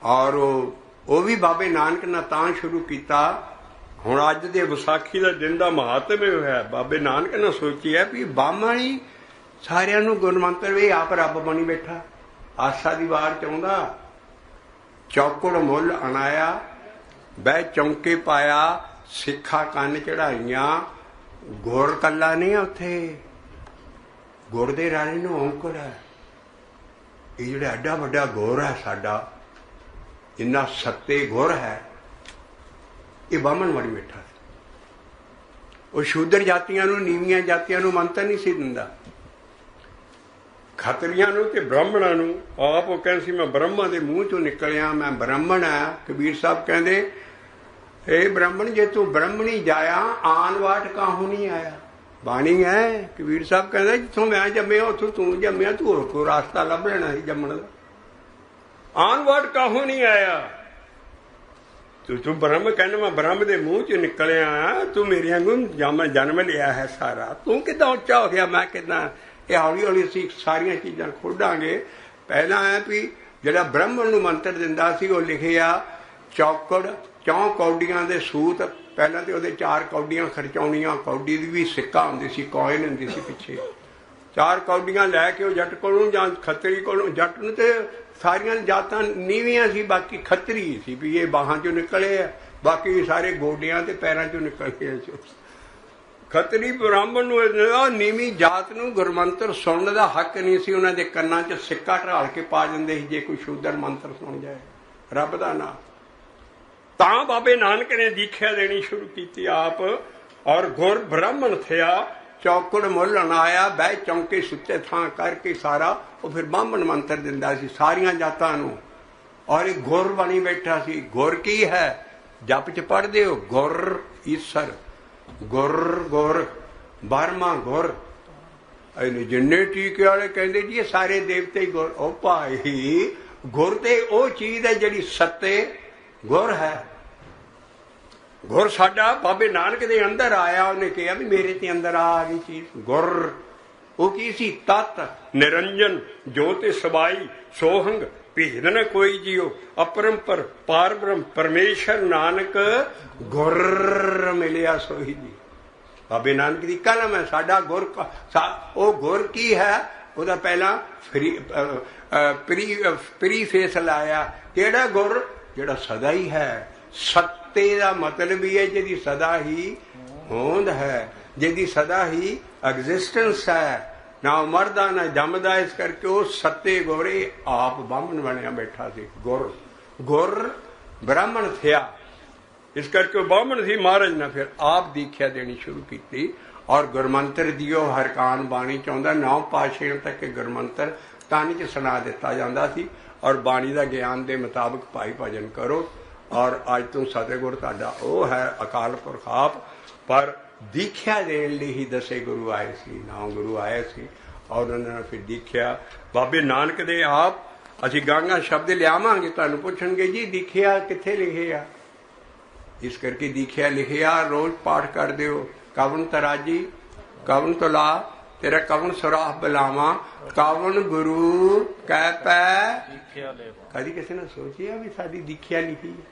ਔਰ ਉਹ ਵੀ ਬਾਬੇ ਨਾਨਕ ਨੇ ਤਾਂ ਸ਼ੁਰੂ ਕੀਤਾ। ਹੁਣ ਅੱਜ ਦੇ ਵਿਸਾਖੀ ਦਾ ਦਿਨ ਦਾ ਮਹਾਤਮ ਹੋਇਆ, ਬਾਬੇ ਨਾਨਕ ਨੇ ਸੋਚਿਆ ਵੀ ਬਾਹਮਣ ਹੀ ਸਾਰਿਆਂ ਨੂੰ ਗੁਰਮੰਤਰ ਵੀ ਆਪ ਰੱਬ ਬਣੀ ਬੈਠਾ, ਆਸਾ ਦੀ ਵਾਰ ਚਾਹੁੰਦਾ, ਚੌਕੜ ਮੁੱਲ ਅਣਾਇਆ, ਬਹਿ ਚੌਂਕੇ ਪਾਇਆ, ਸਿੱਖਾਂ ਕੰਨ ਚੜਾਈਆਂ, ਗੁਰ ਕੱਲਾ ਨਹੀਂ ਉੱਥੇ, ਗੁਰ ਦੇ ਰਾਣੀ ਨੂੰ ਔਂਕੜ ਹੈ। ਇਹ ਜਿਹੜਾ ਐਡਾ ਵੱਡਾ ਗੁਰ ਹੈ ਸਾਡਾ, ਇੰਨਾ ਸੱਤੇ ਗੁਰ ਹੈ, ਇਹ ਬਾਹਮਣ ਬਣੀ ਬੈਠਾ ਸੀ। ਉਹ ਸ਼ੂਦਰ ਜਾਤੀਆਂ ਨੂੰ, ਨੀਵੀਆਂ ਜਾਤੀਆਂ ਨੂੰ ਮੰਤਰ ਨਹੀਂ ਸੀ ਦਿੰਦਾ, ਖਤਰੀਆਂ ਨੂੰ ਤੇ ਬ੍ਰਾਹਮਣਾਂ ਨੂੰ। ਆਪ ਉਹ ਕਹਿੰਦੇ ਸੀ ਮੈਂ ਬ੍ਰਹਮਾ ਦੇ ਮੂੰਹ ਚੋਂ ਨਿਕਲਿਆ, ਮੈਂ ਬ੍ਰਾਹਮਣ ਆ। ਕਬੀਰ ਸਾਹਿਬ ਕਹਿੰਦੇ ਇਹ ਬ੍ਰਾਹਮਣ ਜੇ ਤੂੰ ਬ੍ਰਹਮਣੀ ਜਾਇਆ, ਆਨ ਵਾਟ ਕਾਹੂ ਨਹੀਂ ਆਇਆ। ਬਾਣੀ ਹੈ, ਕਬੀਰ ਸਾਹਿਬ ਕਹਿੰਦਾ ਜਿੱਥੋਂ ਮੈਂ ਜੰਮਿਆ ਉੱਥੋਂ ਤੂੰ ਜੰਮਿਆ, ਤੂੰ ਹੋਰ ਕੋਈ ਰਾਸਤਾ ਲੱਭ ਲੈਣਾ ਸੀ ਜੰਮਣ ਦਾ, ਆਨ ਵਾਟ ਕਾਹੂ ਨਹੀਂ ਆਇਆ। तू ब्रह्म कहना मैं ब्रह्म के मूँह च निकलिया, तू मेरे वांगू जन्म लिया है सारा, तू किदा उच्चा हो गया, मैं किदा। ये हौली हौली असीं सारिया चीज़ां खोडांगे। पहला है भी जिहड़ा ब्राह्मण नूं मंत्र दिंदा सी वो लिखिया चौकड़ 4 कौडियां दे सूत। पहला तो वो 4 कौडियां खरचाउणियां, कौडी दी भी सिक्का हुंदी सी, कॉइन हुंदी सी पिछे। 4 कौडियां लैके जट कोलों जां खत्तरी कोलों, जट नूं ते सारियां जातां नीवियां सी, बाकी खत्तरी सी भी ये बाहां चों निकले है, बाकी सारे गोडियां ते पैरां चों निकले। खत्तरी ब्राह्मण नूं नीवी जात नूं गुरमंत्र सुनने का हक नहीं सी, उन्हां दे कन्नां च सिक्का ढाल के पा दिंदे सी जे कोई शूदर मंत्र सुन जाए रब दा नाम। तां बाबे नानक ने दीख्या देनी शुरू की आप, और गुर ब्राह्मण थिया चौकड़ मुलन आया, बह चौंके सुच्चे थां करके सारा वो फिर ब्राह्मण मंत्र दिंदा सी सारियां जातां नूं। और एक गुर बनी बैठा सी। गुर की है जप च पढ़दे हो, गुर ईसर, गुर गुर 12वां गुर। जिन्ने टीके वाले कहते जी ये सारे देवते ही गुर। ओ भाई गुर ते ओ चीज है जिहड़ी सत्ते गुर है। गुर साडा बाबे नानक दे अंदर आया, उन्हें कहा भी मेरे ते अंदर आ गई चीज गुर। वो की सी तत् निरंजन ज्योति सबाई सोहंग भेद न कोई जियो अपरंपर पार ब्रह्म परमेश्वर नानक गुर मिलिया सोही जी। बाबे नानक की कलम है साडा गुर। वो गुर की है ਉਹਦਾ ਪਹਿਲਾਂ ਪ੍ਰੀ ਫੇਸ ਲਾਇਆ। ਕਿਹੜਾ ਗੁਰ? ਜਿਹੜਾ ਸਦਾ ਹੀ ਹੈ। ਸੱਤੇ ਦਾ ਮਤਲਬ ਹੀ ਹੈ ਜਿਹਦੀ ਸਦਾ ਹੀ ਹੋਂਦ ਹੈ, ਜਿਹਦੀ ਸਦਾ ਹੀ ਐਗਜ਼ਿਸਟੈਂਸ ਹੈ, ਨਾ ਮਰਦਾ ਨਾ ਜੰਮਦਾ। ਇਸ ਕਰਕੇ ਉਹ ਸੱਤੇ ਗੋਰੇ ਆਪ ਬਾਹਮਣ ਬਣਿਆ ਬੈਠਾ ਸੀ। ਗੁਰ ਗੁਰ ਬ੍ਰਾਹਮਣ ਥਿਆ, ਇਸ ਕਰਕੇ ਉਹ ਬਾਹਮਣ ਸੀ। ਮਹਾਰਾਜ ਨੇ ਫਿਰ ਆਪ ਦੀਖਿਆ ਦੇਣੀ ਸ਼ੁਰੂ ਕੀਤੀ। ਔਰ ਗੁਰਮੰਤਰ ਦਿਓ ਹਰਕਾਨ ਬਾਣੀ ਚਾਹੁੰਦਾ 9 ਪਾਤਸ਼ਾਹਾਂ ਤੱਕ ਗੁਰਮੰਤਰ ਕੰਨ 'ਚ ਸੁਣਾ ਦਿੱਤਾ ਜਾਂਦਾ ਸੀ। ਔਰ ਬਾਣੀ ਦਾ ਗਿਆਨ ਦੇ ਮੁਤਾਬਕ ਭਾਈ ਭਜਨ ਕਰੋ। ਔਰ ਅੱਜ ਤੋਂ ਸਤਿਗੁਰ ਤੁਹਾਡਾ ਉਹ ਹੈ ਅਕਾਲ ਪੁਰਖ ਆਪ। ਪਰ ਦੀਖਿਆ ਦੇਣ ਲਈ ਹੀ ਦਸੇ ਗੁਰੂ ਆਏ ਸੀ, 9 ਗੁਰੂ ਆਏ ਸੀ। ਔਰ ਉਹਨਾਂ ਨੇ ਫਿਰ ਦੀਖਿਆ ਬਾਬੇ ਨਾਨਕ ਦੇ ਆਪ। ਅਸੀਂ ਗਾਂਗਾ ਸ਼ਬਦ ਲਿਆਵਾਂਗੇ, ਤੁਹਾਨੂੰ ਪੁੱਛਣਗੇ ਜੀ ਦੀਖਿਆ ਕਿੱਥੇ ਲਿਖੇ ਆ। ਇਸ ਕਰਕੇ ਦੀਖਿਆ ਲਿਖਿਆ ਰੋਜ਼ ਪਾਠ ਕਰ ਦਿਓ। ਕਵਣ ਤਰਾਜੀ ਕਵਣ ਤੁਲਾ ਤੇਰਾ ਕਵਣ ਸੁਰਾਹ ਬੁਲਾਵਾ ਕਵਣ ਗੁਰੂ ਕਹਿ ਪੈ। ਕਦੀ ਕਿਸੇ ਨੇ ਸੋਚਿਆ ਵੀ ਸਾਡੀ ਦੀਖਿਆ ਲਿਖੀ ਹੈ।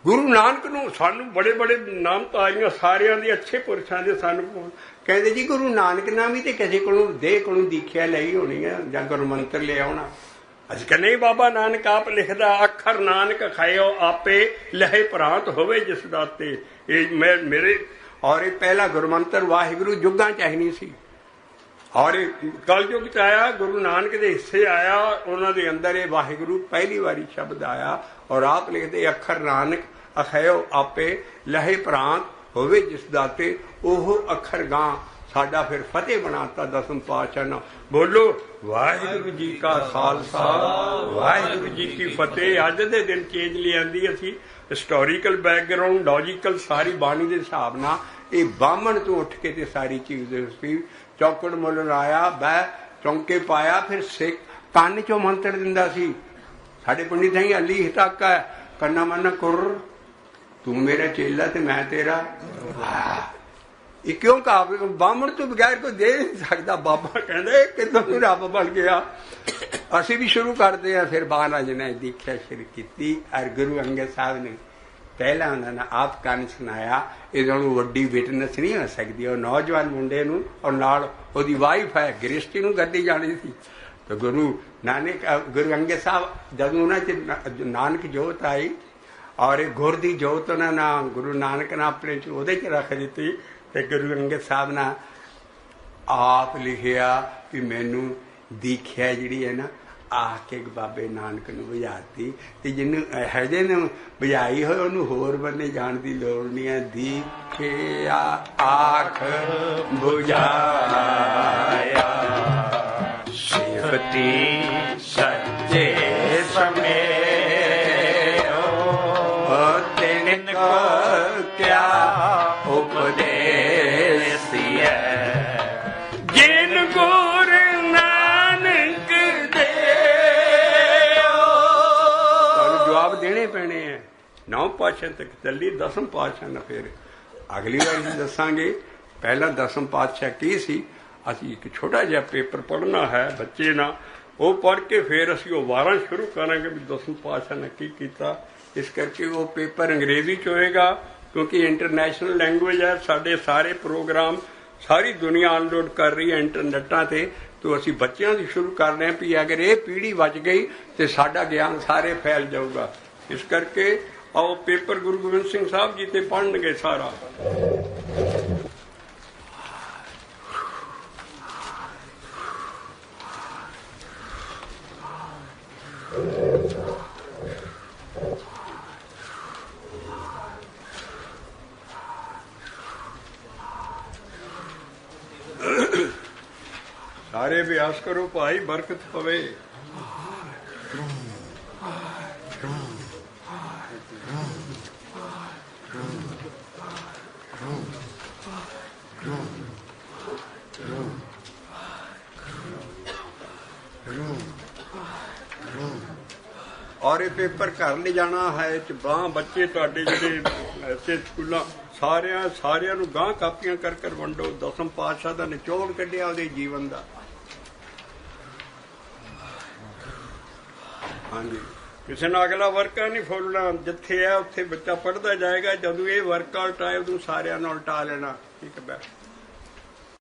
ਗੁਰੂ ਨਾਨਕ ਨੂੰ ਸਾਨੂੰ ਬੜੇ ਬੜੇ ਨਾਮ ਤਾਂ ਆਈਆਂ ਸਾਰਿਆਂ ਦੇ ਅੱਛੇ ਪੁਰਸ਼ਾਂ ਦੇ। ਸਾਨੂੰ ਕਹਿੰਦੇ ਜੀ ਗੁਰੂ ਨਾਨਕ ਨਾਮ ਵੀ ਤੇ ਕਿਸੇ ਕੋਲੋਂ ਦੇਹ ਕੋਲੋਂ ਦੀਖਿਆ ਲਈ ਹੋਣੀ ਹੈ ਜਾਂ ਗੁਰਮੰਤਰ ਲਿਆਉਣਾ। ਅਸੀਂ ਕਹਿੰਦੇ ਨਹੀਂ, ਬਾਬਾ ਨਾਨਕ ਆਪ ਲਿਖਦਾ ਅੱਖਰ ਨਾਨਕ ਖਾਇਓ ਆਪੇ ਲਹੇ ਪ੍ਰਾਂਤ ਹੋਵੇ ਜਿਸ ਦਾਤੇ। ਇਹ ਮੇਰੇ ਔਰ ਇਹ ਪਹਿਲਾ ਗੁਰਮੰਤਰ ਵਾਹਿਗੁਰੂ ਯੁੱਗਾਂ 'ਚ ਨਹੀਂ ਸੀ। ਔਰ ਇਹ ਕਲਯੁੱਗ 'ਚ ਆਇਆ, ਗੁਰੂ ਨਾਨਕ ਦੇ ਹਿੱਸੇ ਆਇਆ। ਉਹਨਾਂ ਦੇ ਅੰਦਰ ਇਹ ਵਾਹਿਗੁਰੂ ਪਹਿਲੀ ਵਾਰੀ ਸ਼ਬਦ ਆਇਆ। ਔਰ ਆਪ ਲਿਖਦੇ ਅੱਖਰ ਨਾਨਕ ਅਖਾਇਓ ਆਪੇ ਲਹੇ ਪ੍ਰਾਂਤ ਹੋਵੇ ਜਿਸ ਦਾਤੇ। ਉਹ ਅੱਖਰ ਗਾਂ ਸਾਡਾ ਫਿਰ ਫਤਿਹ ਬਣਾਤਾ 10ਵੇਂ ਪਾਤਸ਼ਾਹ ਨਾਲ। ਬੋਲੋ ਵਾਹਿਗੁਰੂ ਜੀ ਕਾ ਖਾਲਸਾ ਵਾਹਿਗੁਰੂ ਜੀ ਕੀ ਫਤਿਹ। ਅੱਜ ਦੇ ਦਿਨ ਚੇਂਜ ਲਿਆਂਦੀ ਅਸੀਂ ਹਿਸਟੋਰੀਕਲ ਬੈਕਗਰਾਊਂਡ ਲੌਜੀਕਲ ਸਾਰੀ ਬਾਣੀ ਦੇ ਹਿਸਾਬ ਨਾਲ। ਇਹ ਬਾਹਮਣ ਤੋਂ ਉੱਠ ਕੇ ਤੇ ਸਾਰੀ ਚੀਜ਼ ਸੀ। ਚੌਕੜ ਮੁੱਲ ਆਇਆ, ਬਹਿ ਚੌਂਕੇ ਪਾਇਆ, ਫਿਰ ਸਿੱਖ ਕੰਨ 'ਚੋਂ ਮੰਤਰ ਦਿੰਦਾ ਸੀ। ਸਾਡੇ ਪੰਡਿਤ ਸਿੰਘ ਅਲੀ ਤੱਕ ਹੈ ਕੰਨਾ ਮੰਨ ਕੁਰ ਤੂੰ ਮੇਰਾ ਚੇਲਾ ਤੇ ਮੈਂ ਤੇਰਾ। ਇਹ ਕਿਉਂ ਕਹਾ? ਬਾਹਮਣ ਤੋਂ ਬਗੈਰ ਕੋਈ ਦੇ ਨਹੀਂ ਸਕਦਾ। ਬਾਬਾ ਕਹਿੰਦਾ ਇਹ ਕਿੱਦਾਂ ਨੂੰ ਰੱਬ ਬਣ ਗਿਆ। ਅਸੀਂ ਵੀ ਸ਼ੁਰੂ ਕਰਦੇ ਹਾਂ। ਫਿਰ ਮਹਾਰਾਜ ਨੇ ਦੀਖਿਆ ਸ਼ੁਰੂ ਕੀਤੀ। ਔਰ ਗੁਰੂ ਅੰਗਦ ਸਾਹਿਬ ਨੇ ਪਹਿਲਾਂ ਉਹਨਾਂ ਨੇ ਆਪ ਕੰਨ ਸੁਣਾਇਆ। ਇਹਦੇ ਨੂੰ ਵੱਡੀ ਵਿਟਨੈਸ ਨਹੀਂ ਹੋ ਸਕਦੀ। ਉਹ ਨੌਜਵਾਨ ਮੁੰਡੇ ਨੂੰ ਔਰ ਨਾਲ ਉਹਦੀ ਵਾਈਫ ਹੈ ਗ੍ਰਸਤੀ ਨੂੰ ਗੱਡੀ ਜਾਣੀ ਸੀ। ਤਾਂ ਗੁਰੂ ਨਾਨਕ ਗੁਰੂ ਅੰਗਦ ਸਾਹਿਬ ਜਦੋਂ ਉਹਨਾਂ 'ਚ ਨਾਨਕ ਜੋਤ ਆਈ ਔਰ ਇਹ ਗੁਰ ਦੀ ਜੋਤ ਉਹਨਾਂ ਨੇ ਗੁਰੂ ਨਾਨਕ ਨੇ ਆਪਣੇ 'ਚ ਉਹਦੇ 'ਚ ਰੱਖ ਦਿੱਤੀ। ਤੇ ਗੁਰੂ ਅੰਗਦ ਸਾਹਿਬ ਨੇ ਆਪ ਲਿਖਿਆ ਵੀ ਮੈਨੂੰ ਦੀਖਿਆ ਜਿਹੜੀ ਹੈ ਨਾ ਆ ਕੇ ਬਾਬੇ ਨਾਨਕ ਨੂੰ ਬੁਝਾਤੀ। ਤੇ ਜਿਹਨੂੰ ਹਜੇ ਨੂੰ ਬੁਝਾਈ ਹੋਏ ਉਹਨੂੰ ਹੋਰ ਬੰਨੇ ਜਾਣ ਦੀ ਲੋੜ ਨਹੀਂ ਹੈ। ਦੀਖਿਆ ਆਖ ਬੁਝਾਇਆ ਸਿਫਤੀ ਸੱਚੇ ਸਮੇ ਤਿਨ ਕੋ ਕਿਆ ਉਪਦੇਸ ਜਿਨ ਗੁਰ ਨਾਨਕ ਦੇ। ਤੁਹਾਨੂੰ ਜਵਾਬ ਦੇਣੇ ਪੈਣੇ 9 ਪਾਤਸ਼ਾਹ ਤੱਕ ਚੱਲੀ, 10ਵੇਂ ਪਾਤਸ਼ਾਹ ਨਾਲ ਫਿਰ ਅਗਲੀ ਵਾਰੀ ਦੱਸਾਂਗੇ। ਪਹਿਲਾਂ 10ਵੇਂ ਪਾਤਸ਼ਾਹ ਕੀ ਸੀ, ਅਸੀਂ ਇੱਕ ਛੋਟਾ ਜਿਹਾ ਪੇਪਰ ਪੜ੍ਹਨਾ ਹੈ ਬੱਚੇ ਨਾਲ, ਉਹ ਪੜ੍ਹ ਕੇ ਫਿਰ ਅਸੀਂ ਉਹ ਵਾਰਾਂ ਸ਼ੁਰੂ ਕਰਾਂਗੇ ਵੀ 10ਵੇਂ ਪਾਤਸ਼ਾਹ ਨੇ ਕੀ ਕੀਤਾ। ਇਸ ਕਰਕੇ ਉਹ ਪੇਪਰ ਅੰਗਰੇਜ਼ੀ 'ਚ ਹੋਏਗਾ, ਕਿਉਂਕਿ ਇੰਟਰਨੈਸ਼ਨਲ ਲੈਂਗੁਏਜ ਹੈ। ਸਾਡੇ ਸਾਰੇ ਪ੍ਰੋਗਰਾਮ ਸਾਰੀ ਦੁਨੀਆ ਅਨਲੋਡ ਕਰ ਰਹੀ ਹੈ ਇੰਟਰਨੈੱਟਾਂ 'ਤੇ, तो ਅਸੀਂ ਬੱਚਿਆਂ ਦੀ ਸ਼ੁਰੂ ਕਰ ਰਹੇ ਹਾਂ ਵੀ ਅਗਰ ਇਹ ਪੀੜ੍ਹੀ ਬਚ ਗਈ ਤੇ ਸਾਡਾ ਗਿਆਨ ਸਾਰੇ ਫੈਲ ਜਾਊਗਾ। ਇਸ ਕਰਕੇ ਆਓ ਪੇਪਰ ਗੁਰੂ ਗੋਬਿੰਦ ਸਿੰਘ ਸਾਹਿਬ ਜੀ ਤੇ ਪੜ੍ਹਨਗੇ ਸਾਰਾ। सारे अभ्यास करो भाई, बरकत पवे। और ये पेपर घर ले जाना है, बाह बच्चे तुहाडे जिहड़े ऐसे स्कूलों सारिਆਂ ਨੂੰ ਗਾਂ ਕਾਪੀਆਂ कर वंडो। 10ਵੇਂ पातशाह ਦਾ निचोड़ ਕੱਢਿਆ ਉਹਦੇ ਜੀਵਨ ਦਾ। हाँ जी, किसी ने अगला वर्का नहीं फुलना, जिथे है उत्थे बच्चा पढ़ता जाएगा। जदों ये वर्कआउट आए उदों सारिਆਂ ਨਾਲ उल्टा लेना। ठीक है बैठ।